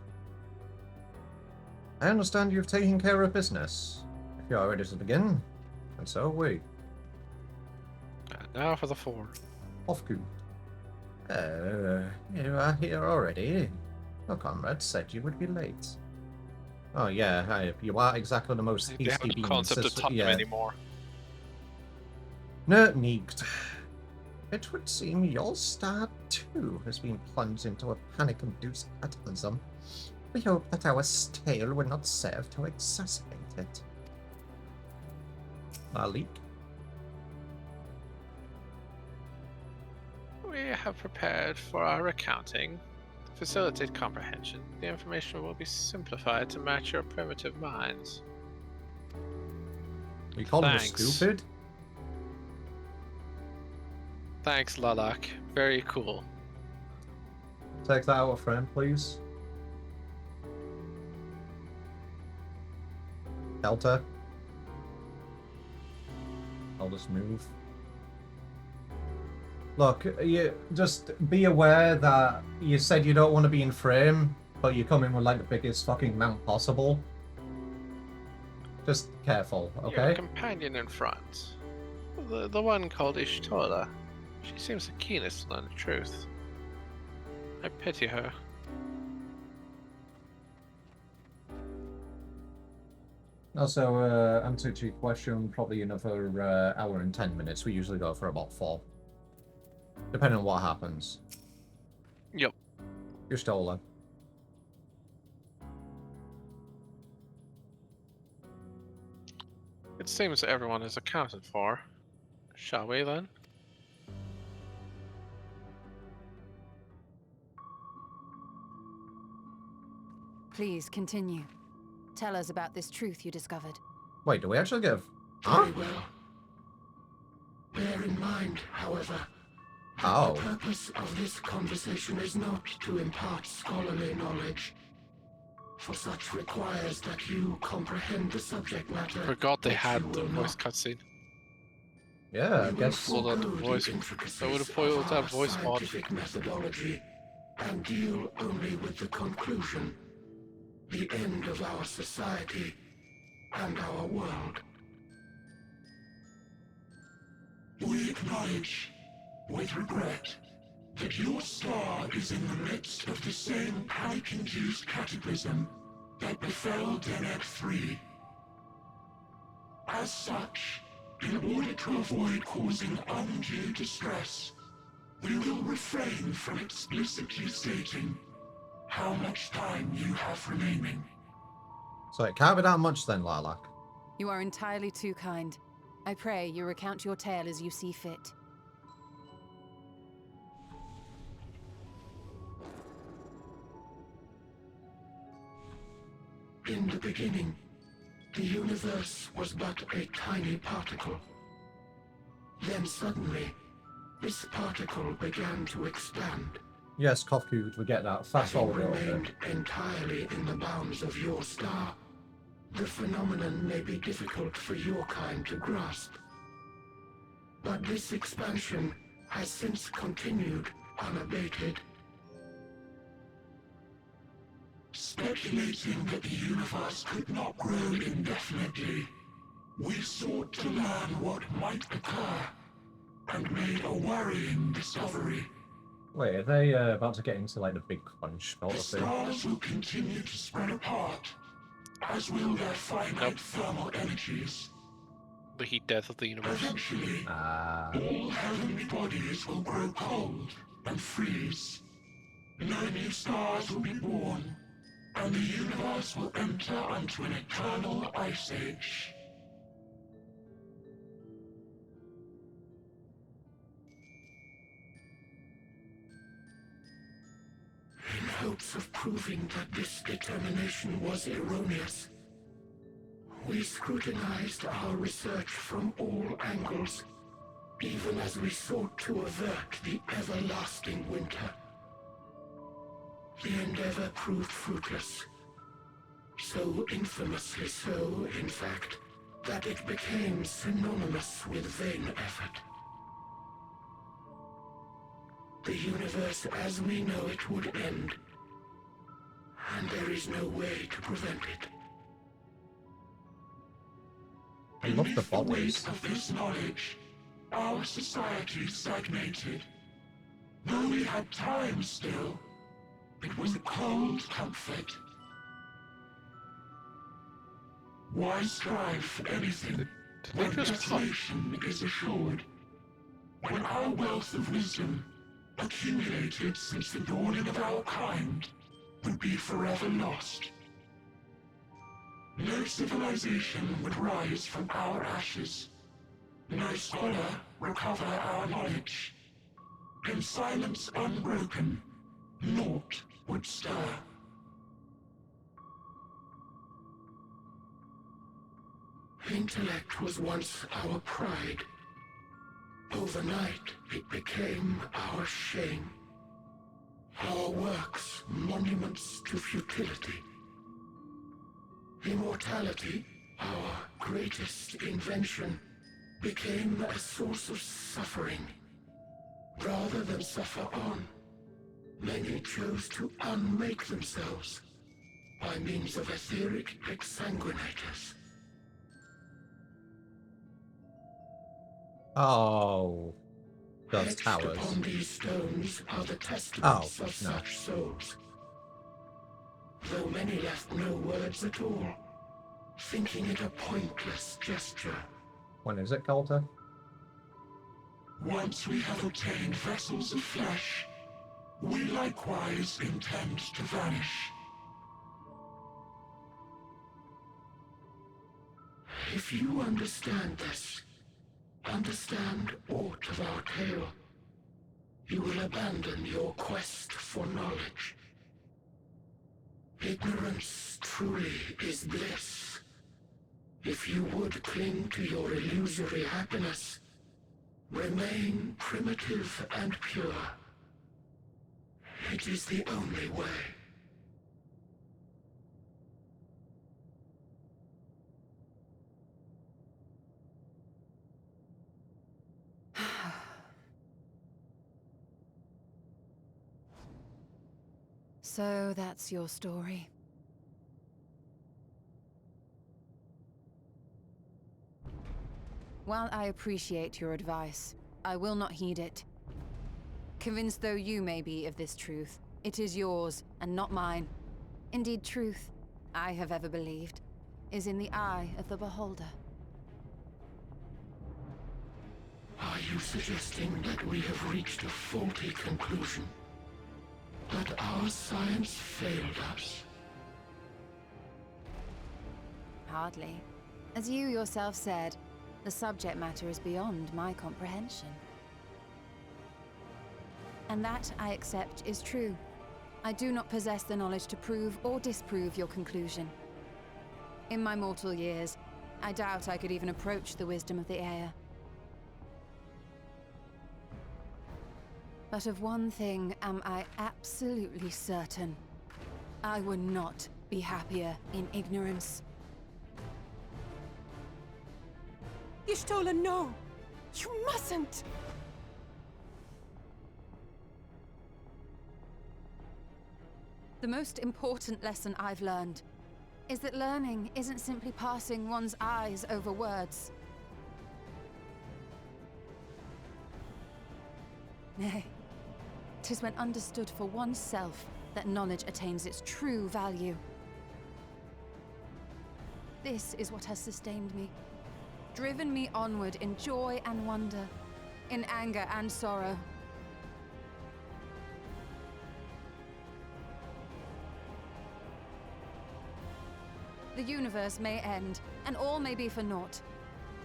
I understand you've taken care of business. If you are ready to begin, and so are we. And now for the four. Off cue. You are here already. Your comrade said you would be late. Oh yeah, you are exactly the most They have hasty no concept of time anymore. No need. It would seem your star too has been plunged into a panic-induced cataclysm. We hope that our tale will not serve to exacerbate it. Malik? We have prepared for our recounting. To facilitate comprehension, the information will be simplified to match your primitive minds. You call him Thanks. stupid? Thanks, Lalak. Very cool. Take that out of frame, please. Delta. I'll just move. Look, you just be aware that you said you don't want to be in frame, but you come in with like the biggest fucking mount possible. Just careful, okay? Your companion in front. The one called Ishtola. She seems the keenest to learn the truth. I pity her. Also, answer to your question, probably another hour and 10 minutes. We usually go for about 4. Depending on what happens. Yep. You're stolen. It seems everyone is accounted for. Shall we then? Please continue. Tell us about this truth you discovered. Wait, do we actually give? Very well. Bear in mind, however, Oh. the purpose of this conversation is not to impart scholarly knowledge, for such requires that you comprehend the subject matter. Forgot they which had you the will voice not. cutscene. Yeah, I We will guess. Pulled out the forego voice. intricacies I would have of pulled out our that voice mod. scientific methodology and deal only with the conclusion, the end of our society and our world. We acknowledge, with regret, that your star is in the midst of the same panic-induced cataclysm that befell Deneb 3. As such, in order to avoid causing undue distress, we will refrain from explicitly stating how much time you have remaining. So it can't be that much then, Lilac. You are entirely too kind. I pray you recount your tale as you see fit. In the beginning, the universe was but a tiny particle. Then suddenly, this particle began to expand. Yes, Kofkud, we get that. Fast Having forward a little remained bit. entirely in the bounds of your star, the phenomenon may be difficult for your kind to grasp. But this expansion has since continued unabated. Speculating that the universe could not grow indefinitely, we sought to learn what might occur, and made a worrying discovery. Wait, are they about to get into like the big crunch sort The of thing? stars will continue to spread apart, as will their finite thermal energies. The heat death of the universe. Eventually, Ah. all heavenly bodies will grow cold and freeze. No new stars will be born, and the universe will enter onto an eternal ice age. In hopes of proving that this determination was erroneous, we scrutinized our research from all angles, even as we sought to avert the everlasting winter. The endeavor proved fruitless. So infamously so, in fact, that it became synonymous with vain effort. The universe as we know it would end, and there is no way to prevent it. I love the Beneath the weight bodies. of this knowledge, our society stagnated. Though we had time still, it was a cold comfort. Why strive for anything when desolation is assured? When our wealth of wisdom, accumulated since the dawning of our kind, would be forever lost. No civilization would rise from our ashes. No scholar recover our knowledge. In silence unbroken, naught would stir. Intellect was once our pride. Overnight, it became our shame. Our works, monuments to futility. Immortality, our greatest invention, became a source of suffering. Rather than suffer on, many chose to unmake themselves by means of etheric exsanguinators. Oh, those Etched towers. upon these stones are the testaments of such souls. Though many left no words at all, thinking it a pointless gesture. When is it, Coulter? Once we have obtained vessels of flesh, we likewise intend to vanish. If you understand this, understand aught of our tale, you will abandon your quest for knowledge. Ignorance truly is bliss. If you would cling to your illusory happiness, remain primitive and pure. It is the only way. So that's your story. While I appreciate your advice, I will not heed it. Convinced though you may be of this truth, it is yours and not mine. Indeed, truth, I have ever believed, is in the eye of the beholder. Are you suggesting that we have reached a faulty conclusion? That our science failed us? Hardly. As you yourself said, the subject matter is beyond my comprehension. And that, I accept, is true. I do not possess the knowledge to prove or disprove your conclusion. In my mortal years, I doubt I could even approach the wisdom of the Air. But of one thing am I absolutely certain. I would not be happier in ignorance. Y'shtola, no! You mustn't! The most important lesson I've learned is that learning isn't simply passing one's eyes over words. Nay, 'tis when understood for oneself that knowledge attains its true value. This is what has sustained me, driven me onward in joy and wonder, in anger and sorrow. The universe may end, and all may be for naught,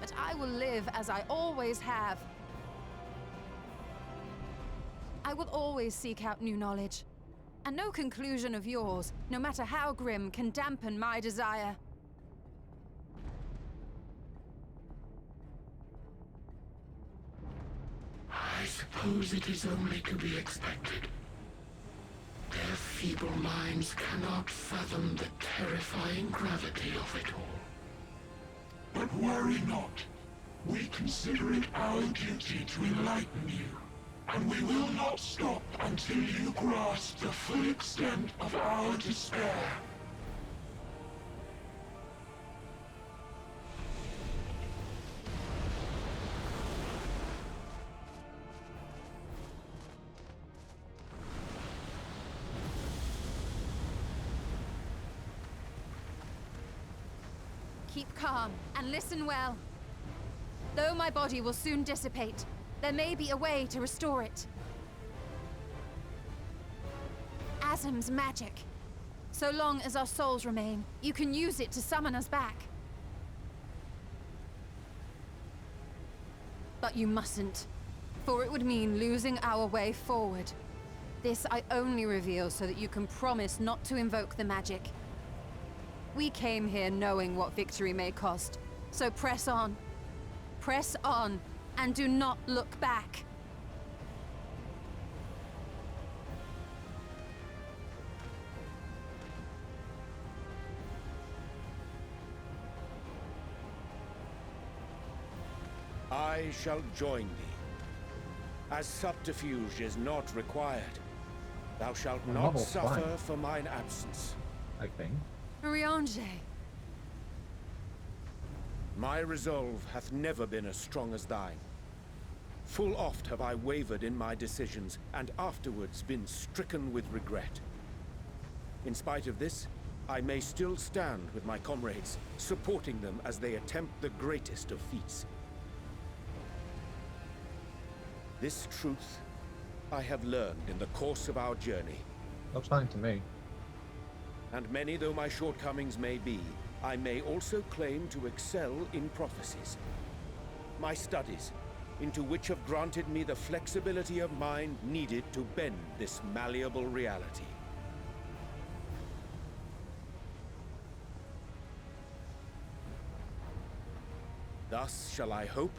but I will live as I always have. I will always seek out new knowledge, and no conclusion of yours, no matter how grim, can dampen my desire. I suppose it is only to be expected. Their feeble minds cannot fathom the terrifying gravity of it all. But worry not. We consider it our duty to enlighten you, and we will not stop until you grasp the full extent of our despair. Keep calm and listen well. Though my body will soon dissipate, there may be a way to restore it. Azim's magic. So long as our souls remain, you can use it to summon us back. But you mustn't, for it would mean losing our way forward. This I only reveal so that you can promise not to invoke the magic. We came here knowing what victory may cost, so press on. Press on, and do not look back. I shall join thee. As subterfuge is not required, thou shalt not novel's suffer fine. for mine absence. I think. Riange. My resolve hath never been as strong as thine. Full oft have I wavered in my decisions, and afterwards been stricken with regret. In spite of this, I may still stand with my comrades, supporting them as they attempt the greatest of feats. This truth I have learned in the course of our journey. Looks fine to me. And many though my shortcomings may be, I may also claim to excel in prophecies. My studies, into which have granted me the flexibility of mind needed to bend this malleable reality. Thus shall I hope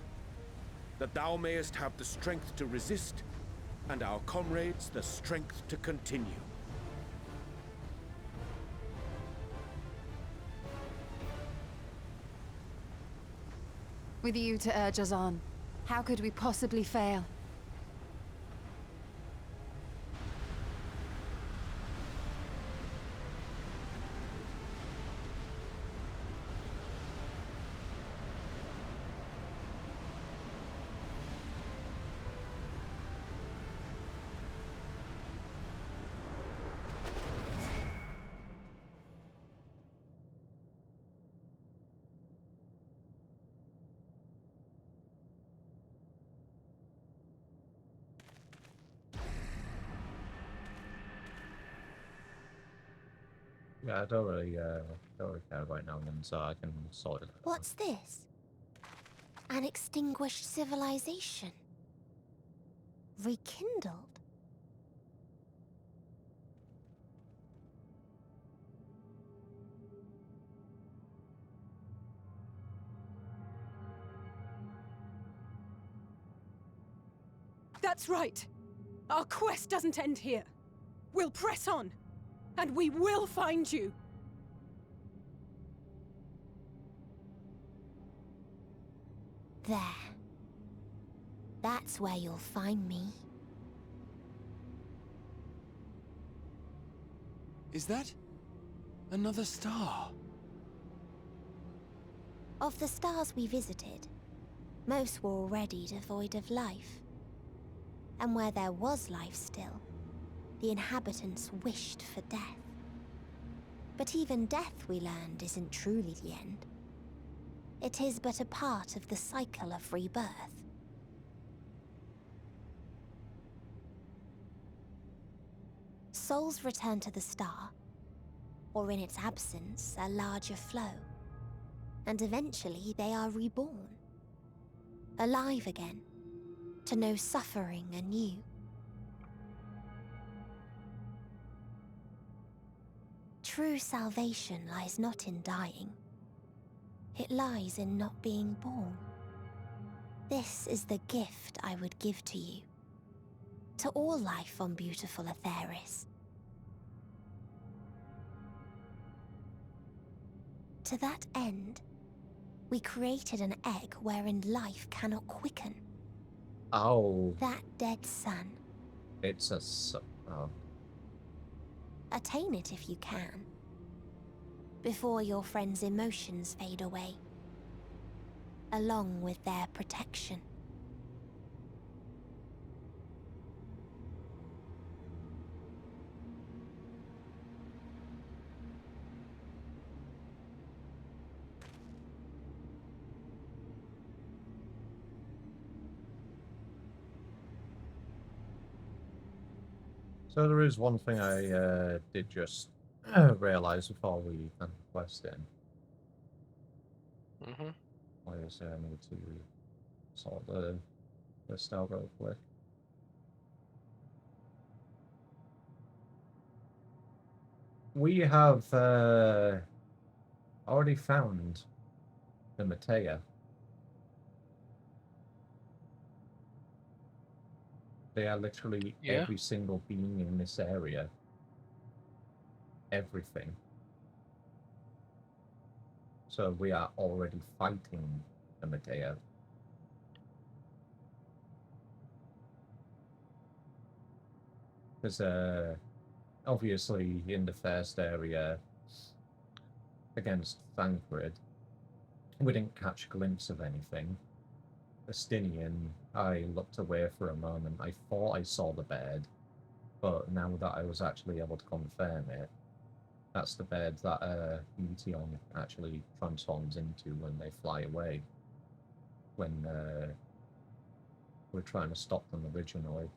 that thou mayest have the strength to resist, and our comrades the strength to continue. With you to urge us on, how could we possibly fail? Yeah, I don't really care right now, and so I can sort it out. What's this? An extinguished civilization. Rekindled. That's right. Our quest doesn't end here. We'll press on, and we will find you. There. That's where you'll find me. Is that another star? Of the stars we visited, most were already devoid of life. And where there was life still, the inhabitants wished for death. But even death, we learned, isn't truly the end. It is but a part of the cycle of rebirth. Souls return to the star, or in its absence, a larger flow. And eventually they are reborn. Alive again, to know suffering anew. True salvation lies not in dying. It lies in not being born. This is the gift I would give to you. To all life on beautiful Atheris. To that end, we created an egg wherein life cannot quicken. Oh. That dead sun. It's a... Oh. Attain it if you can. Before your friends' emotions fade away. Along with their protection. So there is one thing I did just realize before we can quest in. I just need to sort the list out real quick. We have already found the Matea. They are literally every single being in this area. Everything. So we are already fighting the Matea. Because obviously in the first area against Thancred, we didn't catch a glimpse of anything. Estinian, I looked away for a moment. I thought I saw the bed, but now that I was actually able to confirm it, that's the bed that Meteon actually transforms into when they fly away. When we're trying to stop them originally.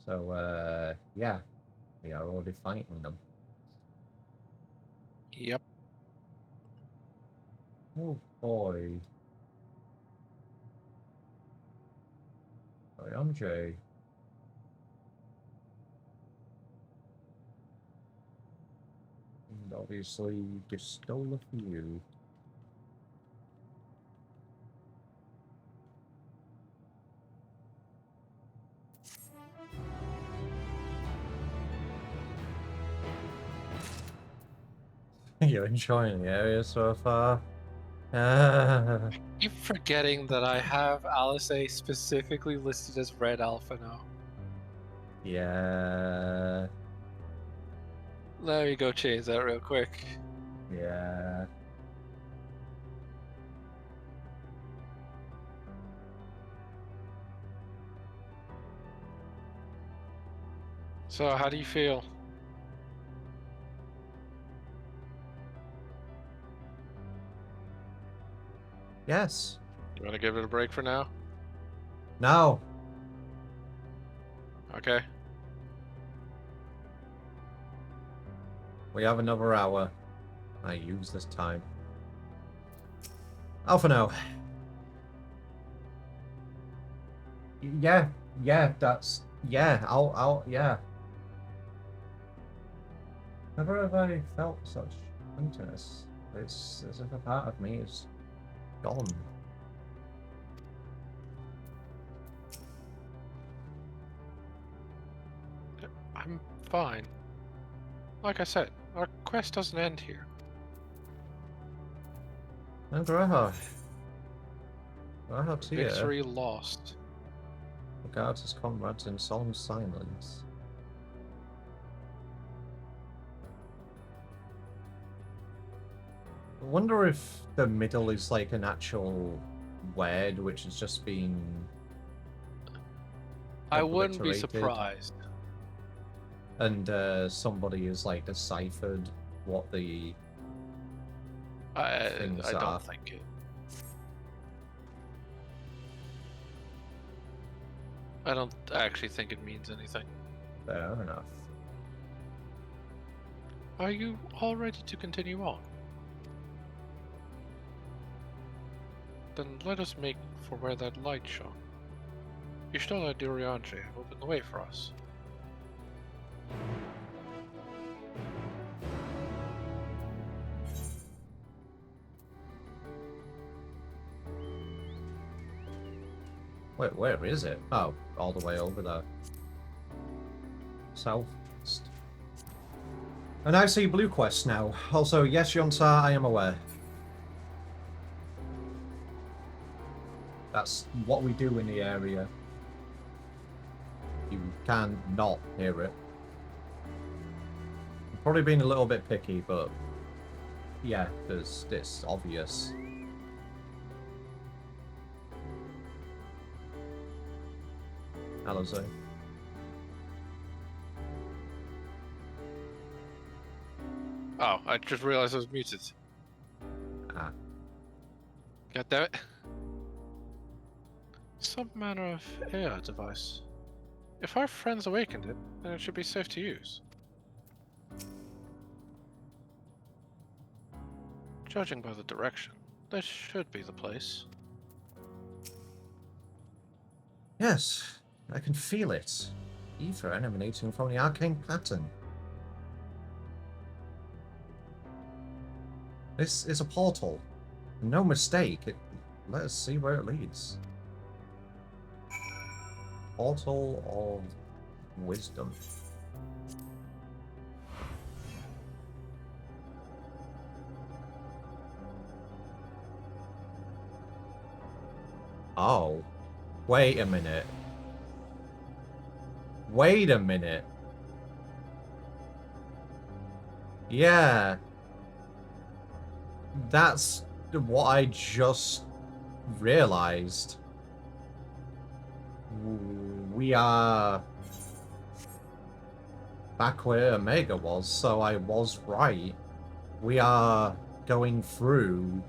So, yeah, we are already fighting them. Yep. Oh boy. Sorry, I'm Jay. And obviously, just stole a few. You're enjoying the area so far? Keep forgetting that I have Alice specifically listed as Red Alpha now. Yeah. Let me go change that real quick. Yeah. So, how do you feel? Yes. You want to give it a break for now? No. Okay. We have another hour. I use this time. Alpha now. Yeah, that's... Yeah, yeah. Never have I felt such emptiness. It's as if a part of me is gone. I'm fine. Like I said, our quest doesn't end here. Angraha. Here Victory lost. regards his comrades in solemn silence. I wonder if the middle is like an actual word which has just been I wouldn't be surprised. And somebody has like deciphered what the things I are. don't think it. I don't actually think it means anything. Fair enough. Are you all ready to continue on? Then let us make for where that light shone. Ishtola and Durianche have opened the way for us. Wait, where is it? Oh, all the way over there. Southwest. And I see Blue Quest now. Also, yes, Yonsa, I am aware. That's what we do in the area. You can not hear it. I'm probably being a little bit picky, but yeah, there's it's obvious. Hello, Zoe. Oh, I just realized I was muted. Ah. God damn it. Some manner of air device. If our friends awakened it, then it should be safe to use. Judging by the direction, this should be the place. Yes, I can feel it. Ether emanating from the arcane pattern. This is a portal. No mistake. Let us see where it leads. Portal of Wisdom. Oh. Wait a minute. Wait a minute. Yeah. That's what I just realized. We are back where Omega was, so I was right. We are going through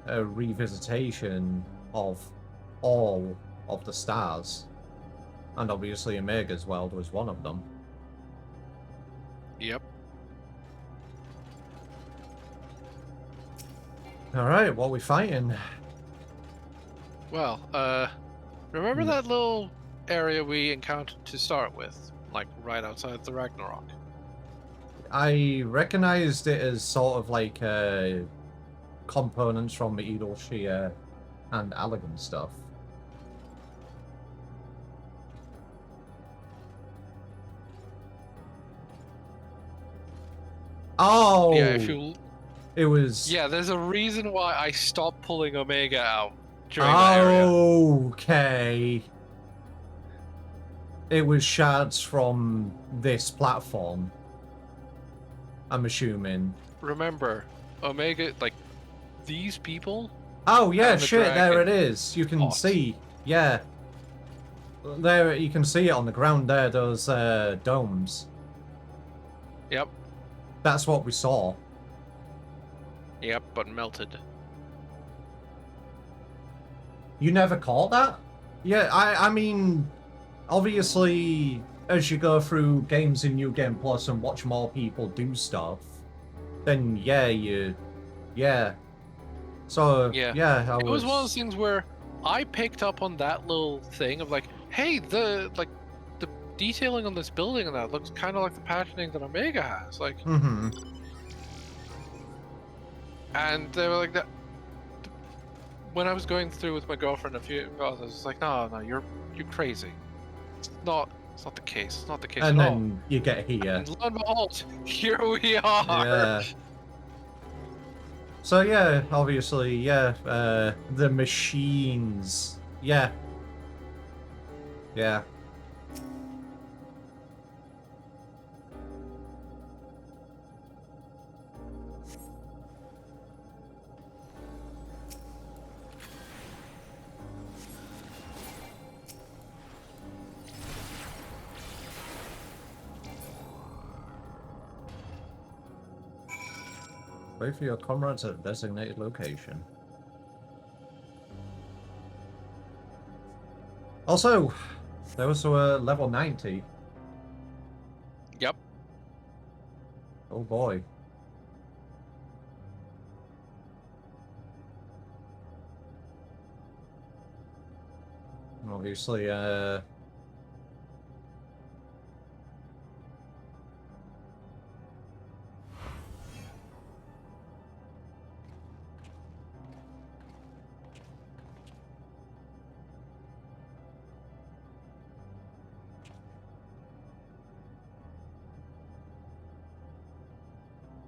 a revisitation of all of the stars. And obviously Omega's world was one of them. Yep. Alright, what are we fighting? Well, remember that little area we encountered to start with? Like, right outside the Ragnarok? I recognized it as sort of like components from the Edel Shear and Allegan stuff. Oh! Yeah, if you... It was... Yeah, there's a reason why I stopped pulling Omega out during that area. Okay. It was shards from this platform, I'm assuming. Remember, Omega, like, these people... Oh, yeah, and the shit, there it dragon is. You can fought. see. Yeah. There, you can see it on the ground there, those domes. Yep. That's what we saw. Yep, but melted. You never caught that? Yeah, I mean, obviously, as you go through games in New Game Plus and watch more people do stuff, then yeah, yeah. So, yeah, It was one of those things where I picked up on that little thing of like, hey, the detailing on this building and that looks kind of like the patterning that Omega has, like. Mm-hmm. And they were like that. When I was going through with my girlfriend a few others, I was like, no, you're crazy. It's not the case. It's not the case And at then all. you get here. And lo and behold, here we are. Yeah. So yeah, obviously, yeah, the machines. Yeah. Yeah. Wait for your comrades at a designated location. Also, there was a level 90. Yep. Oh boy. Obviously,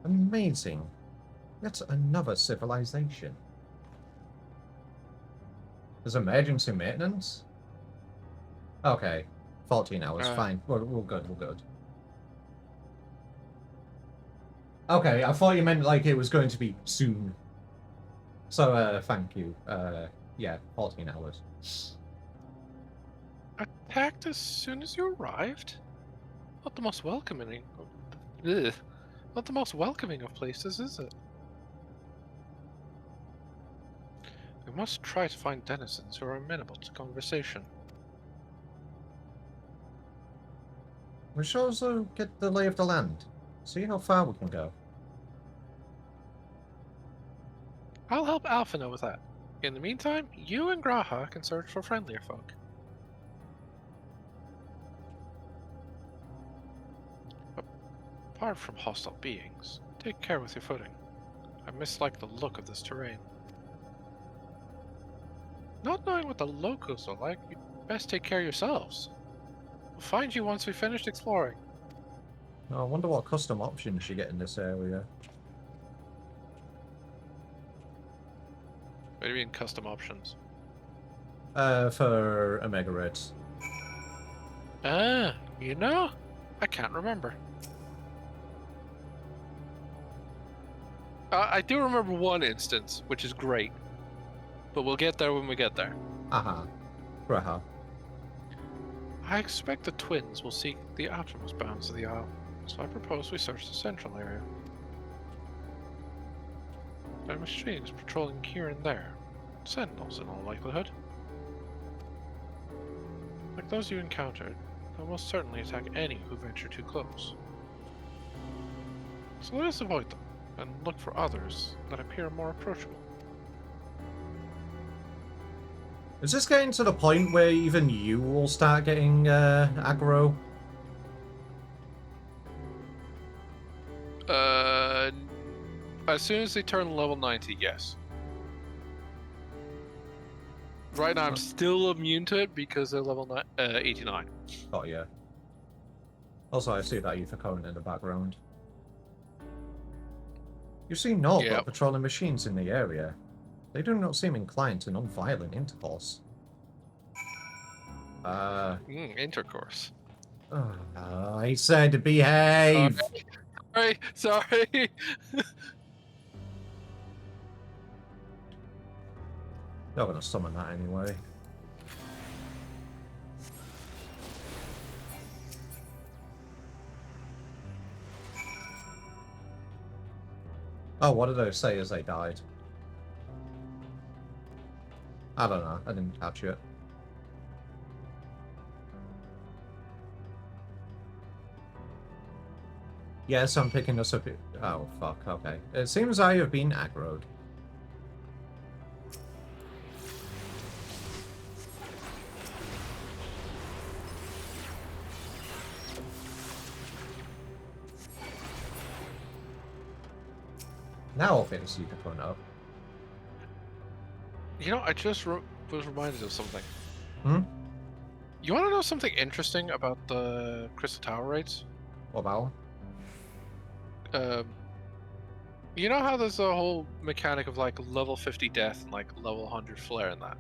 amazing. That's another civilization. There's emergency maintenance? Okay. 14 hours, fine. We're good, we're good. Okay, I thought you meant like it was going to be soon. So, thank you. Yeah, 14 hours. Attacked as soon as you arrived? Not the most welcoming. Ugh. Not the most welcoming of places, is it? We must try to find denizens who are amenable to conversation. We should also get the lay of the land. See how far we can go. I'll help Alpha know with that. In the meantime, you and Graha can search for friendlier folk. Apart from hostile beings, take care with your footing. I mislike the look of this terrain. Not knowing what the locals are like, you'd best take care yourselves. We'll find you once we've finished exploring. Oh, I wonder what custom options you get in this area. What do you mean, custom options? For Omega Reds. Ah, you know? I can't remember. I do remember one instance, which is great. But we'll get there when we get there. Aha. Graha. I expect the twins will seek the outermost bounds of the Isle, so I propose we search the central area. There are machines patrolling here and there. Sentinels, in all likelihood. Like those you encountered, they'll most certainly attack any who venture too close. So let us avoid them, and look for others that appear more approachable. Is this getting to the point where even you will start getting aggro? As soon as they turn level 90, yes. Right now I'm still immune to it because they're level 89. Oh yeah. Also, I see that ether current in the background. You see naught but patrolling machines in the area. They do not seem inclined to non-violent intercourse. Intercourse. I said behave! Sorry. You're gonna summon that anyway. Oh, what did they say as they died? I don't know. I didn't catch it. Yes, I'm picking this up. Oh, fuck. Okay. It seems I have been aggroed. Now I'll finish you to phone up. You know, I just was reminded of something. Hmm? You want to know something interesting about the Crystal Tower raids? What about? You know how there's a whole mechanic of like level 50 death and like level 100 flare in that?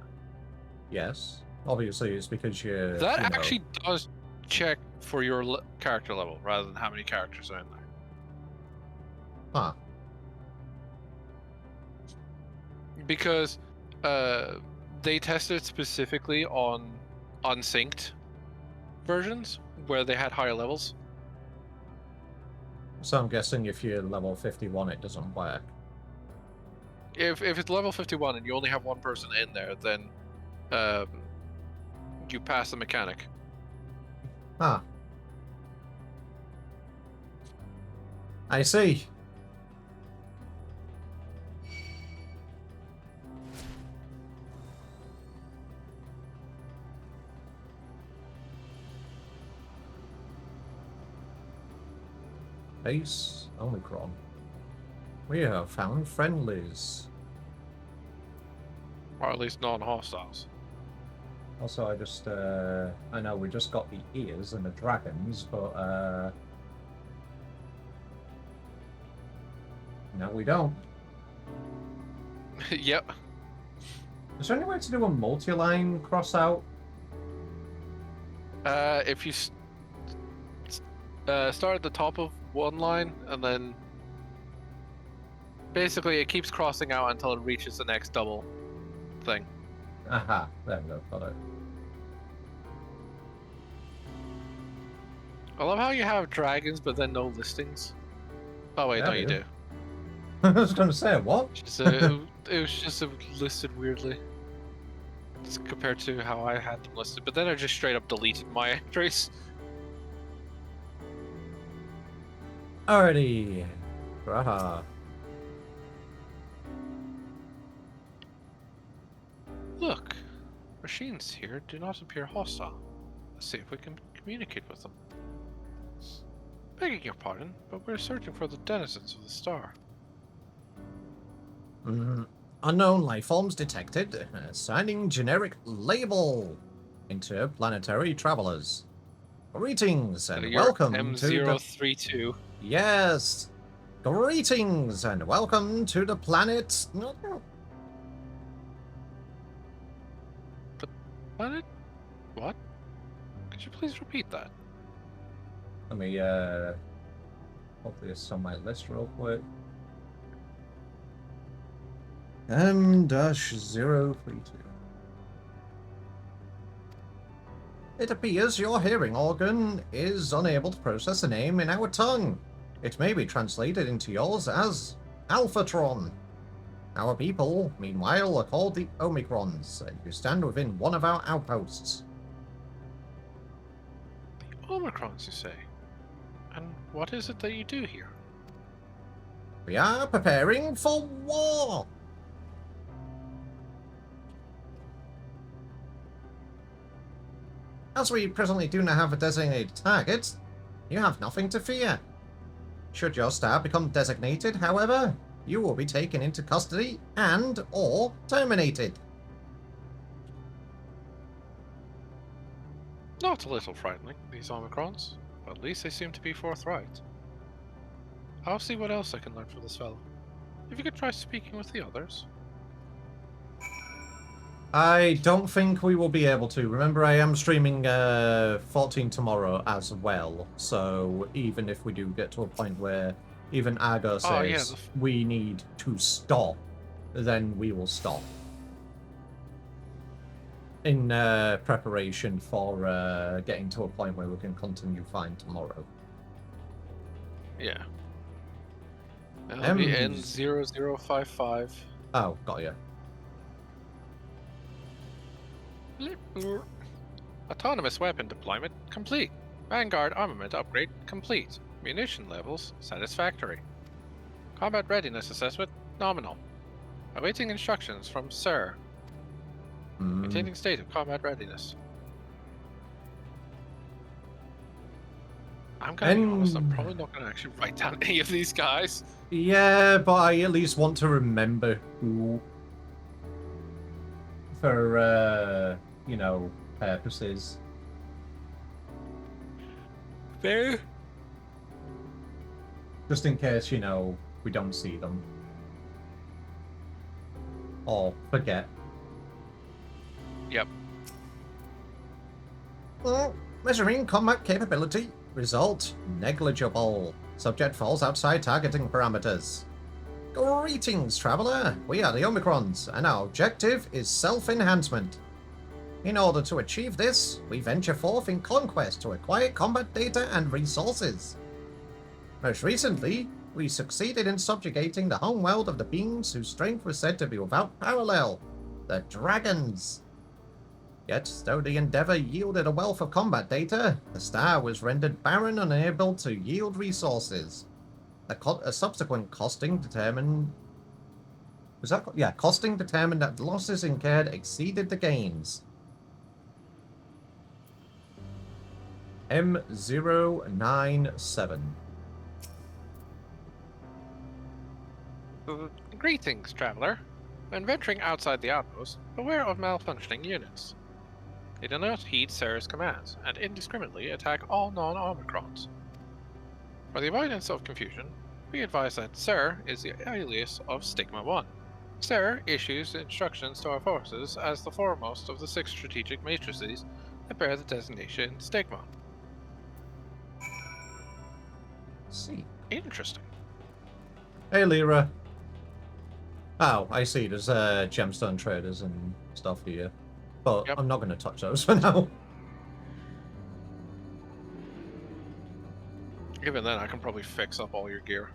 Yes. Obviously, it's because you're... That actually does check for your character level rather than how many characters are in there. Huh. Because they tested specifically on unsynced versions where they had higher levels. So I'm guessing if you're level 51, it doesn't work. If it's level 51 and you only have one person in there, then you pass the mechanic. Huh. I see. Base Omicron. We have found friendlies. Or at least non-hostiles. Also, I know we just got the ears and the dragons, but, no, we don't. Yep. Is there any way to do a multi-line cross-out? If you start at the top of one line, and then basically it keeps crossing out until it reaches the next double thing. Aha, there we go, got it. I love how you have dragons, but then no listings. Oh wait, Yeah, no, you do. I was going to say, what? It was just listed weirdly. Just compared to how I had them listed, but then I just straight up deleted my entries. Alrighty. Raha. Look, machines here do not appear hostile. Let's see if we can communicate with them. Begging your pardon, but we're searching for the denizens of the star. Unknown life forms detected. Assigning generic label. Interplanetary travelers. Greetings and welcome to the... M032. Yes. Greetings and welcome to the planet... The planet? What? Could you please repeat that? Let me, hopefully it's on my list real quick. M-032. It appears your hearing organ is unable to process a name in our tongue. It may be translated into yours as Alphatron. Our people, meanwhile, are called the Omicrons, and you stand within one of our outposts. The Omicrons, you say? And what is it that you do here? We are preparing for war! As we presently do not have a designated target, you have nothing to fear. Should your star become designated, however, you will be taken into custody and/or terminated. Not a little frightening, these Omicrons. But at least they seem to be forthright. I'll see what else I can learn from this fellow. If you could try speaking with the others. I don't think we will be able to. Remember, I am streaming 14 tomorrow as well. So even if we do get to a point where even Argo says we need to stop, then we will stop. In preparation for getting to a point where we can continue fine tomorrow. Yeah. That'll be N0055. Oh, got you. Autonomous weapon deployment complete. Vanguard armament upgrade complete. Munition levels satisfactory. Combat readiness assessment nominal. Awaiting instructions from Sir. Maintaining state of combat readiness. I'm gonna be honest, I'm probably not gonna actually write down any of these guys. Yeah, but I at least want to remember who, for you know, purposes. Fair. Just in case, you know, we don't see them. Or forget. Yep. Measuring combat capability. Result negligible. Subject falls outside targeting parameters. Greetings, traveler. We are the Omicrons, and our objective is self-enhancement. In order to achieve this, we venture forth in conquest to acquire combat data and resources. Most recently, we succeeded in subjugating the homeworld of the beings whose strength was said to be without parallel, the dragons. Yet, though the endeavor yielded a wealth of combat data, the star was rendered barren and unable to yield resources. A subsequent costing determined... costing determined that losses incurred exceeded the gains. M097. Greetings, traveler. When venturing outside the outpost, beware of malfunctioning units. They do not heed Sarah's commands, and indiscriminately attack all non-Omicrons. For the avoidance of confusion, we advise that Sir is the alias of Stigma 1. Sir issues instructions to our forces as the foremost of the 6 strategic matrices that bear the designation Stigma. See. Interesting. Hey, Lyra. Oh, I see. There's gemstone traders and stuff here. But I'm not going to touch those for now. Even then, I can probably fix up all your gear.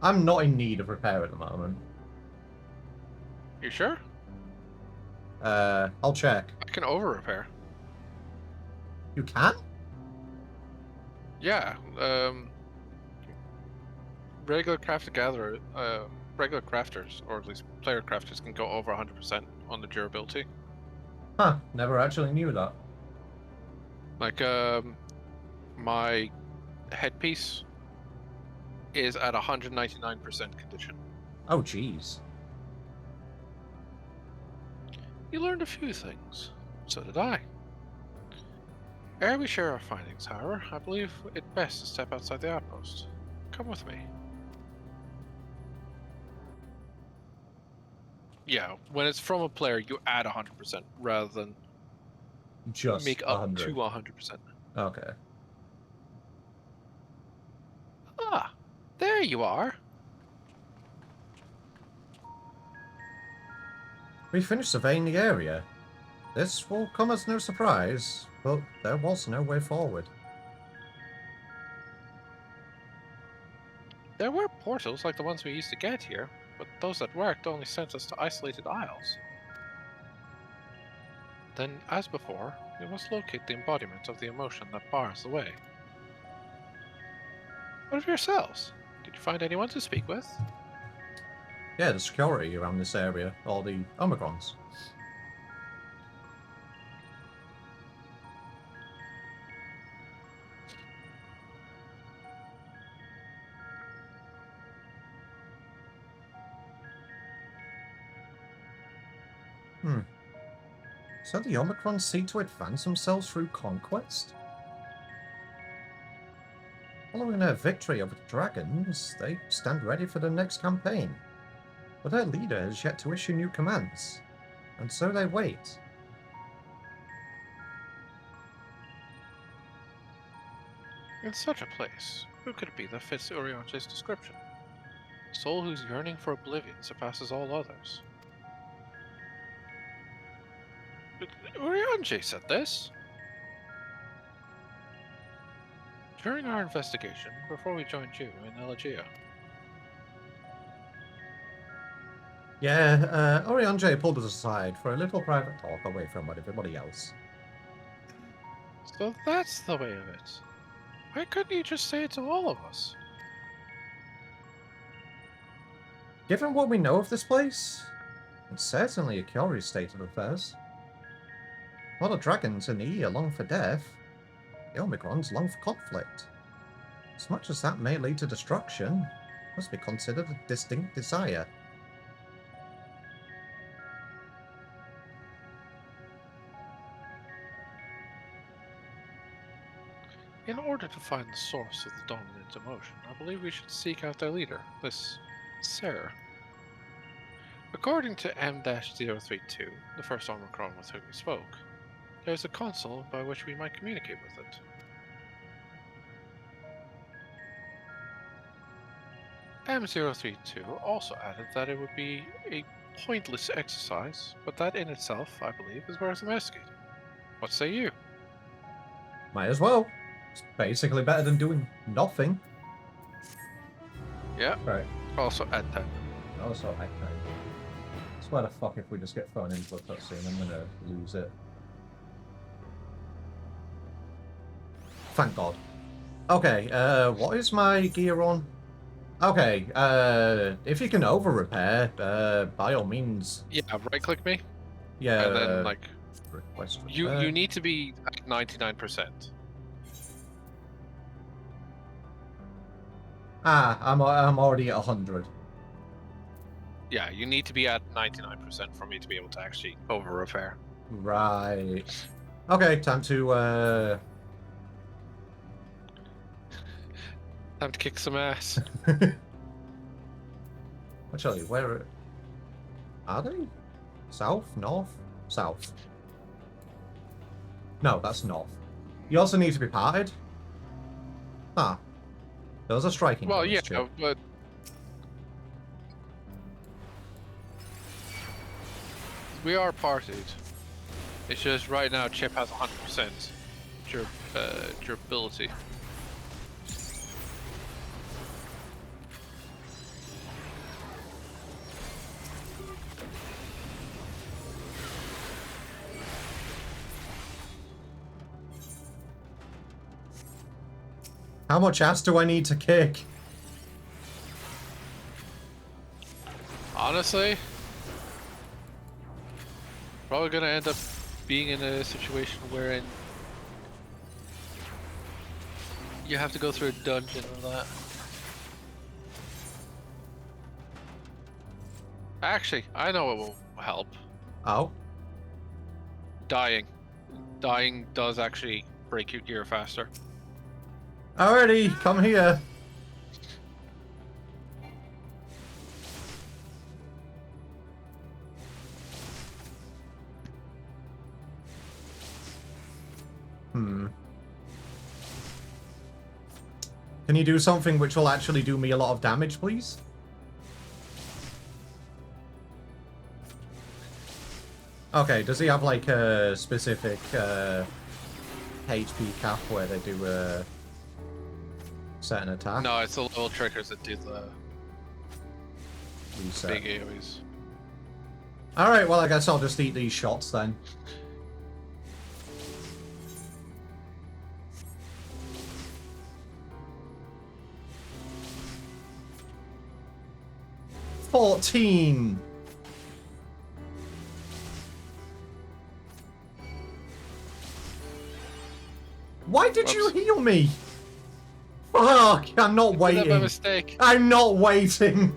I'm not in need of repair at the moment. You sure? I'll check. I can over-repair. You can? Yeah. Regular regular crafters, or at least player crafters, can go over 100% on the durability. Huh, never actually knew that. Like, my headpiece is at 199% condition. Oh, jeez. You learned a few things. So did I. Ere we share our findings, however, I believe it best to step outside the outpost. Come with me. Yeah, when it's from a player, you add 100% rather than Just make up 100. to 100%. Okay. Ah, there you are. We finished surveying the area. This will come as no surprise, but there was no way forward. There were portals like the ones we used to get here, but those that worked only sent us to isolated isles. Then, as before, we must locate the embodiment of the emotion that bars the way. What of yourselves? Did you find anyone to speak with? Yeah, the security around this area, or the Omicrons. So the Omicrons seek to advance themselves through conquest? Following their victory over the dragons, they stand ready for the next campaign. But their leader has yet to issue new commands, and so they wait. In such a place, who could it be that fits Uriante's description? A soul whose yearning for oblivion surpasses all others. But Uriante said this? During our investigation, before we joined you in Elegia. Yeah, Oriange pulled us aside for a little private talk away from everybody else. So that's the way of it. Why couldn't you just say it to all of us? Given what we know of this place, it's certainly a curious state of affairs. While the dragons in the E long for death, the Omicrons long for conflict. As much as that may lead to destruction, must be considered a distinct desire. In order to find the source of the dominant emotion, I believe we should seek out their leader, this Sarah. According to M-032, the first Omicron with whom we spoke, there is a console by which we might communicate with it. M-032 also added that it would be a pointless exercise, but that in itself, I believe, is worth investigating. What say you? Might as well. It's basically better than doing nothing. Yeah. Right. Also add that. Also, I swear to fuck if we just get thrown into a cutscene, I'm gonna lose it. Thank God. Okay, what is my gear on? Okay, if you can over repair, by all means. Yeah, right click me. Yeah. And then like request you need to be at 99%. Ah, I'm already at 100. Yeah, you need to be at 99% for me to be able to actually over repair. Right. Okay, time to Time to kick some ass. Actually, where are they? South? North? South. No, that's north. You also need to be parted. Ah. Those are striking. Well, yeah, Chip. but we are partied. It's just right now Chip has 100% durability. How much ass do I need to kick? Honestly, probably gonna end up being in a situation wherein you have to go through a dungeon or that. Actually, I know what will help. Oh? Dying. Dying does actually break your gear faster. Alrighty, come here. Can you do something which will actually do me a lot of damage, please? Okay, does he have like a specific HP cap where they do a certain attack? No, it's the little triggers that do the Reset. big AoEs. Alright, well I guess I'll just eat these shots then. $14. Why did you heal me? Fuck, I'm not waiting. By mistake. I'm not waiting.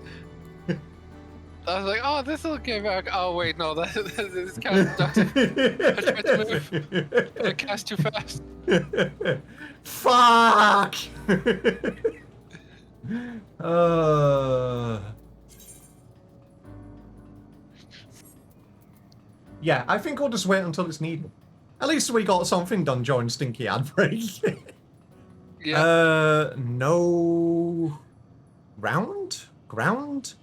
I was like, oh, this will get back. Oh, wait, no, this cast productive. I tried to move, but I cast too fast. Fuck! Yeah, I think we'll just wait until it's needed. At least we got something done during Stinky Ad Break. Yeah. No... Round? Ground?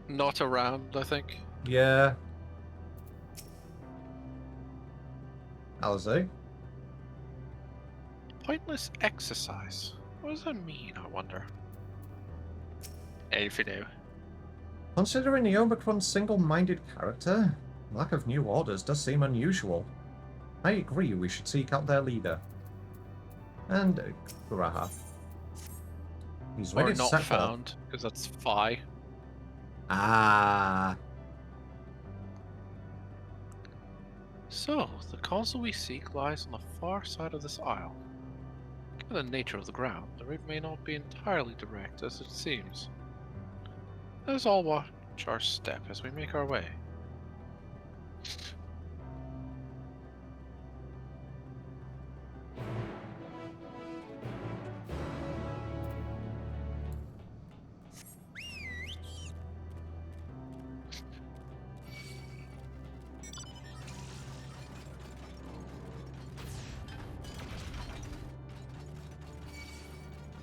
Not around, I think. Yeah. Alizé? Pointless exercise. What does that mean, I wonder? If you know. Considering the Omicron's single-minded character, lack of new orders does seem unusual. I agree we should seek out their leader. And Guraha. He's ready Or to not set forth. found, because that's Phi. Ah. So, the console we seek lies on the far side of this isle. Given the nature of the ground, the route may not be entirely direct as it seems. Let us all watch our step as we make our way.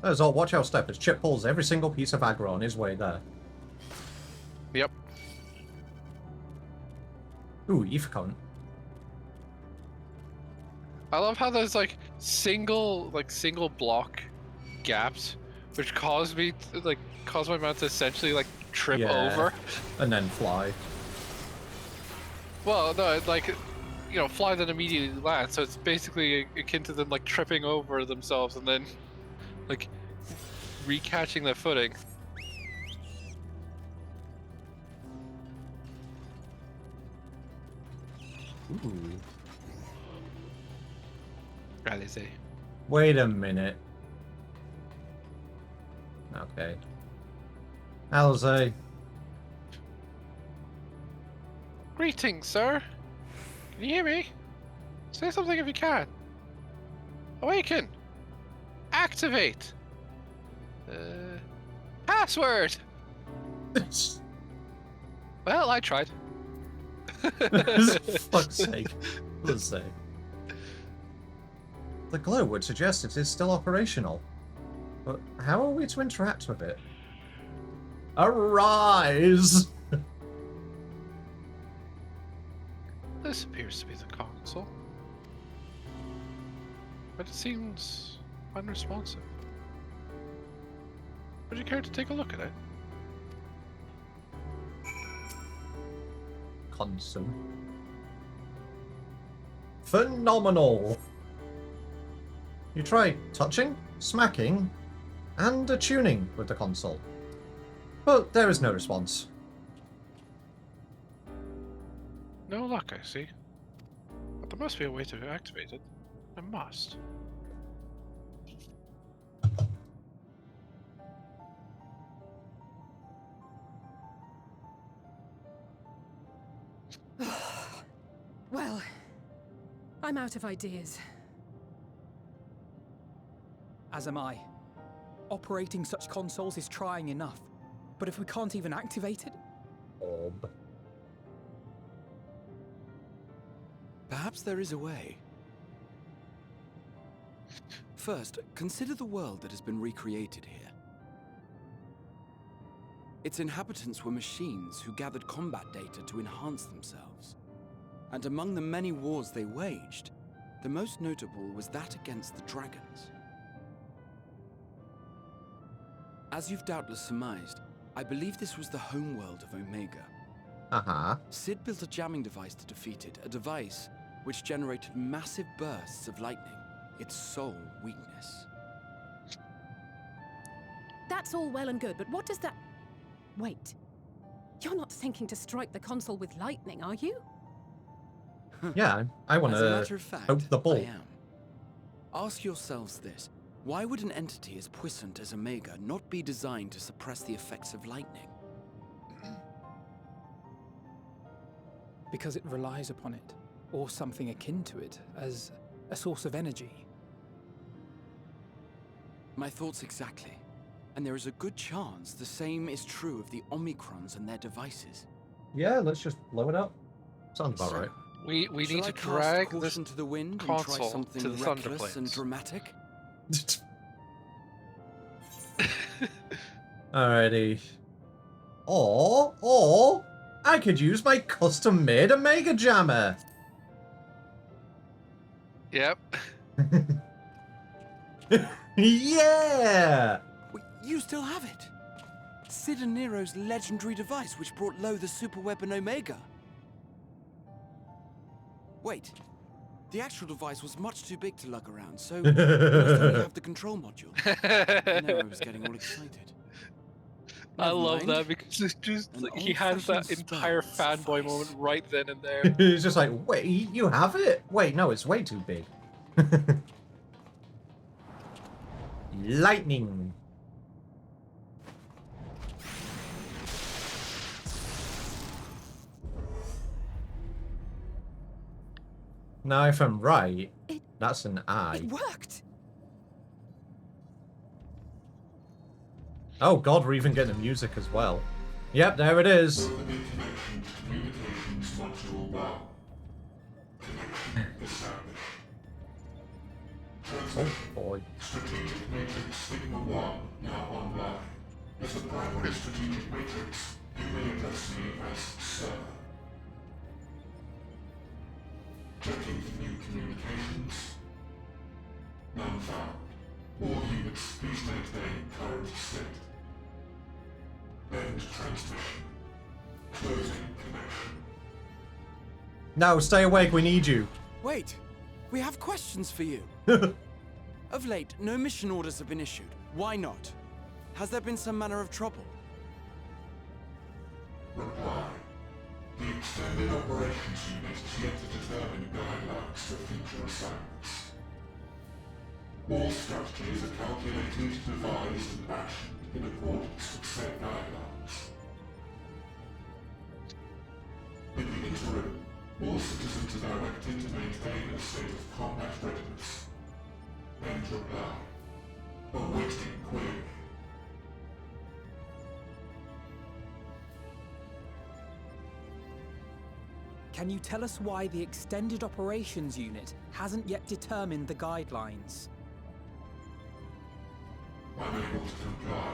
Let's all watch our step as Chip pulls every single piece of aggro on his way there. Yep. Ooh, Ifcon. I love how there's like single block gaps, which cause me to, cause my mount to essentially trip over. And then fly. Well, no, fly then immediately land, so it's basically akin to them tripping over themselves and then recatching their footing. Ooh. Alizé. Wait a minute. Okay. Alizé. Greetings, sir. Can you hear me? Say something if you can. Awaken. Activate. Password. Well, I tried. Fuck's sake. Let's say. The glow would suggest it is still operational. But how are we to interact with it? Arise! This appears to be the console. But it seems unresponsive. Would you care to take a look at it? Console. Phenomenal! You try touching, smacking, and attuning with the console. But there is no response. No luck, I see. But there must be a way to activate it. There must. Well, I'm out of ideas. As am I. Operating such consoles is trying enough. But if we can't even activate it? Orb. Perhaps there is a way. First, consider the world that has been recreated here. Its inhabitants were machines who gathered combat data to enhance themselves. And among the many wars they waged, the most notable was that against the dragons. As you've doubtless surmised, I believe this was the homeworld of Omega. Uh-huh. Sid built a jamming device to defeat it, a device which generated massive bursts of lightning, its sole weakness. That's all well and good, but what does that... Wait. You're not thinking to strike the console with lightning, are you? Yeah, I want As a to matter of fact, poke the ball. I am. Ask yourselves this. Why would an entity as puissant as Omega not be designed to suppress the effects of lightning? Because it relies upon it, or something akin to it, as a source of energy. My thoughts exactly. And there is a good chance the same is true of the Omicrons and their devices. Yeah, let's just blow it up. Sounds about right. We Shall need I to cast drag caution this to the wind and console try something to the Thunder reckless and Plains. dramatic? Alrighty. Or I could use my custom-made Omega Jammer. Yep. Yeah! Wait, you still have it? Sid and Nero's legendary device which brought low the superweapon Omega. Wait, the actual device was much too big to lug around, so we must only have the control module. Nero was getting all excited. I Never love mind. that because it's just An like, he has that old-fashioned entire spell fanboy suffice. moment right then and there. He's just like, wait, you have it? Wait, no, it's way too big. Lightning. Now, if I'm right, that's an eye. It worked! Oh god, we're even getting the music as well. Yep, there it is. Oh boy. Strategic Matrix Sigma 1 now online. As a primary strategic matrix, you may address me as Sir. Checking for new communications. None found. All units, please maintain current state. End transmission. Closing connection. No, stay awake, we need you. Wait, we have questions for you. Of late, no mission orders have been issued. Why not? Has there been some manner of trouble? Reply. The Extended Operations Unit is yet to determine guidelines for future assignments. All strategies are calculated, devised, and actioned in accordance with said guidelines. In the interim, all citizens are directed to maintain a state of combat readiness. End reply. Awaiting query. Can you tell us why the Extended Operations Unit hasn't yet determined the guidelines? Unable to comply.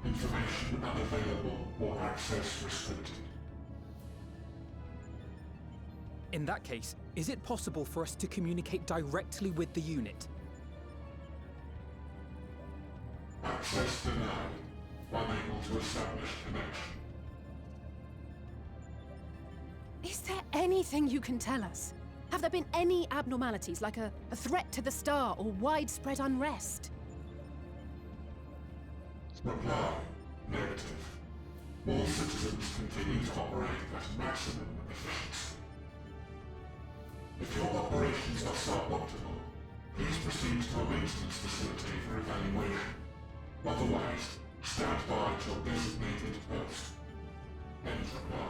Information unavailable or access restricted. In that case, is it possible for us to communicate directly with the unit? Access denied. Unable to establish connection. Is there anything you can tell us? Have there been any abnormalities, like a threat to the star or widespread unrest? Reply. Negative. All citizens continue to operate at maximum efficiency. If your operations are suboptimal, please proceed to a maintenance facility for evaluation. Otherwise, stand by at your designated post. End reply.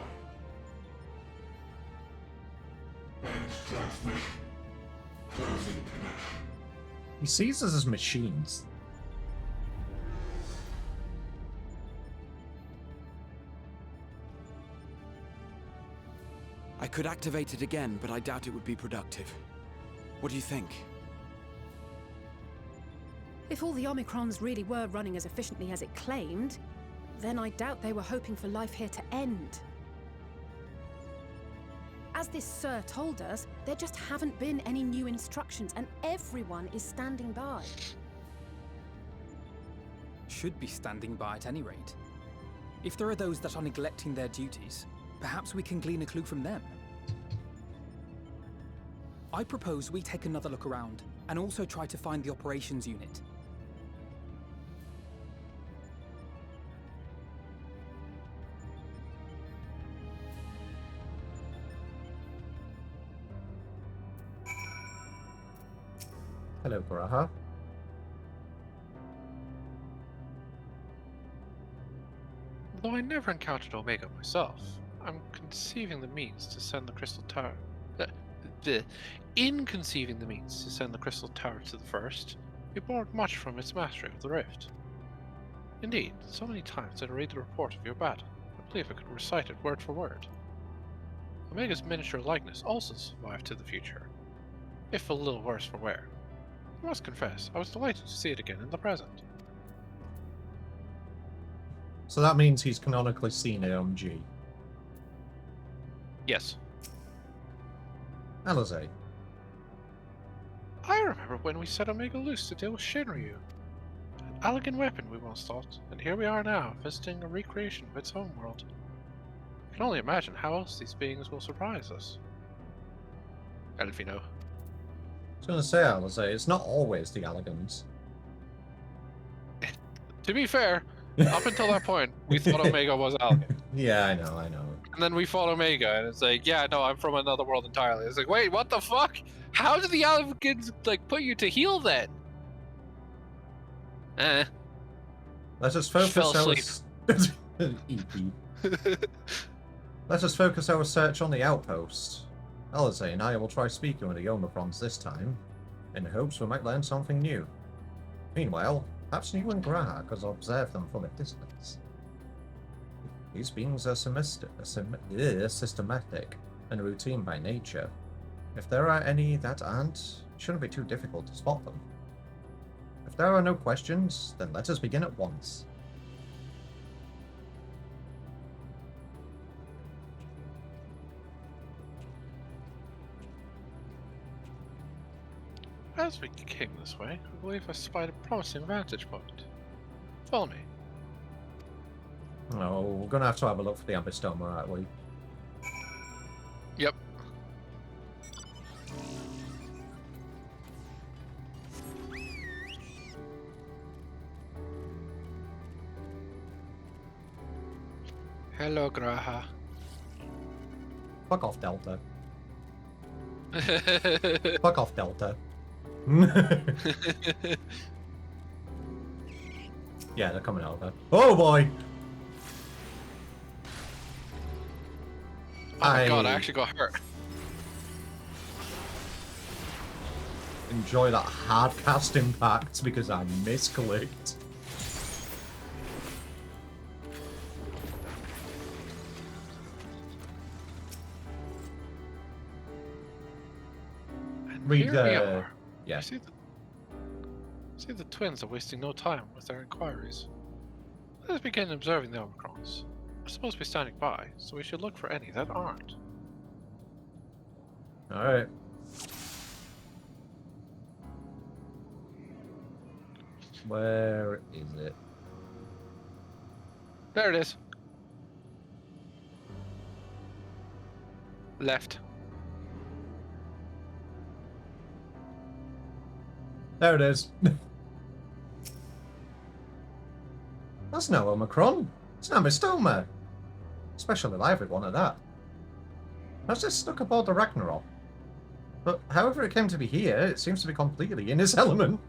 End transmission. Closing connection. He sees us as machines. I could activate it again, but I doubt it would be productive. What do you think? If all the Omicrons really were running as efficiently as it claimed, then I doubt they were hoping for life here to end. As this Sir told us, there just haven't been any new instructions, and everyone is standing by. Should be standing by at any rate. If there are those that are neglecting their duties, perhaps we can glean a clue from them. I propose we take another look around, and also try to find the operations unit. Hello, Graha. Though I never encountered Omega myself, I'm conceiving the means to send the Crystal Tower. In conceiving the means to send the Crystal Tower to the First, we borrowed much from its mastery of the Rift. Indeed, so many times I read the report of your battle, I believe I could recite it word for word. Omega's miniature likeness also survived to the future, if a little worse for wear. I must confess, I was delighted to see it again in the present. So that means he's canonically seen AMG. Yes. Alizé. I remember when we set Omega loose to deal with Shinryu. An elegant weapon, we once thought, and here we are now, visiting a recreation of its homeworld. I can only imagine how else these beings will surprise us. Elfino. I was going to say, Alizé, it's not always the elegance. To be fair, up until that point, we thought Omega was elegant. Yeah, I know. And then we fought Omega, and it's like, yeah, no, I'm from another world entirely. It's like, wait, what the fuck? How did the elegants, like, put you to heal then? Let's just focus Fell our... asleep. Let's just focus our search on the outpost. Alizé and I will try speaking with the Omicrons this time, in hopes we might learn something new. Meanwhile, perhaps you and Graha could observe them from a distance. These beings are systematic and routine by nature. If there are any that aren't, it shouldn't be too difficult to spot them. If there are no questions, then let us begin at once. As we came this way, I believe I spied a promising vantage point. Follow me. Oh, we're gonna have to look for the Ambistoma, aren't we? Yep. Hello, Graha. Fuck off, Delta. Fuck off, Delta. Yeah, they're coming over. Oh boy! Oh my god, I actually got hurt. Enjoy that hard cast impact because I misclicked. And Read here we are. Yeah. See the twins are wasting no time with their inquiries. Let us begin observing the Omicrons. We're supposed to be standing by, so we should look for any that aren't. Alright. Where is it? There it is. Left. There it is. That's no Omicron. It's an Amistoma. Specially lively one at that. That's just stuck aboard the Ragnarok. But however it came to be here, it seems to be completely in its element.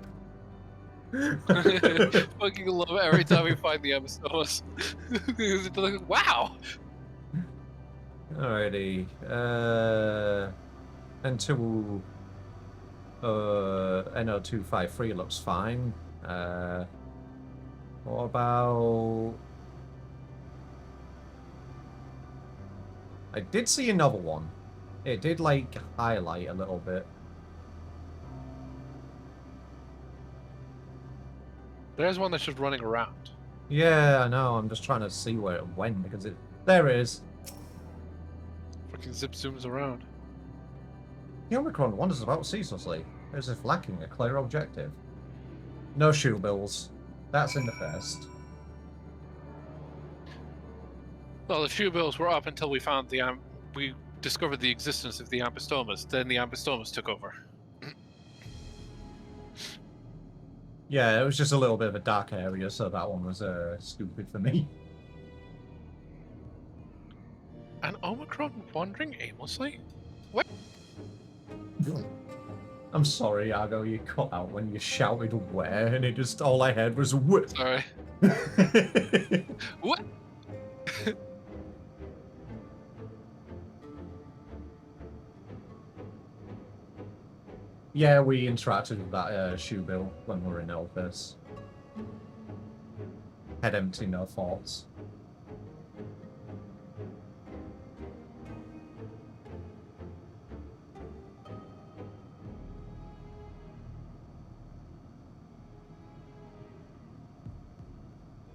Fucking love it every time we find the Amazonas. Wow! Alrighty. N2... NO253 looks fine. What about... I did see another one. It did, like, highlight a little bit. There's one that's just running around. Yeah, I know. I'm just trying to see where it went, because it... There it is. Fucking zip zooms around. The Omicron wanders about ceaselessly, as if lacking a clear objective. No shoe bills. That's in the first. Well, the shoe bills were up until we found we discovered the existence of the Ampistomas. Then the Ampistomas took over. Yeah, it was just a little bit of a dark area, so that one was stupid for me. An Omicron wandering aimlessly? What? I'm sorry, Argo, you cut out when you shouted where, and it just, all I heard was what. Sorry. What? Yeah, we interacted with that shoe bill when we were in Elpis. Head empty, no thoughts.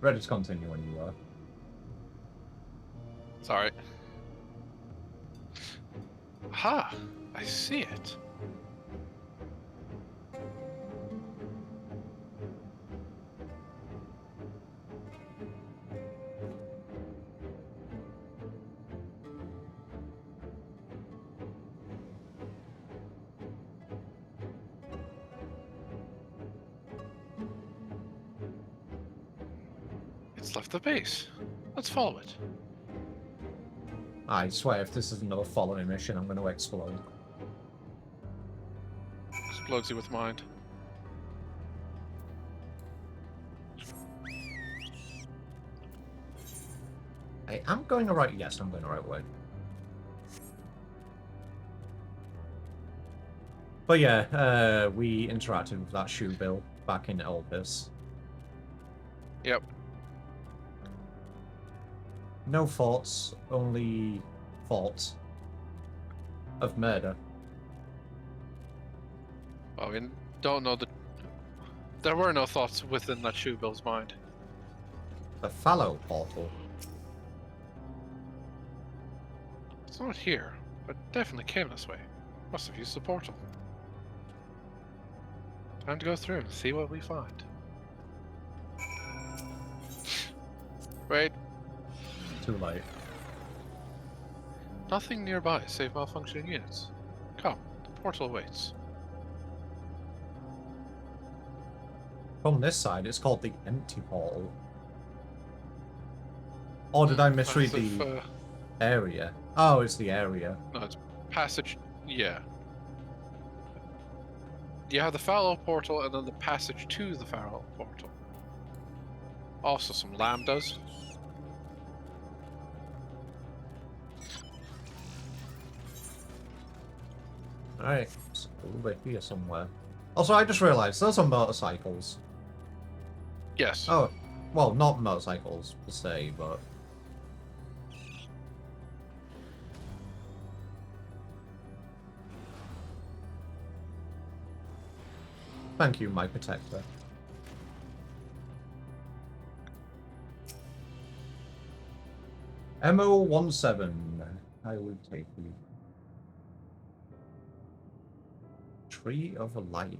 Ready to continue when you are. Sorry. Ha! I see it. It's left the base. Let's follow it. I swear, if this is another following mission, I'm going to explode. Explodes you with mind. I am going the right... Yes, I'm going the right way. But yeah, we interacted with that shoe bill back in Elpis. Yep. No thoughts, only thoughts of murder. Well, we don't know that there were no thoughts within that shoe bill's mind. The fallow portal. It's not here, but definitely came this way. Must have used the portal. Time to go through and see what we find. Right. Too late. Nothing nearby save malfunctioning units. Come, the portal awaits. From this side, it's called the empty portal. Or did I misread the area? Oh, it's the area. No, it's passage. Yeah. You have the fallow portal and then the passage to the fallow portal. Also some lambdas. Alright, it's over here somewhere. Also, I just realised, those are motorcycles. Yes. Oh, well, not motorcycles per se, but... Thank you, my protector. MO17, I will take you. Tree of Life.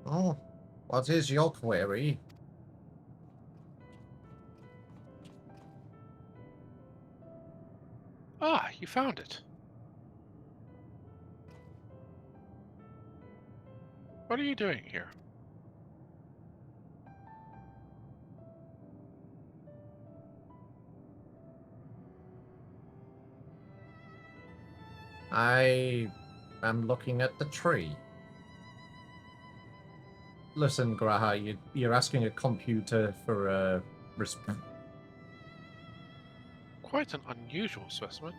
Oh, what is your query? Ah, you found it. What are you doing here? I am looking at the tree. Listen, Graha, you're asking a computer for a response. Quite an unusual specimen.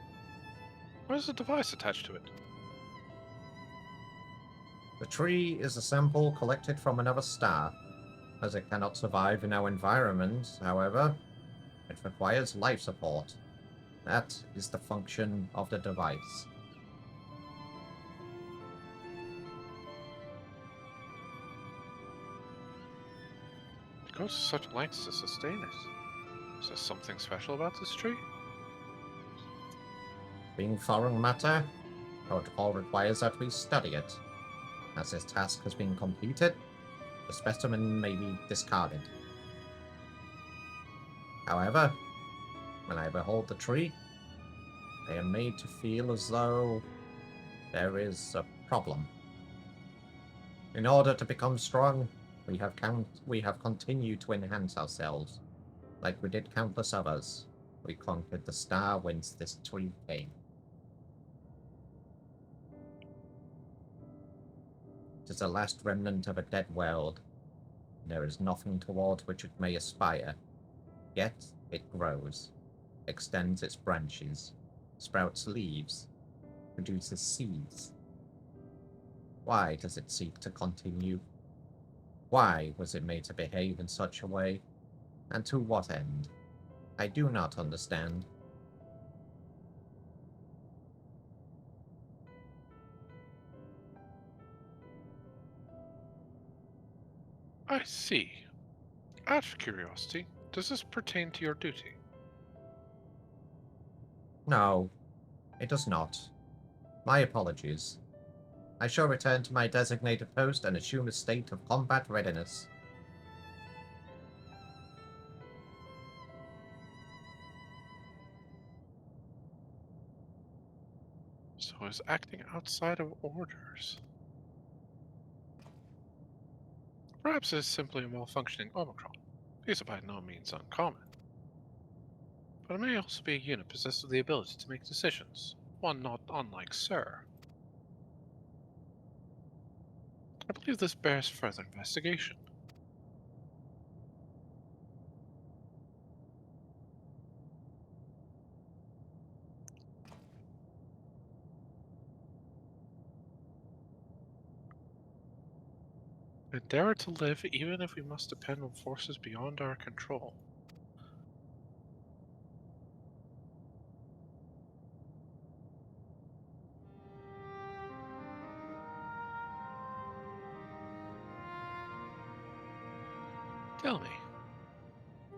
Where's the device attached to it? The tree is a sample collected from another star. As it cannot survive in our environment, however, it requires life support. That is the function of the device. It goes to such lengths to sustain it. Is there something special about this tree? Being foreign matter, protocol requires that we study it. As this task has been completed, the specimen may be discarded. However, when I behold the tree, I am made to feel as though there is a problem. In order to become strong, we have continued to enhance ourselves, like we did countless others. We conquered the star whence this tree came. It is the last remnant of a dead world. There is nothing toward which it may aspire. Yet it grows, extends its branches, sprouts leaves, produces seeds. Why does it seek to continue? Why was it made to behave in such a way? And to what end? I do not understand. I see. Out of curiosity, does this pertain to your duty? No, it does not. My apologies. I shall return to my designated post and assume a state of combat readiness. So is acting outside of orders. Perhaps it is simply a malfunctioning Omicron. These are by no means uncommon. But it may also be a unit possessed with the ability to make decisions, one not unlike Sir. I believe this bears further investigation. Endeavor to live even if we must depend on forces beyond our control. Tell me,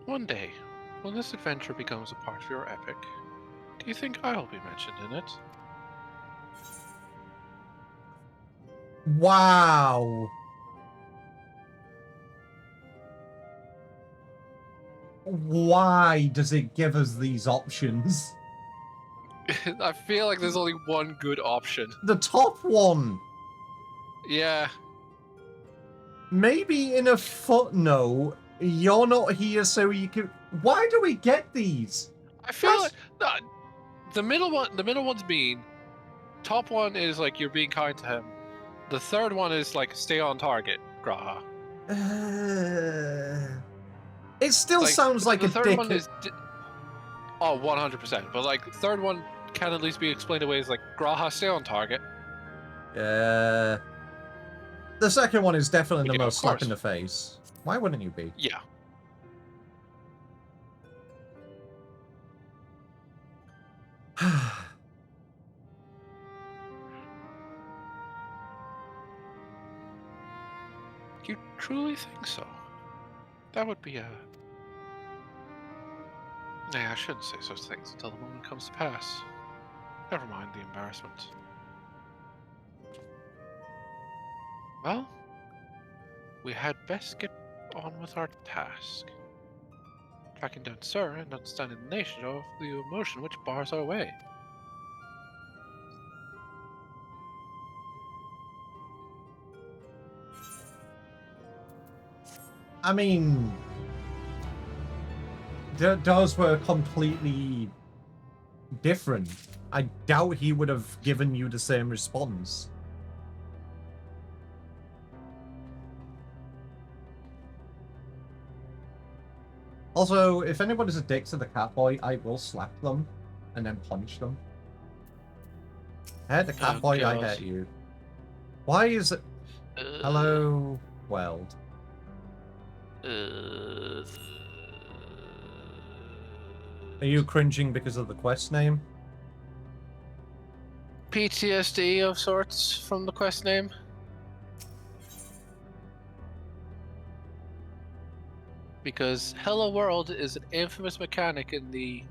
one day, when this adventure becomes a part of your epic, do you think I'll be mentioned in it? Wow! Why does it give us these options? I feel like there's only one good option. The top one! Yeah. Maybe in a footnote, you're not here so you can... Why do we get these? I feel like the middle one's mean. Top one is like you're being kind to him. The third one is like stay on target, Graha. It still sounds like the a third dick. one is 100%. But like the third one can at least be explained away as like Graha, stay on target. The second one is definitely the most slap in the face. Why wouldn't you be? Yeah. You truly think so? That would be a... Nah, I shouldn't say such things until the moment comes to pass. Never mind the embarrassment. Well, we had best get on with our task. Tracking down Sir and understanding the nature of the emotion which bars our way. I mean, those were completely different. I doubt he would have given you the same response. Also, if anybody's a dick to the Catboy, I will slap them and then punch them. Hey, the Catboy, I hate you. Why is it... Hello, Weld. Are you cringing because of the quest name? PTSD of sorts from the quest name. Because Hello World is an infamous mechanic in the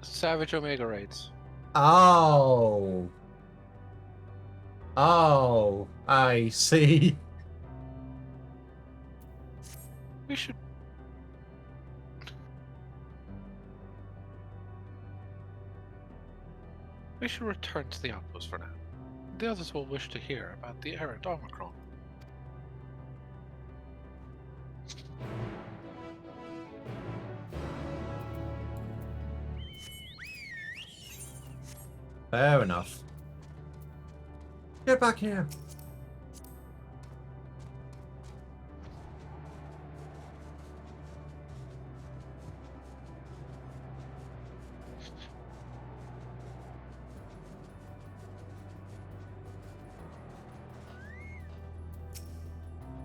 Savage Omega raids. Oh. Oh, I see. We should... We should return to the outpost for now. The others will wish to hear about the errant Omicron. Fair enough. Get back here.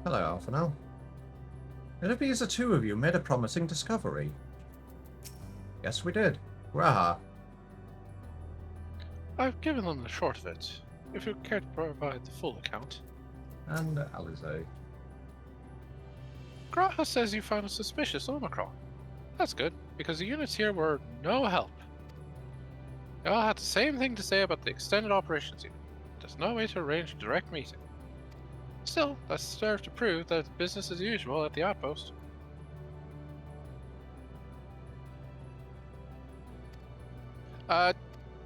Hello, Alphanel. It appears the two of you made a promising discovery. Yes, we did. Raha. I've given them the short of it, if you care to provide the full account. And Alize. Graha says you found a suspicious Omicron. That's good, because the units here were no help. They all had the same thing to say about the extended operations unit. There's no way to arrange a direct meeting. Still, that serves to prove that it's business as usual at the outpost.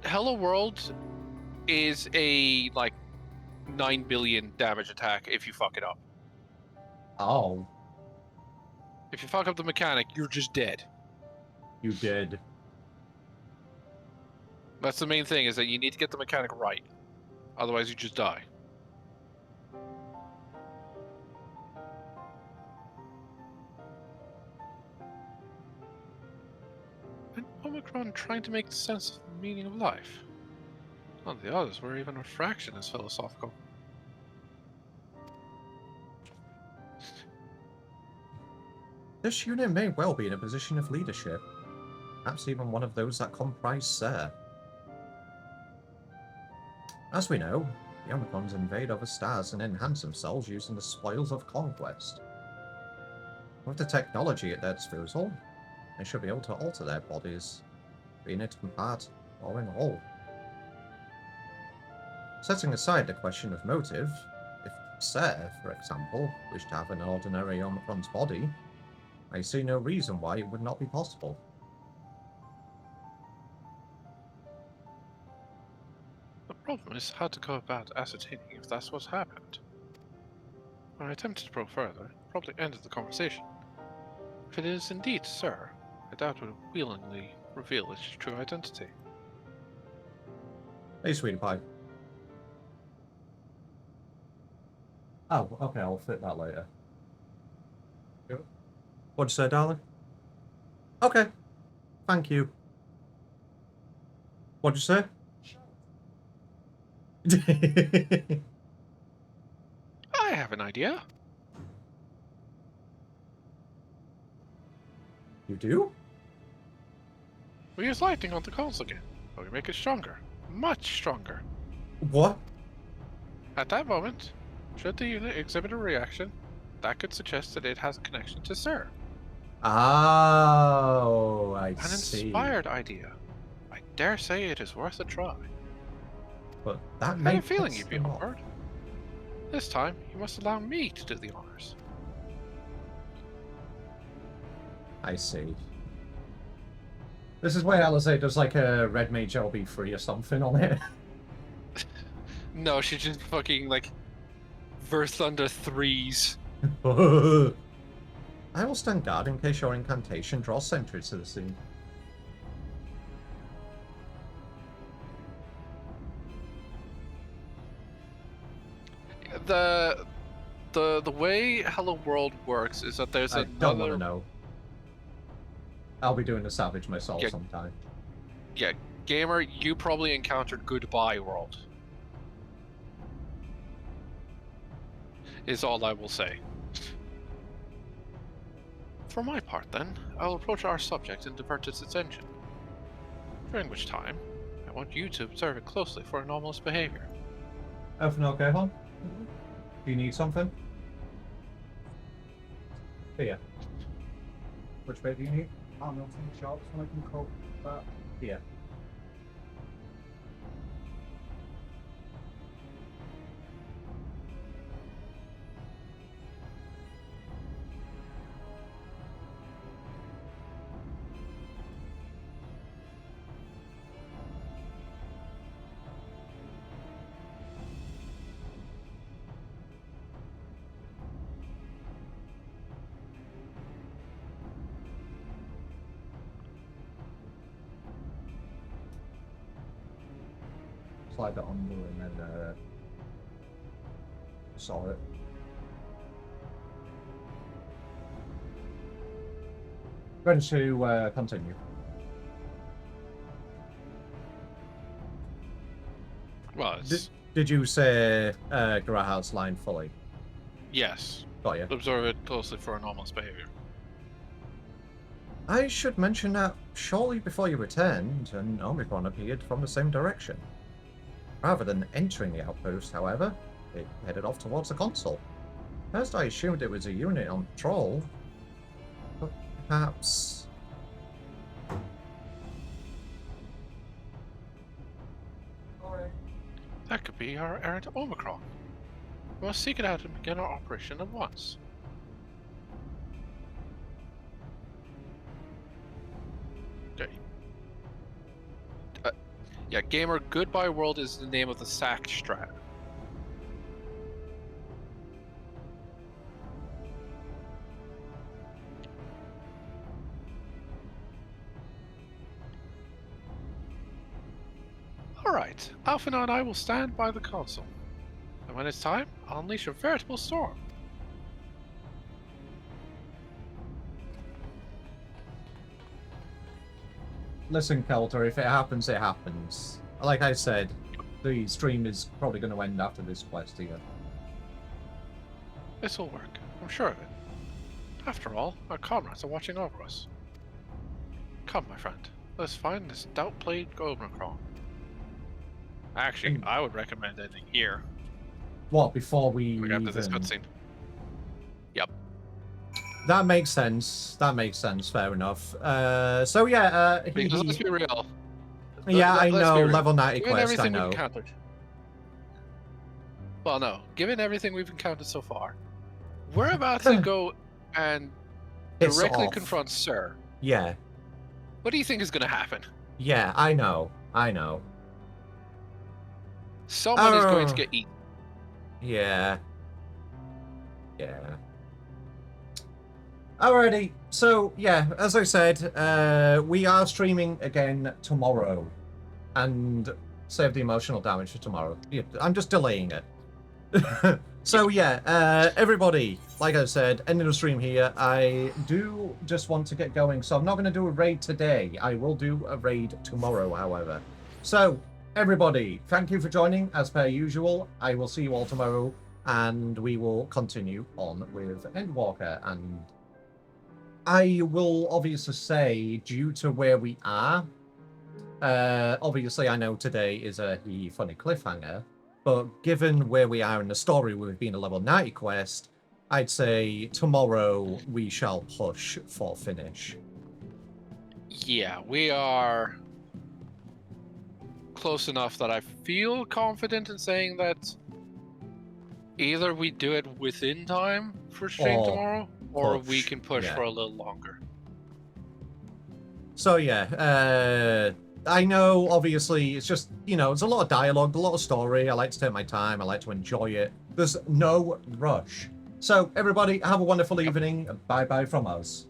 Hello World is a, 9 billion damage attack if you fuck it up. Oh. If you fuck up the mechanic, you're just dead. You did. That's the main thing, is that you need to get the mechanic right. Otherwise, you just die. An Omicron trying to make sense of the meaning of life. None of the others were even a fraction as philosophical. This unit may well be in a position of leadership. Perhaps even one of those that comprise Ser. As we know, the Omicrons invade other stars and enhance themselves using the spoils of conquest. With the technology at their disposal, they should be able to alter their bodies, being it in part or in whole. Setting aside the question of motive, if Ser, for example, wished to have an ordinary Omicron's body, I see no reason why it would not be possible. The problem is how to go about ascertaining if that's what's happened. When I attempted to probe further, it probably ended the conversation. If it is indeed Sir, I doubt it would willingly reveal its true identity. Hey, sweetie pie. Oh, okay, I'll fit that later. What'd you say, darling? Okay. Thank you. What'd you say? I have an idea. You do? We use lightning on the console again, but we make it stronger. Much stronger. What? At that moment, should the unit exhibit a reaction, that could suggest that it has a connection to Sir. Oh, I An see. inspired idea. I dare say it is worth a try. But that I had a makes feeling you'd be them on board. This time, you must allow me to do the honors. I see. This is where Alizé does like a red mage LB3 or something on it. No, she just fucking like Verse Thunder 3s. I will stand guard in case your incantation draws sentries to the scene. The way Hello World works is that there's I another... don't want to know. I'll be doing the Savage myself sometime. Yeah, gamer, you probably encountered Goodbye World. Is all I will say. For my part, then, I'll approach our subject and divert its attention. During which time, I want you to observe it closely for anomalous behavior. Everything okay, hon? Do you need something? Here. Which bit do you need? I'm not in the shop, so I can cope with that. Here. Slide that under and then saw it. Ready to continue. Well, it's... Did you say Graha's line fully? Yes. Got you. Observe it closely for anomalous behavior. I should mention that shortly before you returned, an Omicron appeared from the same direction. Rather than entering the outpost, however, it headed off towards the console. First I assumed it was a unit on patrol, but perhaps... That could be our errant Omicron. We must seek it out and begin our operation at once. Okay. Yeah, gamer, Goodbye World is the name of the sacked strat. Alright, Alphina and I will stand by the console. And when it's time, I'll unleash a veritable storm. Listen, Kelter, if it happens, it happens. Like I said, the stream is probably going to end after this quest here. This'll work, I'm sure of it. After all, our comrades are watching over us. Come, my friend, let's find this stout-plagued Omicron. Actually, I would recommend ending here. What, before we after this cutscene? Yep. That makes sense. That makes sense. Fair enough. So yeah, because let's be real. Yeah, I know. Level 90 quest. I know. Well, no. Given everything we've encountered so far, we're about to go and directly confront Sir. Yeah. What do you think is going to happen? Yeah, I know. I know. Someone is going to get eaten. Yeah. Yeah. Alrighty, so yeah, as I said, we are streaming again tomorrow, and save the emotional damage for tomorrow. Yeah, I'm just delaying it. So yeah, everybody, like I said, ending the stream here. I do just want to get going, so I'm not going to do a raid today. I will do a raid tomorrow, however. So, everybody, thank you for joining, as per usual. I will see you all tomorrow, and we will continue on with Endwalker, and I will obviously say, due to where we are, obviously I know today is a funny cliffhanger, but given where we are in the story with being a level 90 quest, I'd say tomorrow we shall push for finish. Yeah, we are close enough that I feel confident in saying that either we do it within time for stream tomorrow, or we can push for a little longer. So yeah, I know obviously it's just, you know, it's a lot of dialogue, a lot of story. I like to take my time. I like to enjoy it. There's no rush. So everybody have a wonderful evening. Bye bye from us.